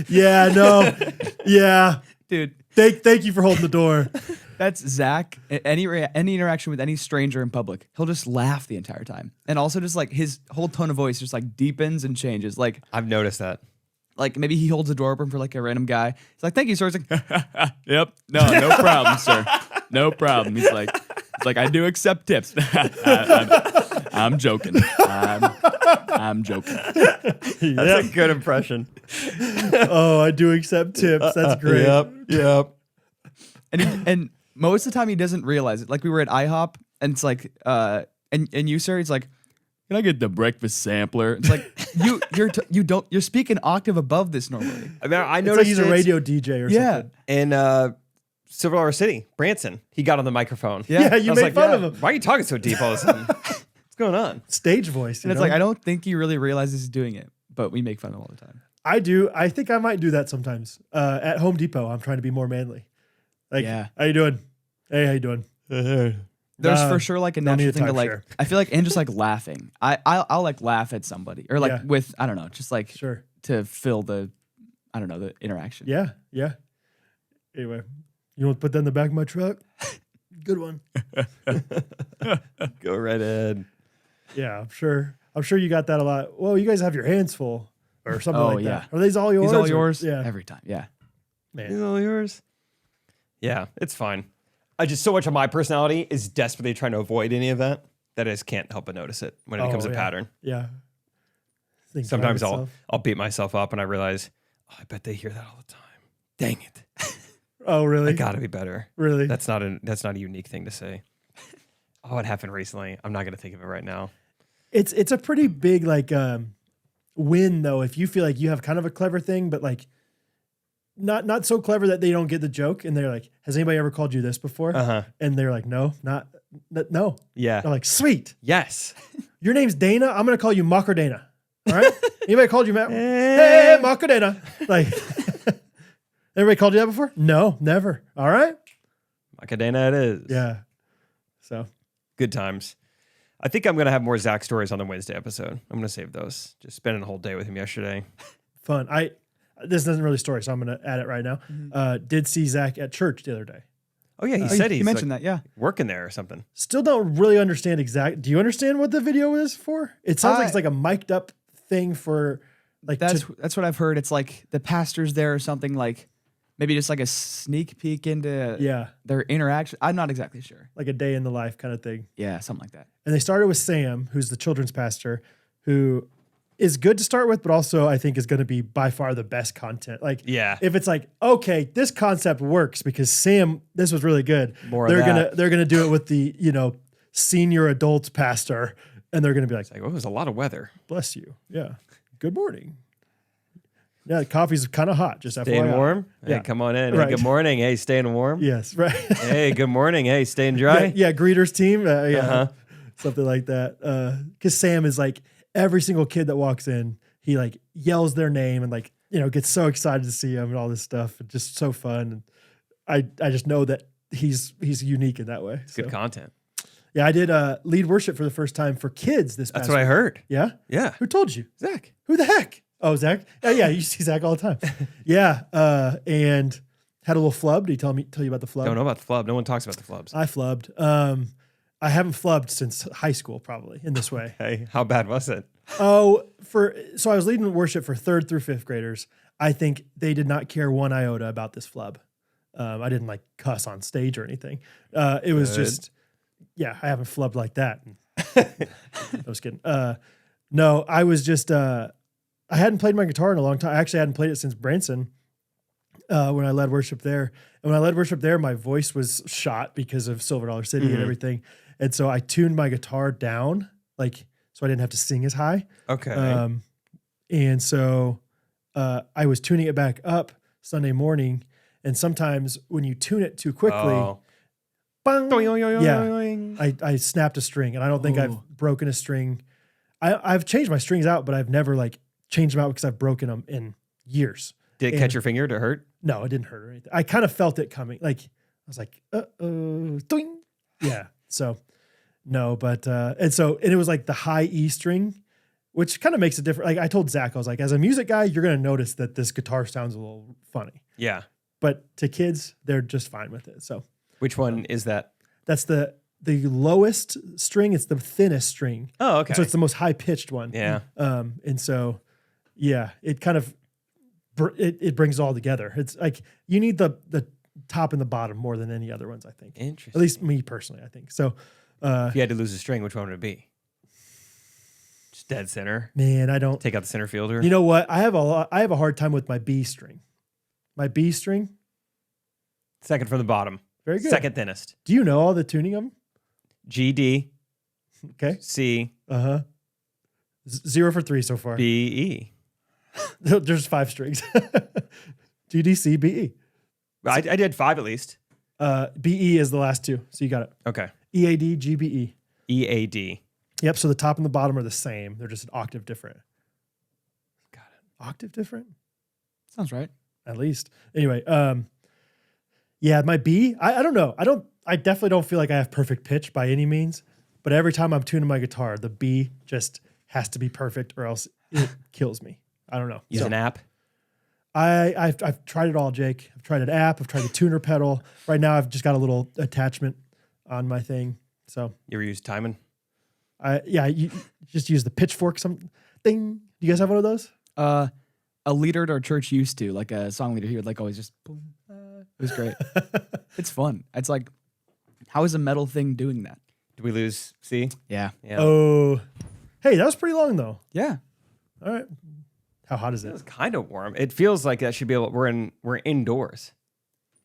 Yeah, no. Yeah.
Dude,
Thank you for holding the door.
that's Zach. Any interaction with any stranger in public, he'll just laugh the entire time. And also just like his whole tone of voice just like deepens and changes. Like
I've noticed that.
like maybe he holds the door open for like a random guy. He's like, "Thank you, sir." He's like, "Yep, no problem, sir, no problem." He's like, "I do accept tips." I'm joking. I'm joking.
That's a good impression.
Oh, I do accept tips. That's great.
Yep.
And most of the time he doesn't realize it. Like we were at IHOP, and it's like, and you, sir, he's like, "Can I get the breakfast sampler?" It's like you're speaking octave above this normally.
I mean, I
It's
noticed
like he's a radio DJ or something.
in Silver City, Branson. He got on the microphone.
Yeah, you
I was
made fun of him.
Why are you talking so deep all of a sudden? What's going on?
Stage voice.
And it's like I don't think he really realizes he's doing it, but we make fun of him all the time.
I do. I think I might do that sometimes. At Home Depot, I'm trying to be more manly. Like, how you doing? Hey, how you doing?
There's for sure like a
don't need
natural
a
thing to like.
timeshare.
I feel like and just like laughing. I'll like laugh at somebody or like
Yeah.
with I don't know, just like
Sure.
to fill the I don't know the interaction.
Yeah, yeah. Anyway, you want to put that in the back of my truck? Good one.
Go right ahead.
Yeah, I'm sure. I'm sure you got that a lot. Well, you guys have your hands full or something
Oh,
like
yeah.
that. Are these all yours?
These all
or-
yours?
Yeah.
Every time. Yeah.
Man.
Is all yours? Yeah, it's fine. I just so much of my personality is desperately trying to avoid any of that I just can't help but notice it when it becomes a
yeah.
pattern.
Yeah. Thing
Sometimes
drive itself.
I'll beat myself up and I realize, oh, I bet they hear that all the time. Dang it.
Oh, really?
I gotta be better.
Really?
That's not a unique thing to say. Oh, it happened recently. I'm not gonna think of it right now.
It's a pretty big like win though if you feel like you have kind of a clever thing, but like not so clever that they don't get the joke and they're like, has anybody ever called you this before? And they're like, no.
Yeah.
They're like, sweet.
Yes.
Your name's Dana. I'm gonna call you Macadena. All right. Anybody called you Matt? Hey, Macadena. Like, everybody called you that before? No, never. All right.
Macadena it is.
Yeah. So
Good times. I think I'm gonna have more Zach stories on the Wednesday episode. I'm gonna save those. Just spending a whole day with him yesterday.
fun. This isn't really a story, so I'm gonna add it right now. Did see Zach at church the other day.
Oh yeah, he said
he
he's
mentioned
like
that. Yeah.
working there or something.
Still don't really understand exact. Do you understand what the video is for? It sounds like it's like a mic'd up thing for like
That's what I've heard. It's like the pastor's there or something like maybe just like a sneak peek into their interaction. I'm not exactly sure.
like a day in the life kind of thing.
Yeah, something like that.
And they started with Sam, who's the children's pastor, who is good to start with, but also I think is going to be by far the best content. Like, if it's like, okay, this concept works because Sam, this was really good. They're gonna do it with the senior adult pastor, and they're gonna be like,
Oh, it was a lot of weather.
bless you, yeah, good morning. Yeah, the coffee's kind of hot. Just
Staying
FYI.
warm?
Yeah.
Hey, come on in.
Right.
Hey, good morning. Hey, staying warm?
Yes, right.
Hey, good morning. Hey, staying dry?
Yeah, greeters team. Something like that. Because Sam is like every single kid that walks in, he like yells their name and like gets so excited to see him and all this stuff. And just so fun. And I just know that he's unique in that way.
It's good content.
Yeah, I did lead worship for the first time for kids this past
That's what I heard.
Yeah?
Yeah.
Who told you?
Zach.
Who the heck? Oh, Zach? Yeah, you see Zach all the time. Yeah, and had a little flub. Did he tell you about the flub?
Don't know about the flub. No one talks about the flubs.
I flubbed. I haven't flubbed since high school, probably, in this way.
Hey, how bad was it?
So I was leading worship for 3rd through 5th graders. I think they did not care one iota about this flub. I didn't like cuss on stage or anything. It was just, I haven't flubbed like that. I was kidding. No, I was just, I hadn't played my guitar in a long time. I actually hadn't played it since Branson when I led worship there. And when I led worship there, my voice was shot because of Silver Dollar City and everything. And so I tuned my guitar down, so I didn't have to sing as high.
Okay.
And so I was tuning it back up Sunday morning. And sometimes when you tune it too quickly, bang, I snapped a string. And I don't think I've broken a string. I've changed my strings out, but I've never changed them out because I've broken them in years.
Did it catch your finger? Did it hurt?
No, it didn't hurt or anything. I kind of felt it coming. I was like, doing. Yeah. So no, but, and it was like the high E string, which kind of makes it different. I told Zach, I was like, as a music guy, you're going to notice that this guitar sounds a little funny.
Yeah.
But to kids, they're just fine with it. So
which one is that?
That's the lowest string. It's the thinnest string.
Oh, okay.
So it's the most high pitched one.
Yeah.
And so, yeah, it kind of it brings it all together. It's like you need the top and the bottom more than any other ones, I think.
Interesting.
At least me personally, I think. So
If you had to lose a string, which one would it be? Just dead center.
man, I don't
Take out the center fielder.
You know what? I have a hard time with my B string. My B string,
Second from the bottom.
very good.
Second thinnest.
Do you know all the tuning of them?
G, D,
Okay.
C,
0 for 3 so far.
B, E.
There's 5 strings. G, D, C, B, E.
I did 5 at least.
B, E is the last 2. So you got it.
Okay.
E, A, D, G, B, E.
E, A, D.
Yep. So the top and the bottom are the same. They're just an octave different.
Got it.
Octave different?
Sounds right.
At least. Anyway, yeah, my B, I don't know. I definitely don't feel like I have perfect pitch by any means, but every time I'm tuning my guitar, the B just has to be perfect or else it kills me. I don't know.
Use an app.
I've tried it all, Jake. I've tried an app. I've tried a tuner pedal. Right now, I've just got a little attachment on my thing. So
You ever use Timon?
you just use the pitchfork. Some thing. Do you guys have one of those?
A leader at our church used to, like a song leader, he would like always just boom. It was great. It's fun. It's like, how is a metal thing doing that?
Did we lose C?
Yeah.
Yeah.
Oh, hey, that was pretty long though.
Yeah.
All right. How hot is
It
it?
was kind of warm. It feels like that should be able. We're indoors.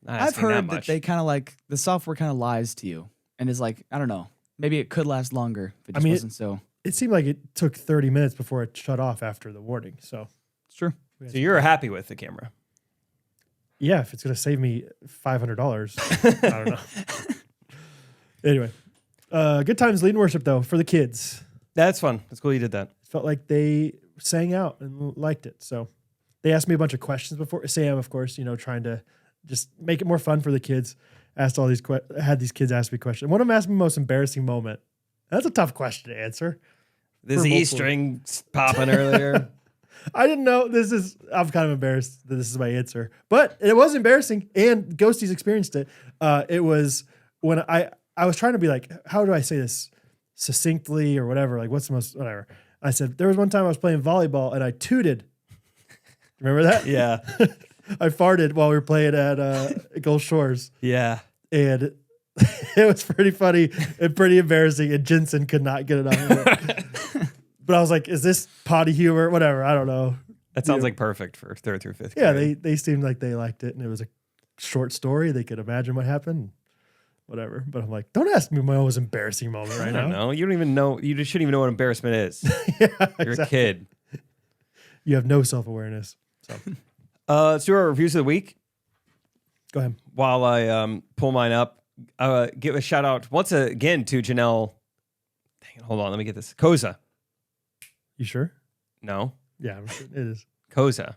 Not
I've
asking
heard that
much.
they kind of like, the software kind of lies to you and is like, I don't know, maybe it could last longer if it just wasn't so.
It seemed like it took 30 minutes before it shut off after the warning. So
It's true.
So you're happy with the camera?
yeah, if it's going to save me $500, I don't know. Anyway, good times leading worship though for the kids.
That's fun. That's cool you did that.
Felt like they sang out and liked it. So they asked me a bunch of questions before. Sam, of course, trying to just make it more fun for the kids. Asked all these had these kids ask me questions. One of them asked me most embarrassing moment. That's a tough question to answer.
This
For
E
multiple-
string popping earlier.
I didn't know I'm kind of embarrassed that this is my answer, but it was embarrassing and Ghosties experienced it. It was when I was trying to be like, how do I say this succinctly or whatever? Like what's the most, whatever. I said, there was one time I was playing volleyball and I tooted. Remember that?
Yeah.
I farted while we were playing at Gulf Shores
Yeah.
and it was pretty funny and pretty embarrassing and Jensen could not get it out of it. But I was like, is this potty humor? Whatever. I don't know.
That sounds like perfect for 3rd through 5th
Yeah,
grade.
they seemed like they liked it, and it was a short story. They could imagine what happened, whatever. But I'm like, don't ask me my most embarrassing moment
I
right
don't
now.
know. You don't even know. You just shouldn't even know what embarrassment is.
Yeah,
You're
exactly.
a kid.
You have no self-awareness. So
Let's do our reviews of the week.
go ahead.
While I pull mine up, give a shout out once again to Janelle. Dang it, hold on. Let me get this. Koza.
You sure?
No.
Yeah, I'm sure it is.
Koza.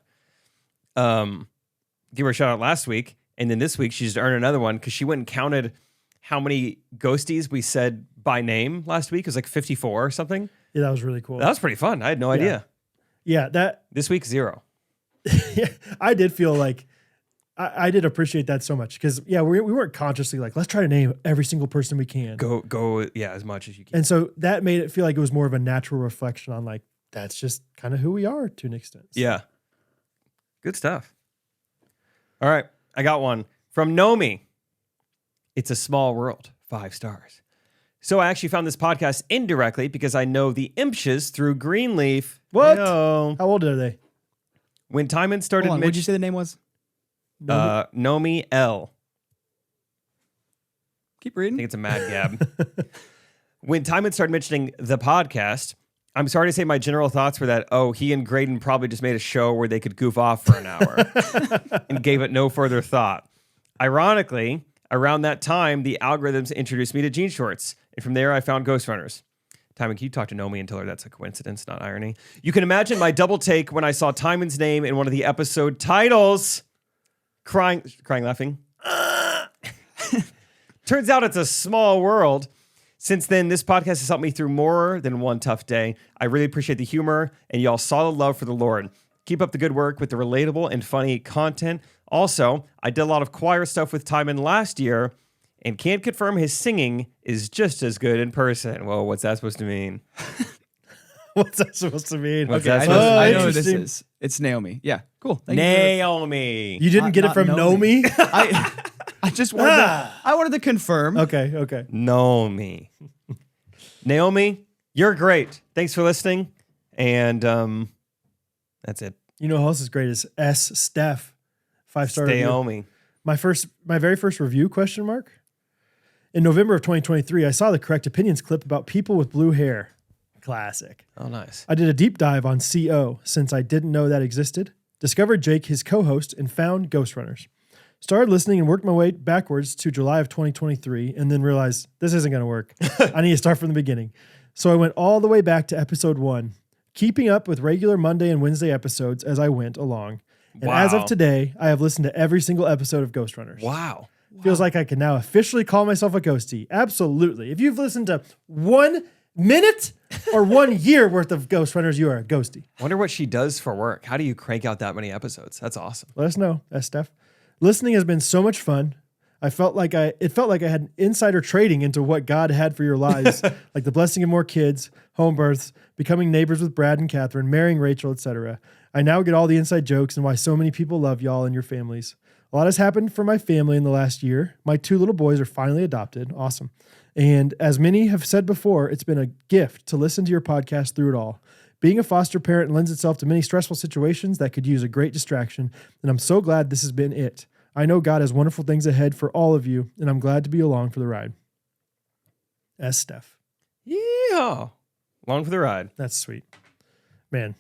Give her a shout out last week. And then this week, she just earned another one because she went and counted how many ghosties we said by name last week. It was like 54 or something.
Yeah, that was really cool.
That was pretty fun. I had no idea.
Yeah, that
This week, 0.
I did feel like I did appreciate that so much because we weren't consciously like, let's try to name every single person we can.
Go, yeah, as much as you can.
And so that made it feel like it was more of a natural reflection on like, that's just kind of who we are to an extent. So,
Yeah. Good stuff. All right. I got one from Nomi. It's a small world. 5 stars. So I actually found this podcast indirectly because I know the Impshes through Greenleaf.
What?
Yo.
How old are they?
When Timon started
Hold on, what'd you say the name was?
Nomi L.
Keep
I
reading.
think it's a mad gab. When Timon started mentioning the podcast, I'm sorry to say my general thoughts were that, he and Graydon probably just made a show where they could goof off for an hour and gave it no further thought. Ironically, around that time, the algorithms introduced me to jean shorts. And from there, I found Ghostrunners. Timon, can you talk to Nomi and tell her that's a coincidence, not irony? You can imagine my double take when I saw Timon's name in one of the episode titles. Crying, laughing. Turns out it's a small world. Since then, this podcast has helped me through more than one tough day. I really appreciate the humor and y'all's solid love for the Lord. Keep up the good work with the relatable and funny content. Also, I did a lot of choir stuff with Timon last year and can't confirm his singing is just as good in person. Well, what's that supposed to mean?
What's that supposed to mean?
What's
Okay,
that
I know,
supposed to
I
mean?
know who this
Interesting.
is. It's Naomi. Yeah, cool. Thank you
Naomi.
You didn't
Not-
get it
not
from
Nomi.
Nomi?
I just wanted I wanted to confirm.
Okay.
Naomi. Naomi, you're great. Thanks for listening. And that's it.
You know who else is great is S. Steph. 5-star review.
Naomi.
My very first review, question mark. In November of 2023, I saw the Correct Opinions clip about people with blue hair. Classic.
Oh, nice.
I did a deep dive on CO since I didn't know that existed, discovered Jake, his co-host, and found Ghostrunners. Started listening and worked my way backwards to July of 2023 and then realized this isn't going to work. I need to start from the beginning. So I went all the way back to episode 1, keeping up with regular Monday and Wednesday episodes as I went along. And as of
Wow.
today, I have listened to every single episode of Ghostrunners.
Wow.
Feels like I can now officially call myself a ghostie. Absolutely. If you've listened to 1 minute or 1 year worth of Ghostrunners, you are a ghostie.
Wonder what she does for work. How do you crank out that many episodes? That's awesome.
Let us know. That's Steph. Listening has been so much fun. It felt like I had insider trading into what God had for your lives, like the blessing of more kids, home births, becoming neighbors with Brad and Catherine, marrying Rachel, etc. I now get all the inside jokes and why so many people love y'all and your families. A lot has happened for my family in the last year. My 2 little boys are finally adopted. Awesome. And as many have said before, it's been a gift to listen to your podcast through it all. Being a foster parent lends itself to many stressful situations that could use a great distraction, and I'm so glad this has been it. I know God has wonderful things ahead for all of you, and I'm glad to be along for the ride. S. Steph.
Yeah. Long for the ride.
That's sweet. Man.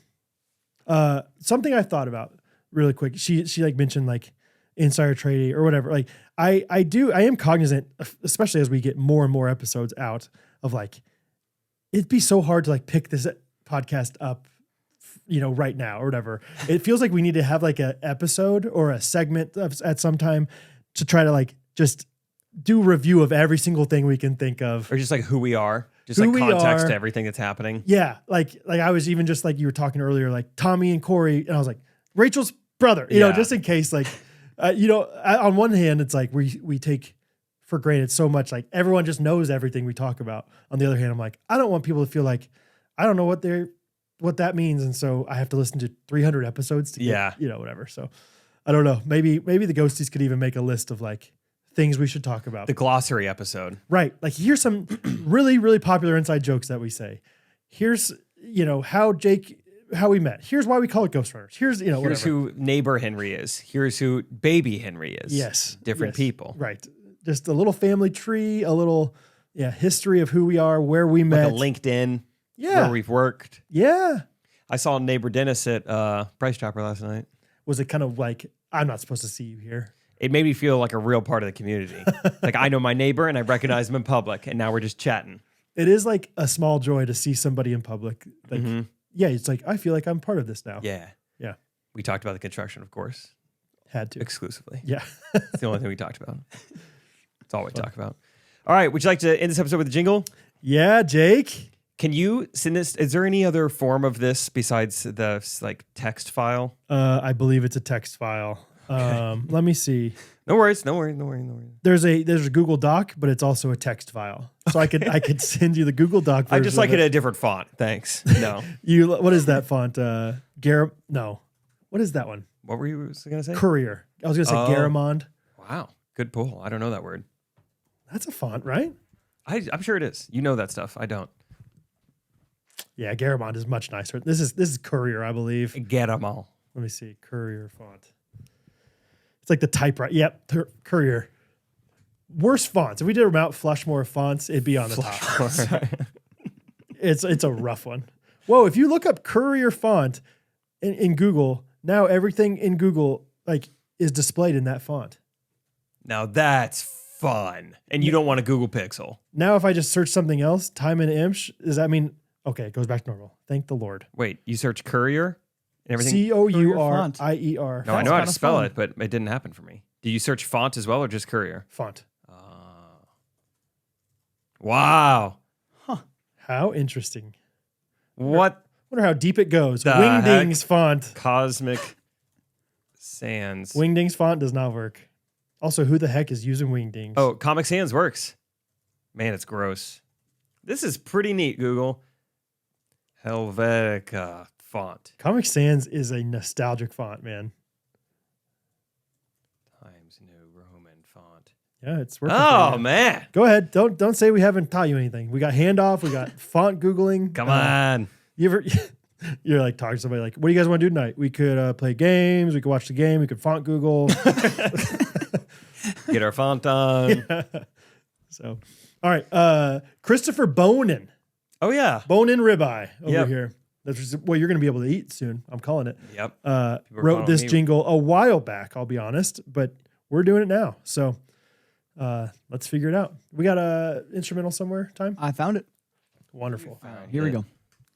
Something I thought about really quick. She like mentioned like insider trading or whatever. Like I am cognizant, especially as we get more and more episodes out, of like, it'd be so hard to like pick this podcast up, right now or whatever. It feels like we need to have like a episode or a segment at some time to try to like just do a review of every single thing we can think of.
Or just like who we are. Just
Who
like
we
context
are.
to everything that's happening.
Yeah. Like I was even just like you were talking earlier, like Tommy and Corey, and I was like, Rachel's brother,
Yeah.
just in case, like, on one hand, it's like we take for granted so much, like everyone just knows everything we talk about. On the other hand, I'm like, I don't want people to feel like I don't know what that means. And so I have to listen to 300 episodes to get, whatever. So I don't know. Maybe the Ghosties could even make a list of like things we should talk about.
The glossary episode.
Right. Like here's some really, really popular inside jokes that we say. Here's, how we met. Here's why we call it Ghostrunners. Here's,
Here's
whatever.
who neighbor Henry is. Here's who baby Henry is.
Yes.
Different
yes,
people.
Right. Just a little family tree, a little, history of who we are, where we met.
Like a LinkedIn.
Yeah.
Where we've worked.
Yeah.
I saw neighbor Dennis at Price Chopper last night.
Was it kind of like, I'm not supposed to see you here?
It made me feel like a real part of the community. Like I know my neighbor and I recognize him in public, and now we're just chatting.
It is like a small joy to see somebody in public. Like, yeah, it's like, I feel like I'm part of this now.
Yeah.
Yeah.
We talked about the construction, of course,
Had to.
exclusively.
Yeah.
It's the only thing we talked about. It's all we talk about. All right. Would you like to end this episode with a jingle?
Yeah, Jake.
Can you send this? Is there any other form of this besides the like text file?
I believe it's a text file. Let me see.
No worries. No worries.
There's a Google Doc, but it's also a text file. So I could send you the Google Doc version.
I just like
of
it in a different font. Thanks. No.
What is that font? No. What is that one?
What were you going to say?
Courier. I was going to say
Oh.
Garamond.
Wow. Good pull. I don't know that word.
That's a font, right?
I'm sure it is. You know that stuff. I don't.
Yeah, Garamond is much nicer. This is Courier, I believe.
Get them all.
Let me see. Courier font. It's like the typewriter. Yep, Courier. Worst fonts. If we did a Mount Flushmore of fonts, it'd be on the top. It's a rough one. Whoa, if you look up Courier font in Google, now everything in Google like is displayed in that font.
Now that's fun. And you don't want a Google Pixel.
Now if I just search something else, Timon Imsh, does that mean okay, it goes back to normal. Thank the Lord.
Wait, you search Courier and everything?
Courier.
No, I know how to
kinda
spell
fun.
it, but it didn't happen for me. Do you search font as well or just Courier?
Font.
Wow.
How interesting.
What
Wonder how deep it goes.
The
Wingdings font.
cosmic Sans?
Wingdings font does not work. Also, who the heck is using Wingdings?
Oh, Comic Sans works. Man, it's gross. This is pretty neat, Google. Helvetica font.
Comic Sans is a nostalgic font, man.
Times New Roman font.
Yeah, it's working.
Oh,
for you.
man.
Go ahead. Don't say we haven't taught you anything. We got handoff. We got font Googling.
Come on.
You're like talking to somebody like, what do you guys want to do tonight? We could play games. We could watch the game. We could font Google.
Get our font on.
Yeah. So, all right. Christopher Bonin.
Oh, yeah.
Bonin ribeye over
Yep.
here. That's what you're going to be able to eat soon. I'm calling it.
Yep.
Wrote this jingle a while back, I'll be honest, but we're doing it now. So let's figure it out. We got a instrumental somewhere, Time?
I found it.
Wonderful.
All right, here we go.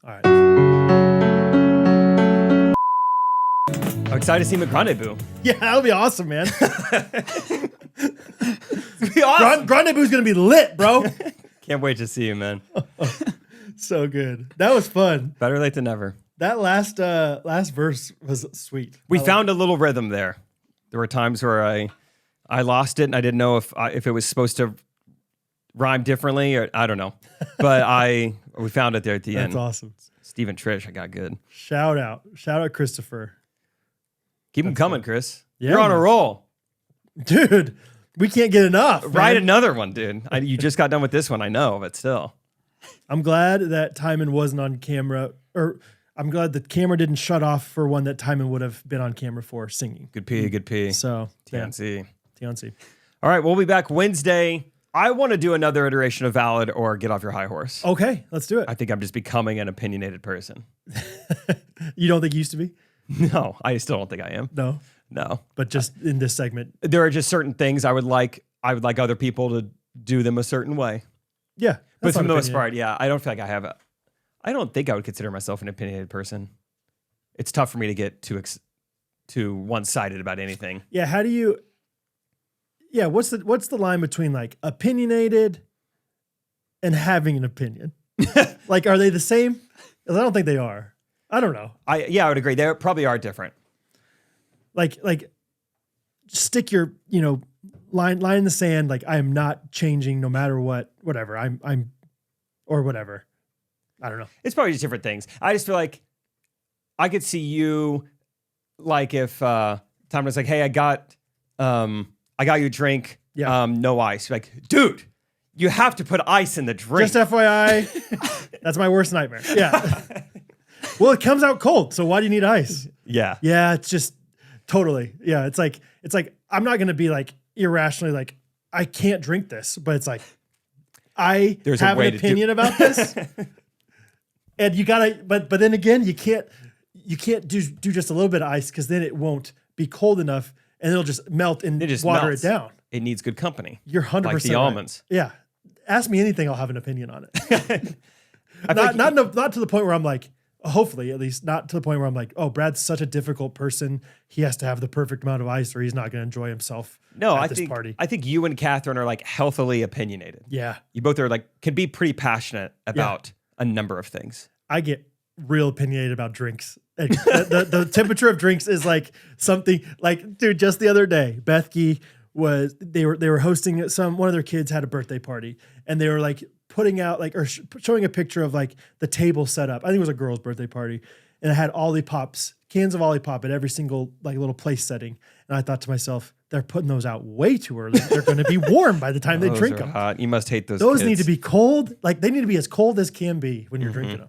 All right.
I'm excited to see McGrandeboo.
Yeah, that'll be awesome, man.
Be awesome.
Grandeboo's going to be lit, bro.
Can't wait to see you, man.
So good. That was fun.
Better late than never.
That last verse was sweet.
We found a little rhythm there. There were times where I lost it and I didn't know if it was supposed to rhyme differently or I don't know. But we found it there at the end.
That's awesome.
Steve and Trish, I got good.
Shout out Christopher.
Keep them coming, Chris.
Yeah,
You're on a
man.
roll.
Dude, we can't get enough.
Write
man.
another one, dude. You just got done with this one, I know, but still.
I'm glad that Timon wasn't on camera, or I'm glad the camera didn't shut off for one that Timon would have been on camera for singing.
Good P, good P.
So, yeah,
TNC.
TNC.
All right, we'll be back Wednesday. I want to do another iteration of Valid or Get Off Your High Horse.
Okay, let's do it.
I think I'm just becoming an opinionated person.
You don't think you used to be?
No, I still don't think I am.
No,
No.
but just in this segment.
There are just certain things I would like other people to do them a certain way.
Yeah.
But
that's
for the
not
most
opinion.
part, yeah, I don't feel like I don't think I would consider myself an opinionated person. It's tough for me to get too one-sided about anything.
Yeah, how do you what's the line between like opinionated and having an opinion? Like, are they the same? 'Cause I don't think they are. I don't know.
I would agree. They probably are different.
Like stick your, line in the sand. Like, I am not changing no matter what, whatever. I'm or whatever. I don't know.
It's probably just different things. I just feel like I could see you, like if Tom was like, "Hey, I got you a drink,
Yeah.
no ice." You're like, dude, you have to put ice in the drink.
Just FYI, that's my worst nightmare. Yeah. Well, it comes out cold, so why do you need ice?
Yeah.
Yeah, it's just totally. Yeah, it's like I'm not gonna be like irrationally like I can't drink this, but it's like
There's a
have
way
an
to do-
opinion about this, and you gotta. But then again, you can't do just a little bit of ice because then it won't be cold enough, and it'll just melt and
It just
water
melts.
it down.
It needs good company.
You're 100%
like the
right.
almonds.
Yeah, ask me anything, I'll have an opinion on it.
I feel like
Not to the point where I'm like, hopefully at least not to the point where I'm like, oh, Brad's such a difficult person. He has to have the perfect amount of ice or he's not going to enjoy himself
no,
at
I
this
think
party.
I think you and Catherine are like healthily opinionated.
Yeah.
You both are like can be pretty passionate about a number of things.
I get real opinionated about drinks. And the temperature of drinks is like something like, dude, just the other day, Bethke they were hosting one of their kids had a birthday party and they were like putting out like, or showing a picture of like the table set up. I think it was a girl's birthday party and it had Olipop's, cans of Olipop at every single like little place setting. And I thought to myself, they're putting those out way too early. They're going to be warm by the time they
Those
drink
are
them.
hot. You must hate those.
Those
kids.
need to be cold. Like they need to be as cold as can be when you're drinking them.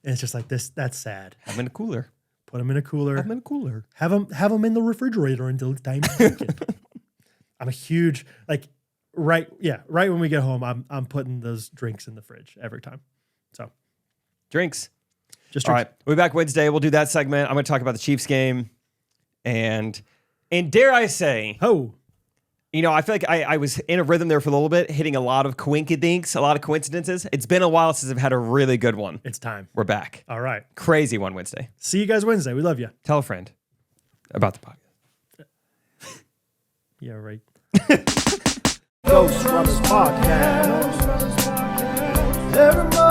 And it's just like this. That's sad.
Have them in a cooler.
Put them in a cooler.
Have them in a cooler.
Have them in the refrigerator until it's time to drink it. I'm a huge right when we get home, I'm putting those drinks in the fridge every time. So
Drinks.
just
All
drinks.
right. We'll be back Wednesday. We'll do that segment. I'm going to talk about the Chiefs game. And dare I say,
Oh,
I feel like I was in a rhythm there for a little bit, hitting a lot of coincidences, a lot of coincidences. It's been a while since I've had a really good one.
it's time.
We're back.
All right.
Crazy one Wednesday.
See you guys Wednesday. We love you.
Tell a friend about the podcast.
Yeah, right.
Ghostrunners podcast. Everybody